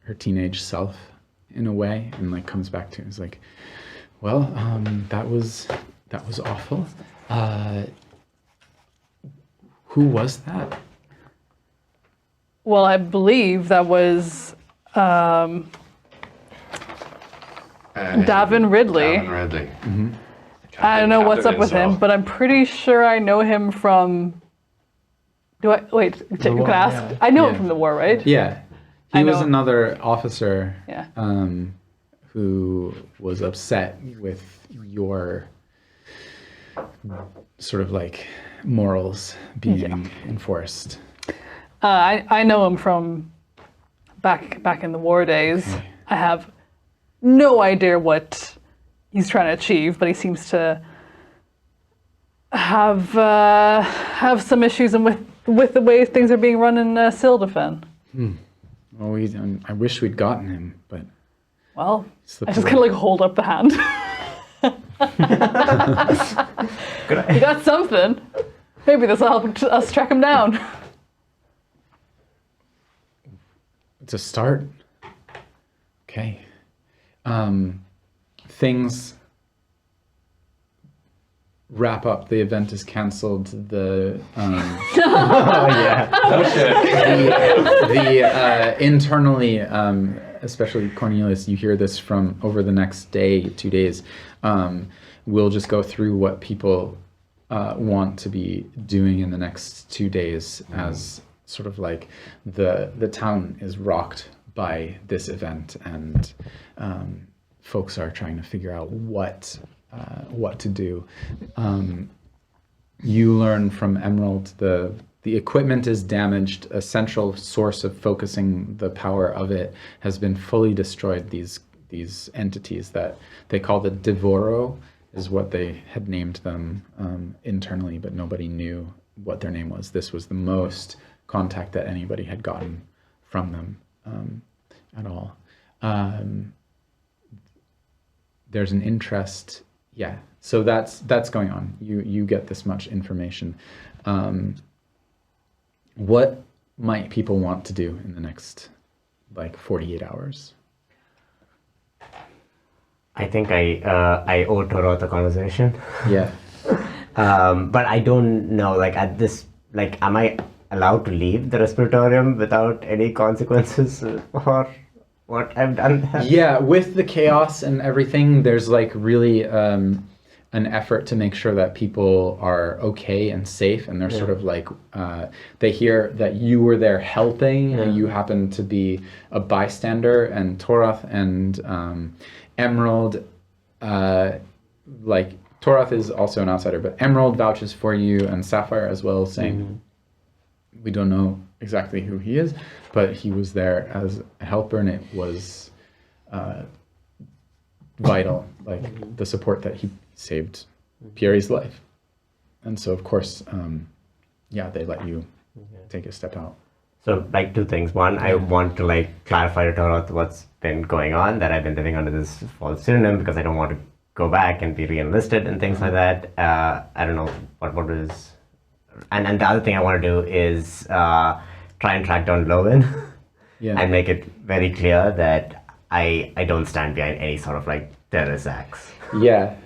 Speaker 1: her teenage self in a way, and comes back to it. It's that was awful. Who was that?
Speaker 5: Well, I believe that was Davin Ridley.
Speaker 2: Davin Ridley.
Speaker 1: Mm-hmm.
Speaker 5: I don't know what's up with him, but I'm pretty sure I know him from... Can I ask?
Speaker 1: Yeah.
Speaker 5: I know him from the war, right?
Speaker 1: Yeah. He was another officer who was upset with your sort of morals being enforced.
Speaker 5: I know him from back in the war days. Okay. I have no idea what he's trying to achieve, but he seems to have some issues with the way things are being run in Sildafen.
Speaker 1: Well, I wish we'd gotten him, but...
Speaker 5: Well, I just kind of hold up the hand. You got something. Maybe this will help us track him down.
Speaker 1: To start, okay. Things wrap up. The event is canceled. The internally, especially Cornelius, you hear this from over the next day, 2 days. We'll just go through what people want to be doing in the next 2 days as sort of like the town is rocked by this event, and folks are trying to figure out what to do. You learn from Emerald the equipment is damaged. A central source of focusing the power of it has been fully destroyed. These entities that they call the Devoro is what they had named them internally, but nobody knew what their name was. This was the most contact that anybody had gotten from them at all. There's an interest, yeah. So that's going on. You get this much information. What might people want to do in the next 48 hours?
Speaker 4: I think I owe Toroth a conversation.
Speaker 1: Yeah.
Speaker 4: But I don't know, at this, am I allowed to leave the Respitorium without any consequences for what I've done?
Speaker 1: Yeah, with the chaos and everything, there's really an effort to make sure that people are okay and safe, and they're sort of they hear that you were there helping, and you happen to be a bystander, and Toroth and Emerald, Toroth is also an outsider, but Emerald vouches for you, and Sapphire as well, saying, we don't know exactly who he is, but he was there as a helper, and it was vital, the support that he saved Pierre's life. And so, of course, they let you take a step out.
Speaker 4: So, 2 things. One, I want to, clarify to Toroth what's been going on, that I've been living under this false pseudonym because I don't want to go back and be re-enlisted and things like that. I don't know what is... And the other thing I want to do is try and track down Lowen and make it very clear that I don't stand behind any sort of terrorist acts.
Speaker 1: Yeah.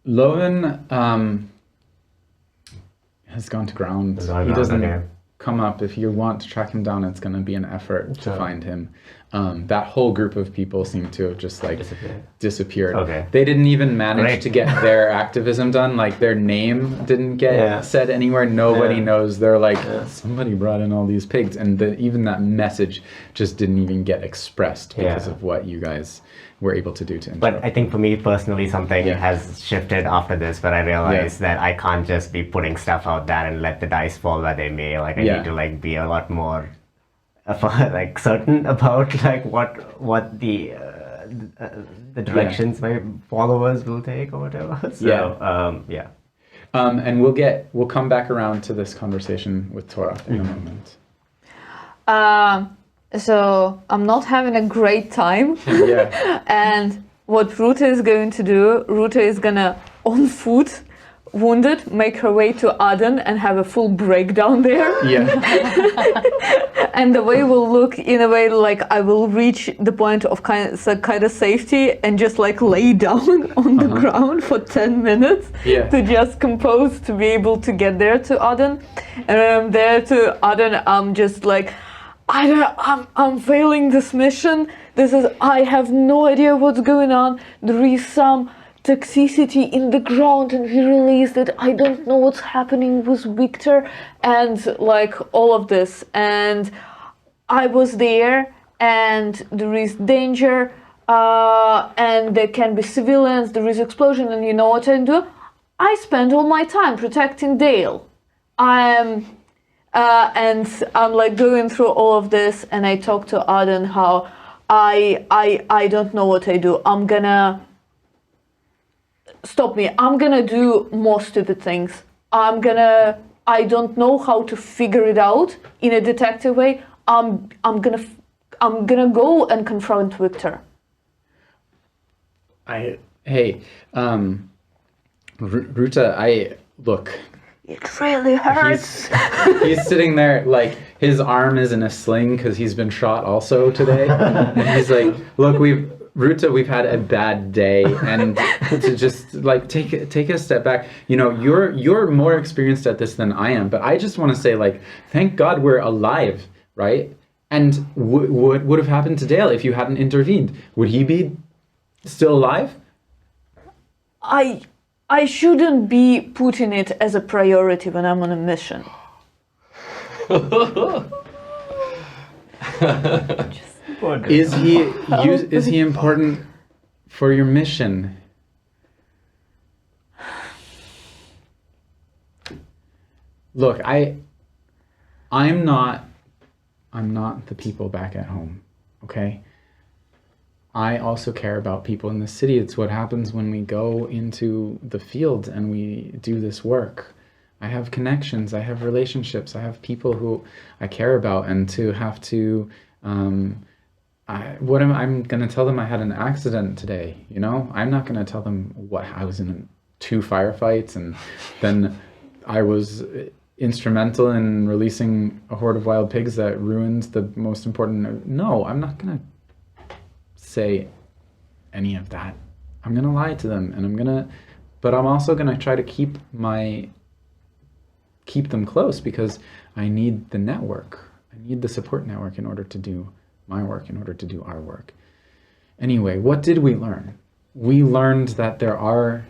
Speaker 1: Lowen has gone to ground. He doesn't come up. If you want to track him down, it's going to be an effort to find him. That whole group of people seem to have just disappeared.
Speaker 4: Okay.
Speaker 1: They didn't even manage to get their activism done. Their name didn't get said anywhere. Nobody knows. They're somebody brought in all these pigs, and even that message just didn't even get expressed because of what you guys were able to do to interrupt.
Speaker 4: But I think for me personally, something has shifted after this, but I realized that I can't just be putting stuff out there and let the dice fall where they may. I need to be a lot more certain about what the directions my followers will take or whatever. So
Speaker 1: and we'll come back around to this conversation with Toroth in a moment.
Speaker 3: So I'm not having a great time. And what Ruta is going to do, Ruta is gonna on foot, wounded, make her way to Aden and have a full breakdown there. And the way will look in a way I will reach the point of kind of safety and just lay down on the ground for 10 minutes to just compose, to be able to get there to Aden. And when I'm there to Aden, I'm just I'm failing this mission. I have no idea what's going on. There is some toxicity in the ground, and we realized that I don't know what's happening with Victor and all of this. And I was there, and there is danger, and there can be civilians, there is explosion, and you know what I do? I spend all my time protecting Dale. And I'm going through all of this, and I talk to Aden how I don't know what I do. I'm gonna stop me. I'm gonna do more stupid things. I don't know how to figure it out in a detective way. I'm gonna go and confront Victor.
Speaker 1: Hey, Ruta, look.
Speaker 3: It really hurts.
Speaker 1: He's sitting there like his arm is in a sling because he's been shot also today. And he's like, look, we've had a bad day, and to just like take a step back. You know, you're more experienced at this than I am, but I just want to say, like, thank God we're alive, right? And what would have happened to Dale if you hadn't intervened? Would he be still alive?
Speaker 3: I shouldn't be putting it as a priority when I'm on a mission.
Speaker 1: Is he important for your mission? Look, I'm not the people back at home, okay? I also care about people in the city. It's what happens when we go into the field and we do this work. I have connections, I have relationships, I have people who I care about, and to have to, I'm going to tell them I had an accident today, you know? I'm not going to tell them what I was in 2 firefights and then I was instrumental in releasing a horde of wild pigs that ruined the most important. No, I'm not going to say any of that. I'm gonna lie to them, and but I'm also gonna try to keep them close because I need the network. I need the support network in order to do my work, in order to do our work. Anyway, what did we learn? We learned that there are...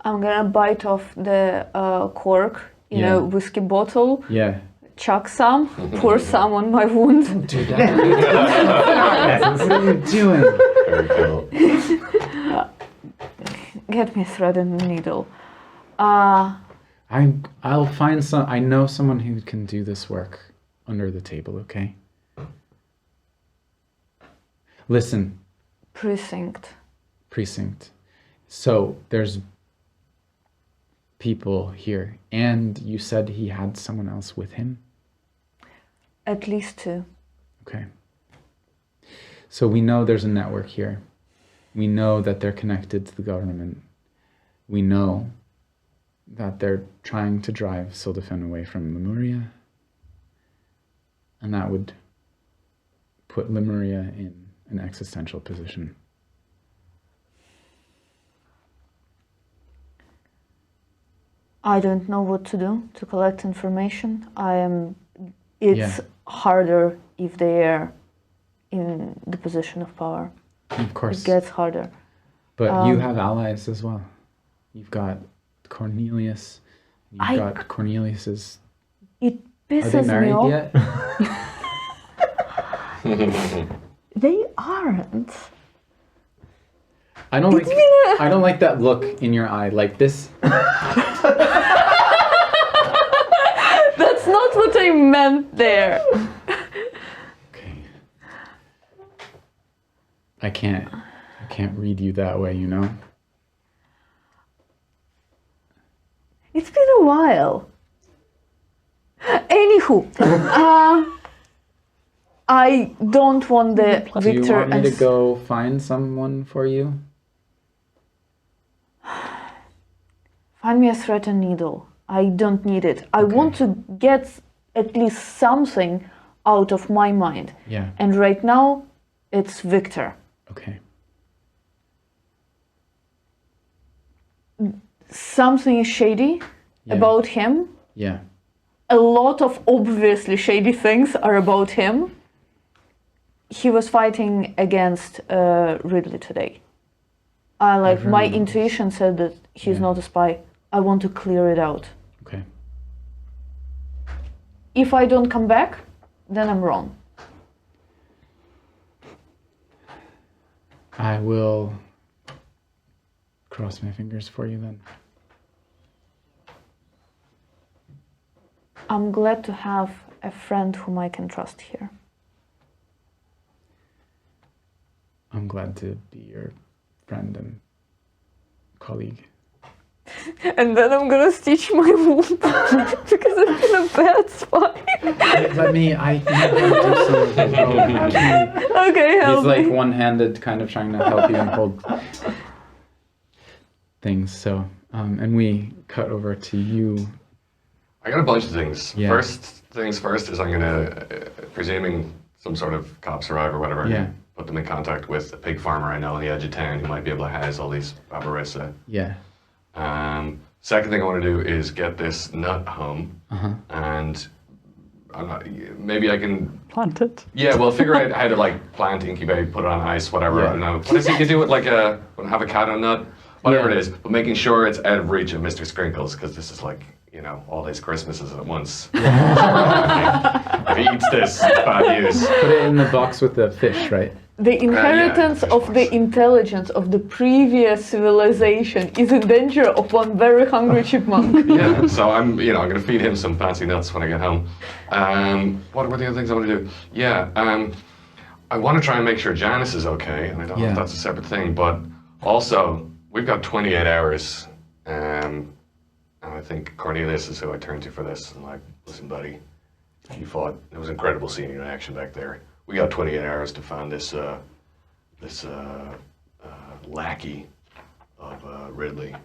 Speaker 3: I'm gonna bite off the cork in a whiskey bottle.
Speaker 1: Yeah.
Speaker 3: Chuck some, pour some on my wound.
Speaker 1: Don't do that. What are you doing?
Speaker 2: Very cool.
Speaker 3: Get me a thread and a needle.
Speaker 1: I'll find some. I know someone who can do this work under the table. Okay. Listen.
Speaker 3: Precinct.
Speaker 1: So there's people here, and you said he had someone else with him?
Speaker 3: At least 2.
Speaker 1: Okay. So we know there's a network here. We know that they're connected to the government. We know that they're trying to drive Sildafen away from Lemuria. And that would put Lemuria in an existential position.
Speaker 3: I don't know what to do to collect information. It's harder if they're in the position of power.
Speaker 1: Of course.
Speaker 3: It gets harder.
Speaker 1: But you have allies as well. You've got Cornelius. You've got Cornelius's...
Speaker 3: It pisses
Speaker 1: Are they married
Speaker 3: me
Speaker 1: yet?
Speaker 3: They aren't.
Speaker 1: I don't like that look in your eye, like this.
Speaker 3: That's not what I meant there.
Speaker 1: Okay. I can't read you that way, you know?
Speaker 3: It's been a while. Anywho, I don't want the
Speaker 1: Do
Speaker 3: Victor.
Speaker 1: you want me to go find someone for you?
Speaker 3: Find me a thread and needle. I don't need it. I want to get at least something out of my mind.
Speaker 1: Yeah.
Speaker 3: And right now, it's Victor.
Speaker 1: Okay.
Speaker 3: Something shady about him.
Speaker 1: Yeah.
Speaker 3: A lot of obviously shady things are about him. He was fighting against Ridley today. My intuition said that he's not a spy. I want to clear it out.
Speaker 1: Okay.
Speaker 3: If I don't come back, then I'm wrong.
Speaker 1: I will cross my fingers for you then.
Speaker 3: I'm glad to have a friend whom I can trust here.
Speaker 1: I'm glad to be your friend and colleague.
Speaker 3: and then I'm gonna stitch my wound because I'm in a bad spot.
Speaker 1: Let me, I do something.
Speaker 3: Okay, help
Speaker 1: He's like
Speaker 3: me.
Speaker 1: one-handed, kind of trying to help you and hold things. So, and we cut over to you.
Speaker 2: I got a bunch of things.
Speaker 1: Yeah.
Speaker 2: First things first is I'm gonna, presuming some sort of cop survivor or whatever,
Speaker 1: Yeah.
Speaker 2: put them in contact with a pig farmer I know on the edge of town who might be able to house all these Barbarissa.
Speaker 1: Yeah.
Speaker 2: Second thing I want to do is get this nut home, and I'm not, maybe I can.
Speaker 5: Plant it.
Speaker 2: Yeah, well, figure out how to like plant, incubate, put it on ice, whatever.
Speaker 1: Yeah.
Speaker 2: I don't know. What is it you do with like a have a cat on nut, whatever it is, but making sure it's out of reach of Mr. Sprinkles because this is like all his Christmases at once. If he eats this, it's bad news.
Speaker 1: Put it in the box with the fish, right?
Speaker 3: The inheritance
Speaker 2: fish
Speaker 3: of the
Speaker 2: box.
Speaker 3: intelligence of the previous civilization is in danger of one very hungry chipmunk.
Speaker 2: Yeah, so I'm gonna feed him some fancy nuts when I get home. What were the other things I want to do? Yeah, I want to try and make sure Janice is okay, and I don't know if that's a separate thing, but also we've got 28 hours, and I think Cornelius is who I turn to for this. I'm like, listen, buddy, you fought. It was incredible seeing you in action back there. We got 28 hours to find this lackey of Ridley.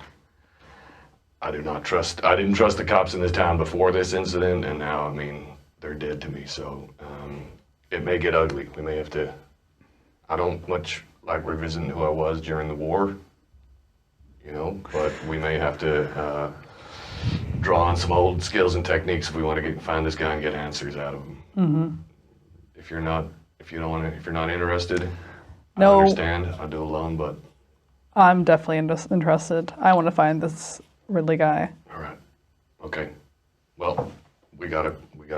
Speaker 2: I didn't trust the cops in this town before this incident, and now, I mean, they're dead to me, so it may get ugly. We may have to, I don't much like revisiting who I was during the war, but we may have to draw on some old skills and techniques if we want to find this guy and get answers out of him.
Speaker 5: Mm-hmm.
Speaker 2: If you're not interested,
Speaker 5: No.
Speaker 2: I understand. I'll do it alone, but
Speaker 5: I'm definitely interested. I want to find this Ridley guy.
Speaker 2: all right. Okay. Well, we gotta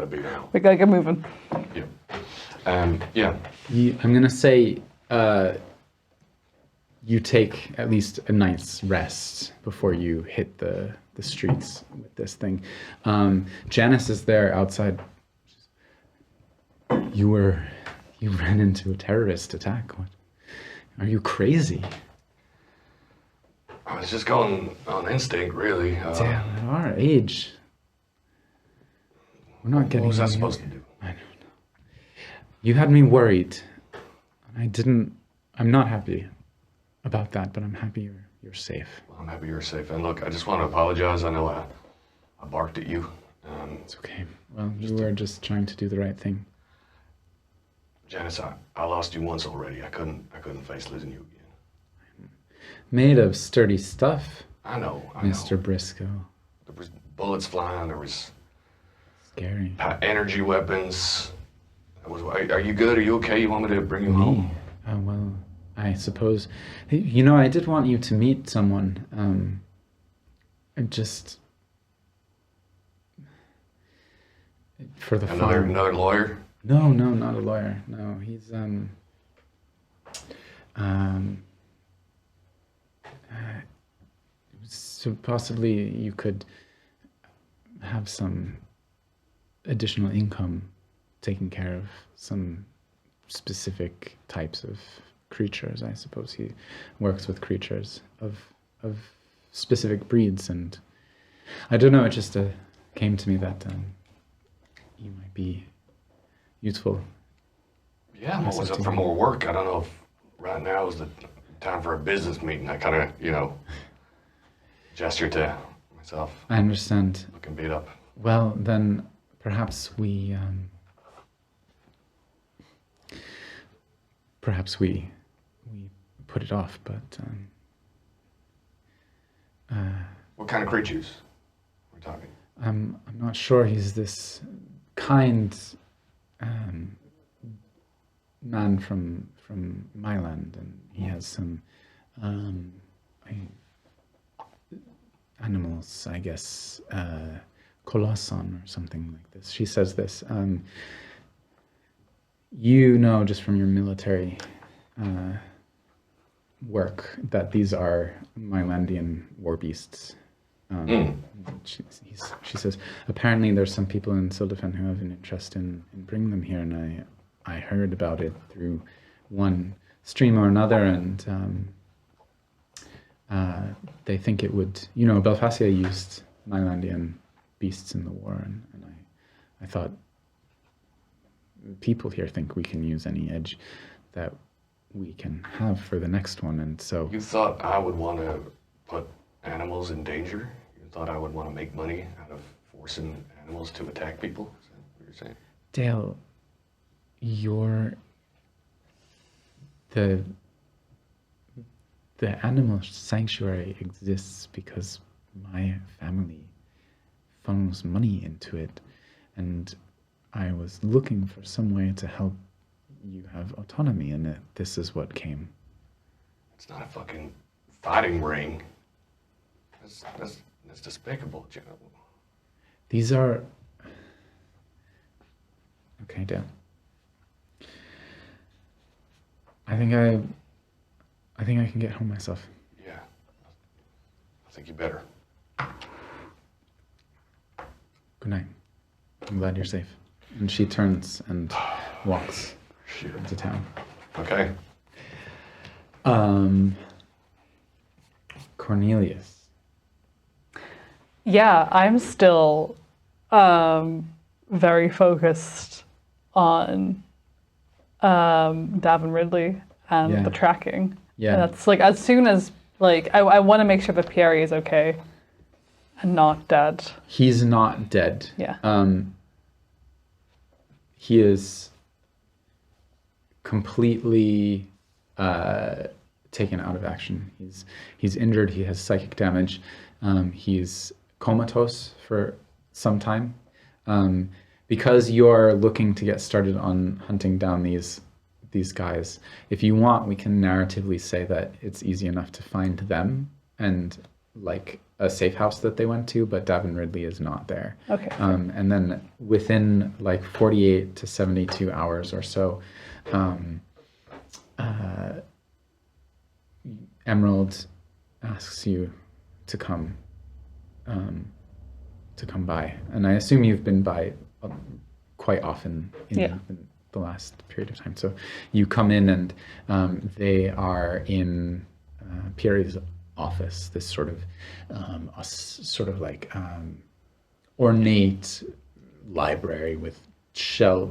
Speaker 2: be now.
Speaker 5: We gotta get moving.
Speaker 2: Yeah. Yeah.
Speaker 1: I'm gonna say you take at least a night's rest before you hit the streets with this thing. Janice is there outside. You ran into a terrorist attack. What? Are you crazy?
Speaker 2: I was just going on instinct, really.
Speaker 1: Damn, at our age, we're not getting.
Speaker 2: What was I
Speaker 1: any
Speaker 2: supposed to
Speaker 1: younger.
Speaker 2: do?
Speaker 1: I don't know. You had me worried. I'm not happy about that, but I'm happy you're safe.
Speaker 2: Well, I'm happy you're safe. And look, I just want to apologize. I know I barked at you.
Speaker 1: It's okay. Well, you were just trying to do the right thing.
Speaker 2: Janice, I lost you once already. I couldn't face losing you again.
Speaker 1: Made of sturdy stuff,
Speaker 2: I know.
Speaker 1: Mr. Briscoe.
Speaker 2: There was bullets flying. There was
Speaker 1: Scary.
Speaker 2: energy weapons. Are you good? Are you okay? You want me to bring you home?
Speaker 1: Oh, well, I suppose. I did want you to meet someone. For the farm.
Speaker 2: Another lawyer?
Speaker 1: No, not a lawyer. No, he's so possibly you could have some additional income taking care of some specific types of creatures. I suppose he works with creatures of specific breeds, and I don't know, it just came to me that you might be useful.
Speaker 2: Yeah, I'm always up for more work. I don't know if right now is the time for a business meeting. I kind of, gesture to myself.
Speaker 1: I understand.
Speaker 2: Looking beat up.
Speaker 1: Well, then perhaps we put it off, but
Speaker 2: What kind of creatures we're talking?
Speaker 1: I'm not sure. He's this kind man from my land, and he has some animals, I guess, colosson or something like this. She says this. Just from your military work that these are Mylandian war beasts. She says, apparently there's some people in Sildafen who have an interest in bringing them here, and I heard about it through one stream or another, and they think it would, you know, Belfacia used Nylandian beasts in the war, and I thought people here think we can use any edge that we can have for the next one, and so...
Speaker 2: You thought I would want to put animals in danger? You thought I would want to make money out of forcing animals to attack people? Is that what you're saying?
Speaker 1: Dale, the animal sanctuary exists because my family funnels money into it, and I was looking for some way to help you have autonomy in it. This is what came.
Speaker 2: It's not a fucking fighting ring. That's despicable, Joe.
Speaker 1: These are... Okay, Dale. I think I can get home myself.
Speaker 2: Yeah. I think you better.
Speaker 1: Good night. I'm glad you're safe. And she turns and walks into town.
Speaker 2: Okay.
Speaker 1: Cornelius.
Speaker 5: Yeah, I'm still very focused on Davin Ridley and the tracking.
Speaker 1: Yeah.
Speaker 5: And that's like, as soon as, like, I want to make sure that Pierre is okay and not dead.
Speaker 1: He's not dead.
Speaker 5: Yeah.
Speaker 1: He is completely taken out of action. He's injured. He has psychic damage. He's comatose for some time. Because you're looking to get started on hunting down these guys, if you want, we can narratively say that it's easy enough to find them and like a safe house that they went to, but Davin Ridley is not there.
Speaker 5: Okay.
Speaker 1: And then within like 48 to 72 hours or so, Emerald asks you to come by, and I assume you've been by quite often in the last period of time. So you come in, and they are in Pierre's office, this sort of like ornate library with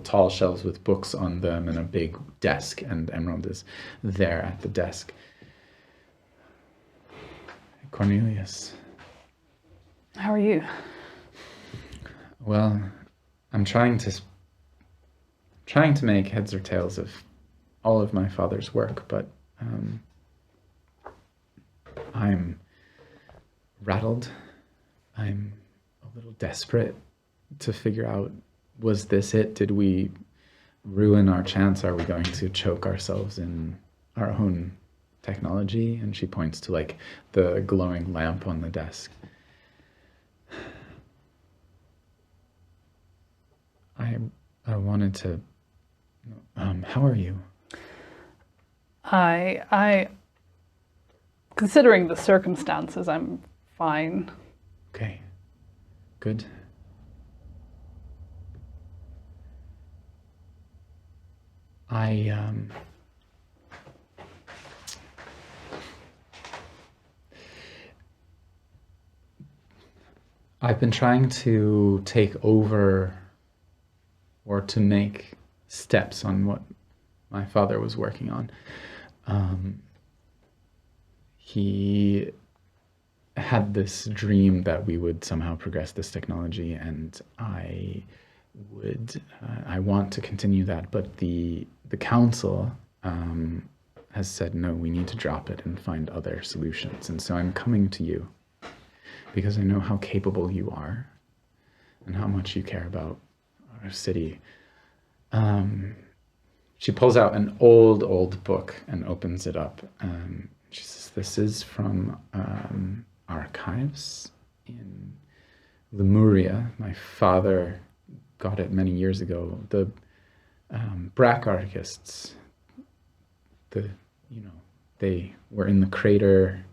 Speaker 1: tall shelves with books on them and a big desk, and Emerald is there at the desk. Cornelius.
Speaker 5: How are you?
Speaker 1: Well, I'm trying to make heads or tails of all of my father's work, but I'm rattled. I'm a little desperate to figure out, was this it? Did we ruin our chance? Are we going to choke ourselves in our own technology? And she points to like the glowing lamp on the desk. I wanted to, how are you?
Speaker 5: I considering the circumstances, I'm fine.
Speaker 1: Okay, good. I've been trying to take over or to make steps on what my father was working on. He had this dream that we would somehow progress this technology, and I want to continue that, but the council has said, no, we need to drop it and find other solutions. And so I'm coming to you because I know how capable you are and how much you care about our city. She pulls out an old book and opens it up. She says, this is from archives in Lemuria. My father got it many years ago. The Brack archists, they were in the crater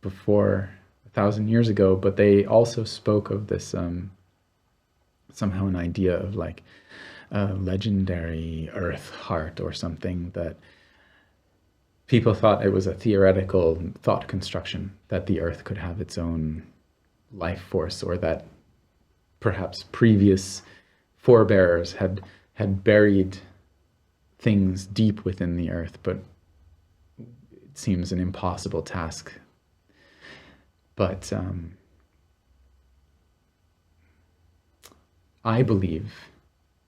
Speaker 1: before 1,000 years ago, but they also spoke of this somehow an idea of like a legendary earth heart or something that people thought it was a theoretical thought construction that the Earth could have its own life force, or that perhaps previous forebearers had buried things deep within the Earth, but it seems an impossible task. But I believe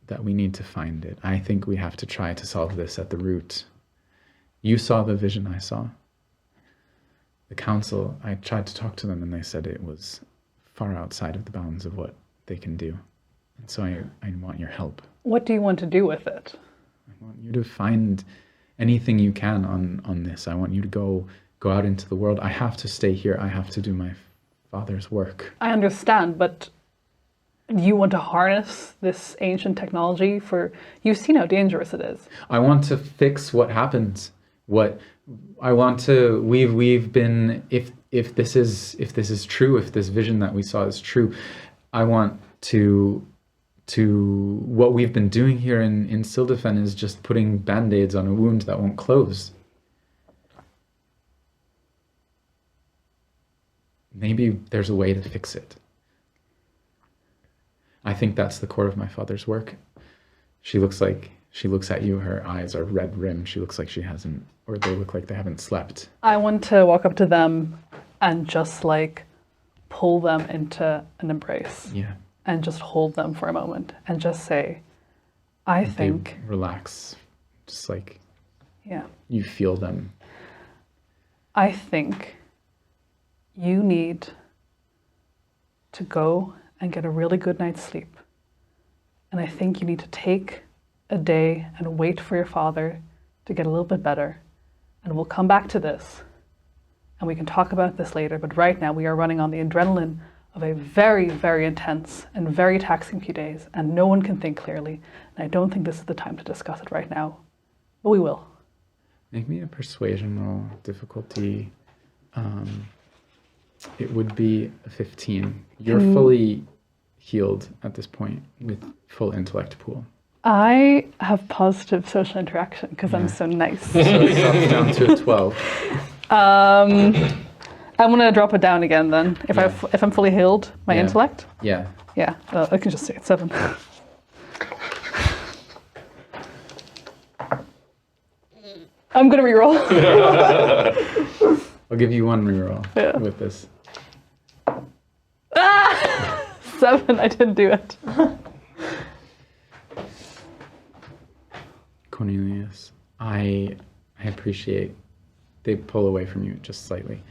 Speaker 1: that we need to find it. I think we have to try to solve this at the root. You saw the vision I saw. The council, I tried to talk to them and they said it was far outside of the bounds of what they can do. And so I want your help.
Speaker 5: What do you want to do with it?
Speaker 1: I want you to find anything you can on this. I want you to go out into the world. I have to stay here. I have to do my father's work.
Speaker 5: I understand, but you want to harness this ancient technology for... You've seen how dangerous it is.
Speaker 1: I want to fix what happened. What I want to... We've been... If this is true, if this vision that we saw is true, I want to what we've been doing here in Sildefen is just putting band-aids on a wound that won't close. Maybe there's a way to fix it. I think that's the core of my father's work. She looks at you, her eyes are red rimmed. She looks like she hasn't, or they look like they haven't slept.
Speaker 5: I want to walk up to them and just like pull them into an embrace.
Speaker 1: Yeah.
Speaker 5: And just hold them for a moment and just say, I think...
Speaker 1: They relax, just like
Speaker 5: yeah.
Speaker 1: You feel them.
Speaker 5: I think you need to go and get a really good night's sleep. And I think you need to take a day and wait for your father to get a little bit better. And we'll come back to this. And we can talk about this later. But right now we are running on the adrenaline of a very, very intense and very taxing few days. And no one can think clearly. And I don't think this is the time to discuss it right now. But we will.
Speaker 1: Make me a persuasion roll. Difficulty. It would be a 15. You're fully healed at this point with full intellect pool.
Speaker 5: I have positive social interaction because I'm so nice.
Speaker 1: So it drops down to a 12.
Speaker 5: I'm gonna drop it down again then. If I'm fully healed, my intellect.
Speaker 1: Yeah.
Speaker 5: Yeah. I can just say it's 7. I'm gonna reroll.
Speaker 1: I'll give you one reroll with this.
Speaker 5: 7. I didn't do it.
Speaker 1: Cornelius, I appreciate they pull away from you just slightly.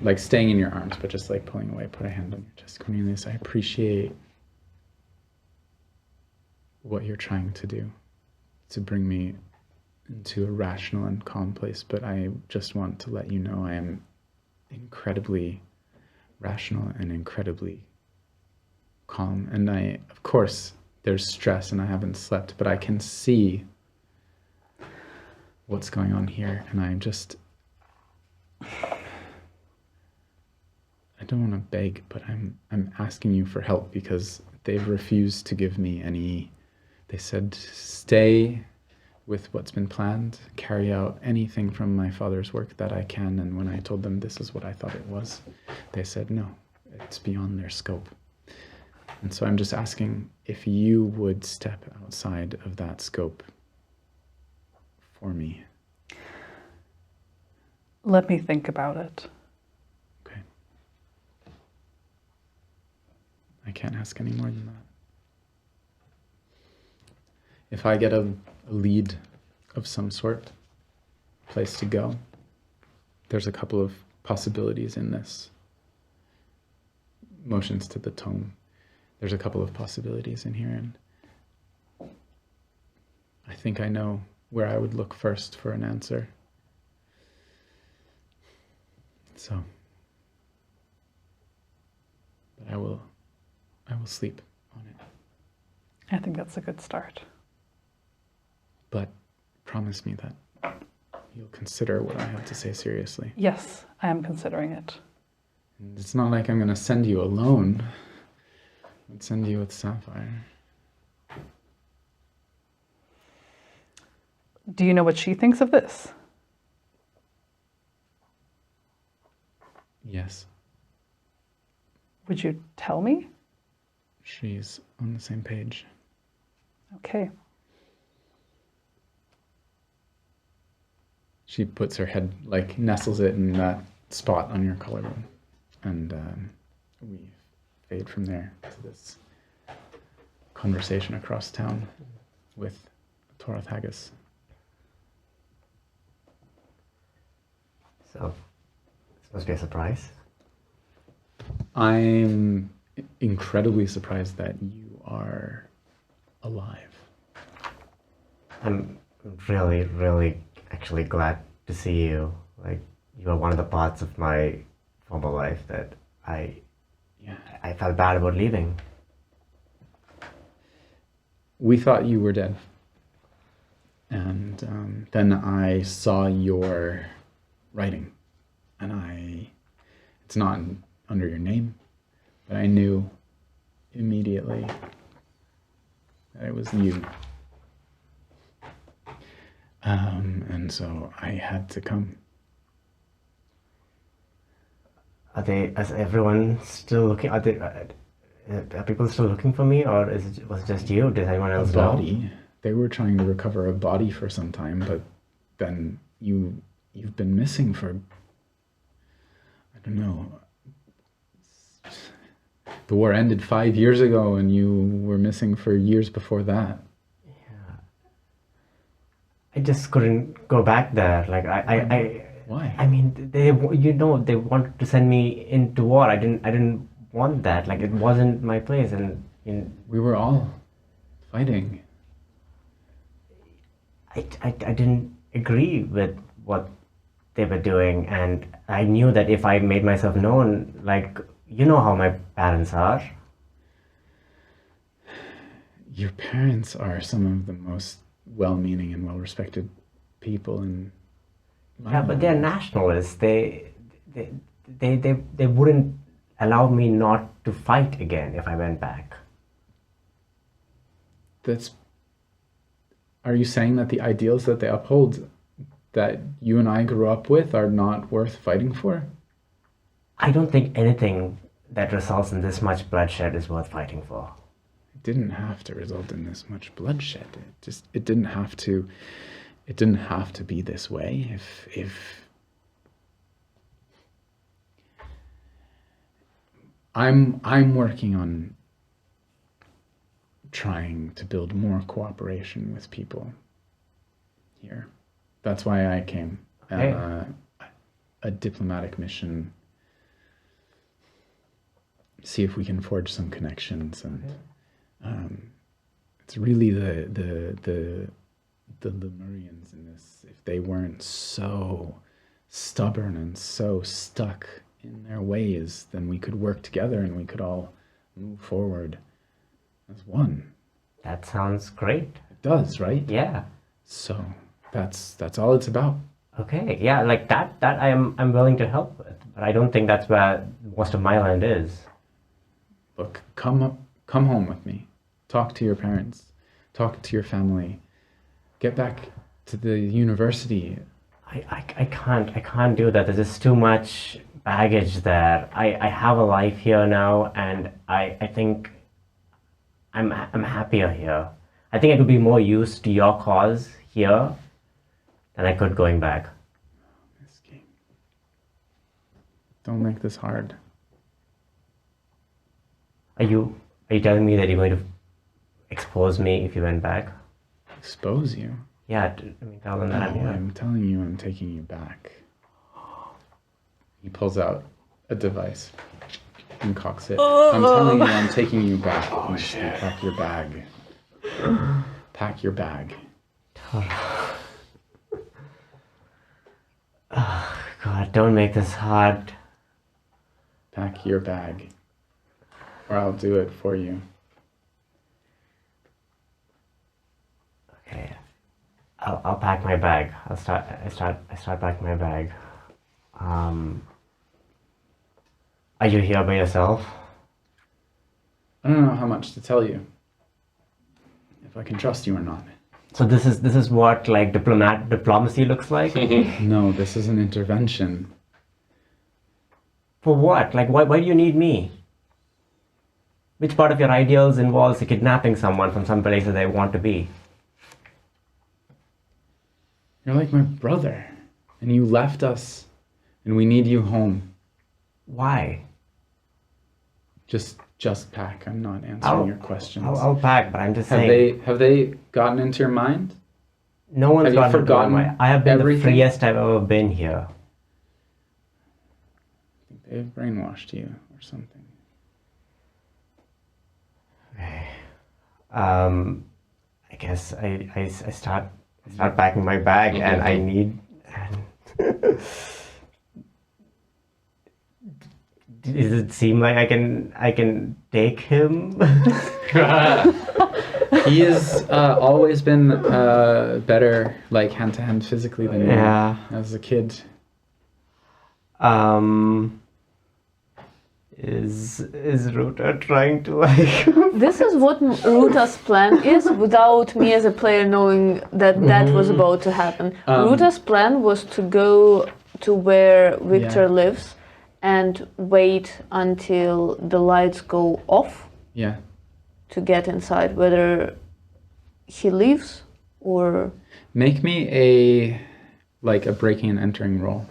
Speaker 1: Like staying in your arms, but just like pulling away, put a hand on your chest. Cornelius, I appreciate what you're trying to do to bring me into a rational and calm place, but I just want to let you know I am incredibly rational and incredibly calm. And of course, there's stress and I haven't slept, but I can see what's going on here. And I don't want to beg, but I'm asking you for help because they've refused to give me any. They said, stay with what's been planned, carry out anything from my father's work that I can. And when I told them this is what I thought it was, they said, no, it's beyond their scope. And so I'm just asking if you would step outside of that scope for me.
Speaker 5: Let me think about it.
Speaker 1: Okay. I can't ask any more than that. If I get a lead of some sort, place to go, there's a couple of possibilities in this. Motions to the tome. There's a couple of possibilities in here, and I think I know where I would look first for an answer. So, but I will sleep on it.
Speaker 5: I think that's a good start.
Speaker 1: But promise me that you'll consider what I have to say seriously.
Speaker 5: Yes, I am considering it.
Speaker 1: And it's not like I'm going to send you alone. I'd send you with Sapphire.
Speaker 5: Do you know what she thinks of this?
Speaker 1: Yes.
Speaker 5: Would you tell me?
Speaker 1: She's on the same page.
Speaker 5: Okay.
Speaker 1: She puts her head, like, nestles it in that spot on your collarbone. And we fade from there to this conversation across town with Torath Haggis.
Speaker 4: So, this must be a surprise.
Speaker 1: I'm incredibly surprised that you are alive.
Speaker 4: I'm really, really actually glad to see you. Like, you are one of the parts of my former life that I felt bad about leaving.
Speaker 1: We thought you were dead. And then I saw your writing. And it's not under your name, but I knew immediately that it was you. And so I had to come.
Speaker 4: Is everyone still looking? Are people still looking for me, or was it just you? Did anyone else know?
Speaker 1: Body. They were trying to recover a body for some time, but then you've been missing for, I don't know. The war ended 5 years ago, and you were missing for years before that.
Speaker 4: Yeah. I just couldn't go back there. Like
Speaker 1: Why?
Speaker 4: I mean, they wanted to send me into war. I didn't want that. Like, it wasn't my place, and
Speaker 1: We were all fighting.
Speaker 4: I didn't agree with what they were doing, and I knew that if I made myself known, like, you know how my parents are.
Speaker 1: Your parents are some of the most well-meaning and well-respected people in my
Speaker 4: Yeah, but they're nationalists. They wouldn't allow me not to fight again if I went back.
Speaker 1: Are you saying that the ideals that they uphold that you and I grew up with are not worth fighting for?
Speaker 4: I don't think anything that results in this much bloodshed is worth fighting for.
Speaker 1: It didn't have to result in this much bloodshed. It didn't have to be this way. If I'm working on trying to build more cooperation with people here. That's why I came.
Speaker 4: Okay.
Speaker 1: A diplomatic mission. See if we can forge some connections, and it's really the Lemurians in this. If they weren't so stubborn and so stuck in their ways, then we could work together and we could all move forward as one.
Speaker 4: That sounds great.
Speaker 1: It does, right?
Speaker 4: Yeah.
Speaker 1: So that's all it's about.
Speaker 4: Okay. Yeah, like that I'm willing to help with, but I don't think that's where most of my land is.
Speaker 1: Look, come home with me. Talk to your parents. Talk to your family. Get back to the university.
Speaker 4: I can't do that. There's just too much baggage there. I have a life here now, and I think I'm happier here. I think I could be more used to your cause here than I could going back.
Speaker 1: Miss King. Don't make this hard.
Speaker 4: Are you telling me that you're going to expose me if you went back?
Speaker 1: Expose you?
Speaker 4: Yeah, I mean, tell them that I'm
Speaker 1: No,
Speaker 4: here.
Speaker 1: I'm telling you I'm taking you back. He pulls out a device and cocks it. I'm telling you I'm taking you back. Oh, shit. Pack your bag. Pack your bag.
Speaker 4: Oh, God, don't make this hard.
Speaker 1: Pack your bag. Or I'll do it for you.
Speaker 4: Okay, I'll pack my bag. I start packing my bag. Are you here by yourself?
Speaker 1: I don't know how much to tell you. If I can trust you or not.
Speaker 4: So this is what like diplomacy looks like?
Speaker 1: No, this is an intervention.
Speaker 4: For what? Like, why do you need me? Which part of your ideals involves kidnapping someone from some place that they want to be?
Speaker 1: You're like my brother, and you left us, and we need you home.
Speaker 4: Why?
Speaker 1: Just pack. I'm not answering your questions.
Speaker 4: I'll pack, but I'm just saying.
Speaker 1: Have they gotten into your mind?
Speaker 4: No one's
Speaker 1: Have you forgotten
Speaker 4: I have been
Speaker 1: everything?
Speaker 4: the freest I've ever been here.
Speaker 1: They've brainwashed you or something.
Speaker 4: I guess I start packing my bag, and I need. Does it seem like I can take him?
Speaker 1: He has always been better, like hand to hand physically than you as a kid.
Speaker 4: Is Ruta trying to like?
Speaker 3: This is what Ruta's plan is, without me as a player knowing that was about to happen. Ruta's plan was to go to where Victor lives and wait until the lights go off.
Speaker 1: Yeah.
Speaker 3: To get inside, whether he leaves or.
Speaker 1: Make me a breaking and entering roll.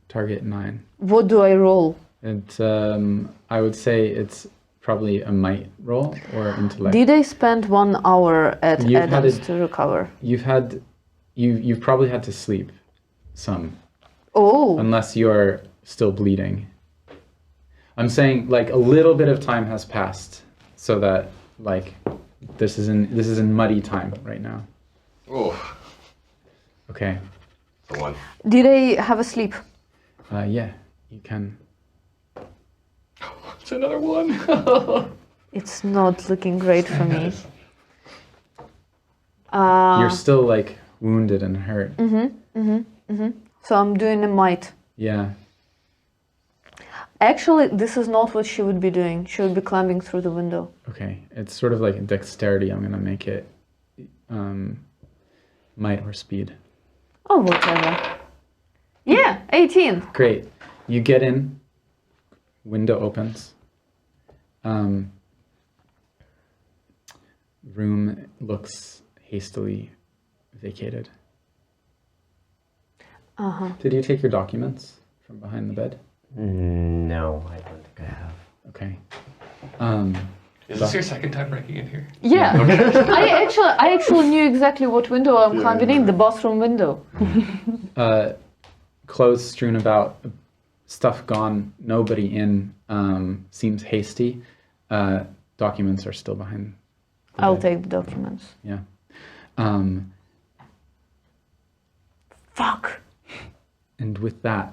Speaker 1: Target 9.
Speaker 3: What do I roll?
Speaker 1: It's I would say it's probably a might roll or intellect.
Speaker 3: Did I spend 1 hour at Adams to recover?
Speaker 1: You've probably had to sleep some.
Speaker 3: Oh.
Speaker 1: Unless you're still bleeding. I'm saying like a little bit of time has passed, so that like this is in muddy time right now.
Speaker 2: Oh.
Speaker 1: Okay.
Speaker 2: For one.
Speaker 3: Did I have a sleep?
Speaker 1: Yeah, you can.
Speaker 2: It's another one.
Speaker 3: It's not looking great for me.
Speaker 1: You're still like wounded and hurt.
Speaker 3: So I'm doing a might.
Speaker 1: Yeah.
Speaker 3: Actually, this is not what she would be doing. She would be climbing through the window.
Speaker 1: Okay, it's sort of like a dexterity. I'm gonna make it might or speed.
Speaker 3: Oh, whatever. Yeah, 18.
Speaker 1: Great. You get in. Window opens. Room looks hastily vacated. Did you take your documents from behind the bed?
Speaker 4: No, I don't think I have.
Speaker 1: Okay.
Speaker 2: Is this your second time breaking in here?
Speaker 3: Yeah. I actually knew exactly what window I'm climbing in, the bathroom window.
Speaker 1: Clothes strewn about, stuff gone, nobody in, seems hasty. Documents are still behind the
Speaker 3: I'll
Speaker 1: bed.
Speaker 3: take the documents.
Speaker 1: Yeah.
Speaker 3: Fuck.
Speaker 1: And with that,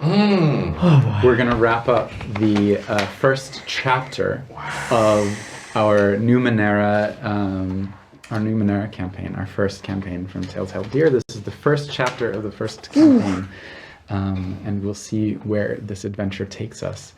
Speaker 1: we're going to wrap up the first chapter of our Numenera campaign, our first campaign from Telltale Deer. This is the first chapter of the first campaign, and we'll see where this adventure takes us.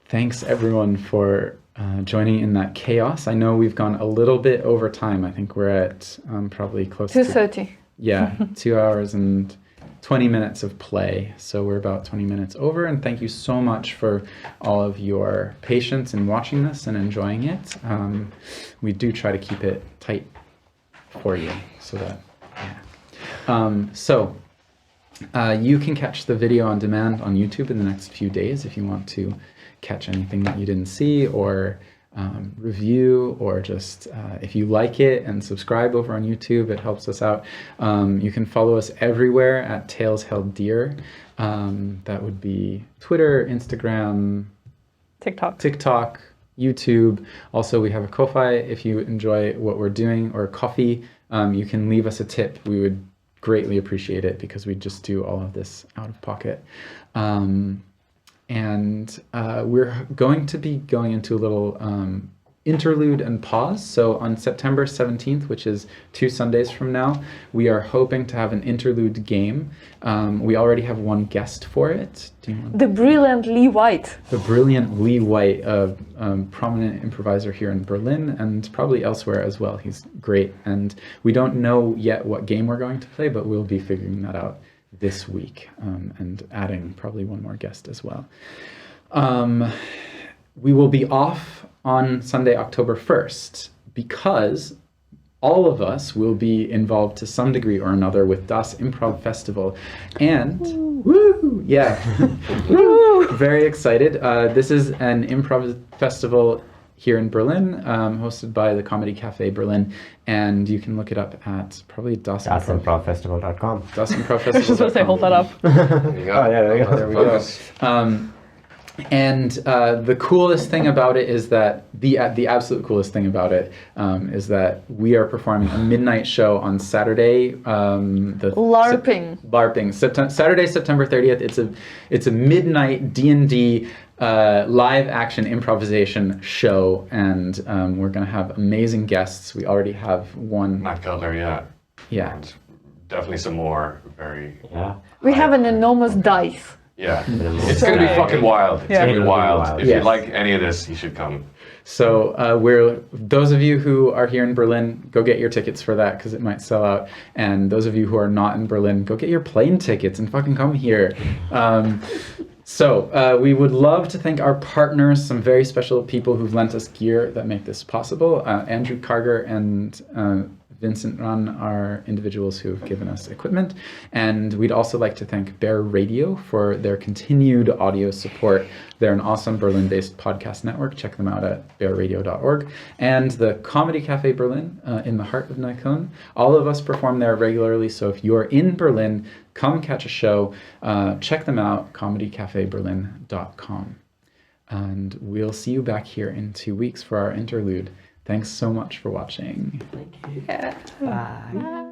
Speaker 1: Thanks, everyone, for joining in that chaos. I know we've gone a little bit over time. I think we're at probably close to
Speaker 3: 2:30.
Speaker 1: Yeah, 2 hours and 20 minutes of play. So we're about 20 minutes over, and thank you so much for all of your patience in watching this and enjoying it. We do try to keep it tight for you, so that, you can catch the video on demand on YouTube in the next few days if you want to catch anything that you didn't see, or review, or just if you like it and subscribe over on YouTube, it helps us out. You can follow us everywhere at Tales Held Dear. That would be Twitter, Instagram, TikTok, YouTube. Also, we have a Ko-Fi if you enjoy what we're doing, or Coffee. You can leave us a tip. We would greatly appreciate it, because we just do all of this out of pocket. And we're going to be going into a little interlude and pause. So on September 17th, which is 2 Sundays from now, we are hoping to have an interlude game. We already have one guest for it. Do you want
Speaker 3: The brilliant Lee White.
Speaker 1: The brilliant Lee White, a prominent improviser here in Berlin and probably elsewhere as well. He's great. And we don't know yet what game we're going to play, but we'll be figuring that out this week, and adding probably one more guest as well. We will be off on Sunday, October 1st, because all of us will be involved to some degree or another with Das Improv Festival. And, woo, yeah, very excited. This is an improv festival here in Berlin, hosted by the Comedy Cafe Berlin, and you can look it up at probably
Speaker 4: dasimprovfestival.com.
Speaker 1: dasimprovfestival.com.
Speaker 5: I was just going to say, hold that up.
Speaker 2: There you go.
Speaker 4: Oh, yeah, there you go.
Speaker 1: There we go. And the coolest thing about it is that the absolute coolest thing about it is that we are performing a midnight show on Saturday.
Speaker 3: LARPing.
Speaker 1: Saturday, September 30th. It's a midnight D&D live action improvisation show, and we're gonna have amazing guests. We already have one.
Speaker 2: Matt Cutler, yeah.
Speaker 1: Yeah.
Speaker 2: And definitely some more very.
Speaker 4: Yeah.
Speaker 3: We have an enormous dice.
Speaker 2: Yeah. It's going to be fucking wild. It's going to be wild. If
Speaker 1: Yes.
Speaker 2: you like any of this, you should come.
Speaker 1: So those of you who are here in Berlin, go get your tickets for that because it might sell out. And those of you who are not in Berlin, go get your plane tickets and fucking come here. So we would love to thank our partners, some very special people who've lent us gear that make this possible. Andrew Carger and Vincent Run are individuals who have given us equipment. And we'd also like to thank Bear Radio for their continued audio support. They're an awesome Berlin-based podcast network. Check them out at bearradio.org. And the Comedy Cafe Berlin in the heart of Neukölln. All of us perform there regularly, so if you're in Berlin, come catch a show. Check them out, comedycafeberlin.com. And we'll see you back here in 2 weeks for our interlude. Thanks so much for watching.
Speaker 4: Thank you. Bye.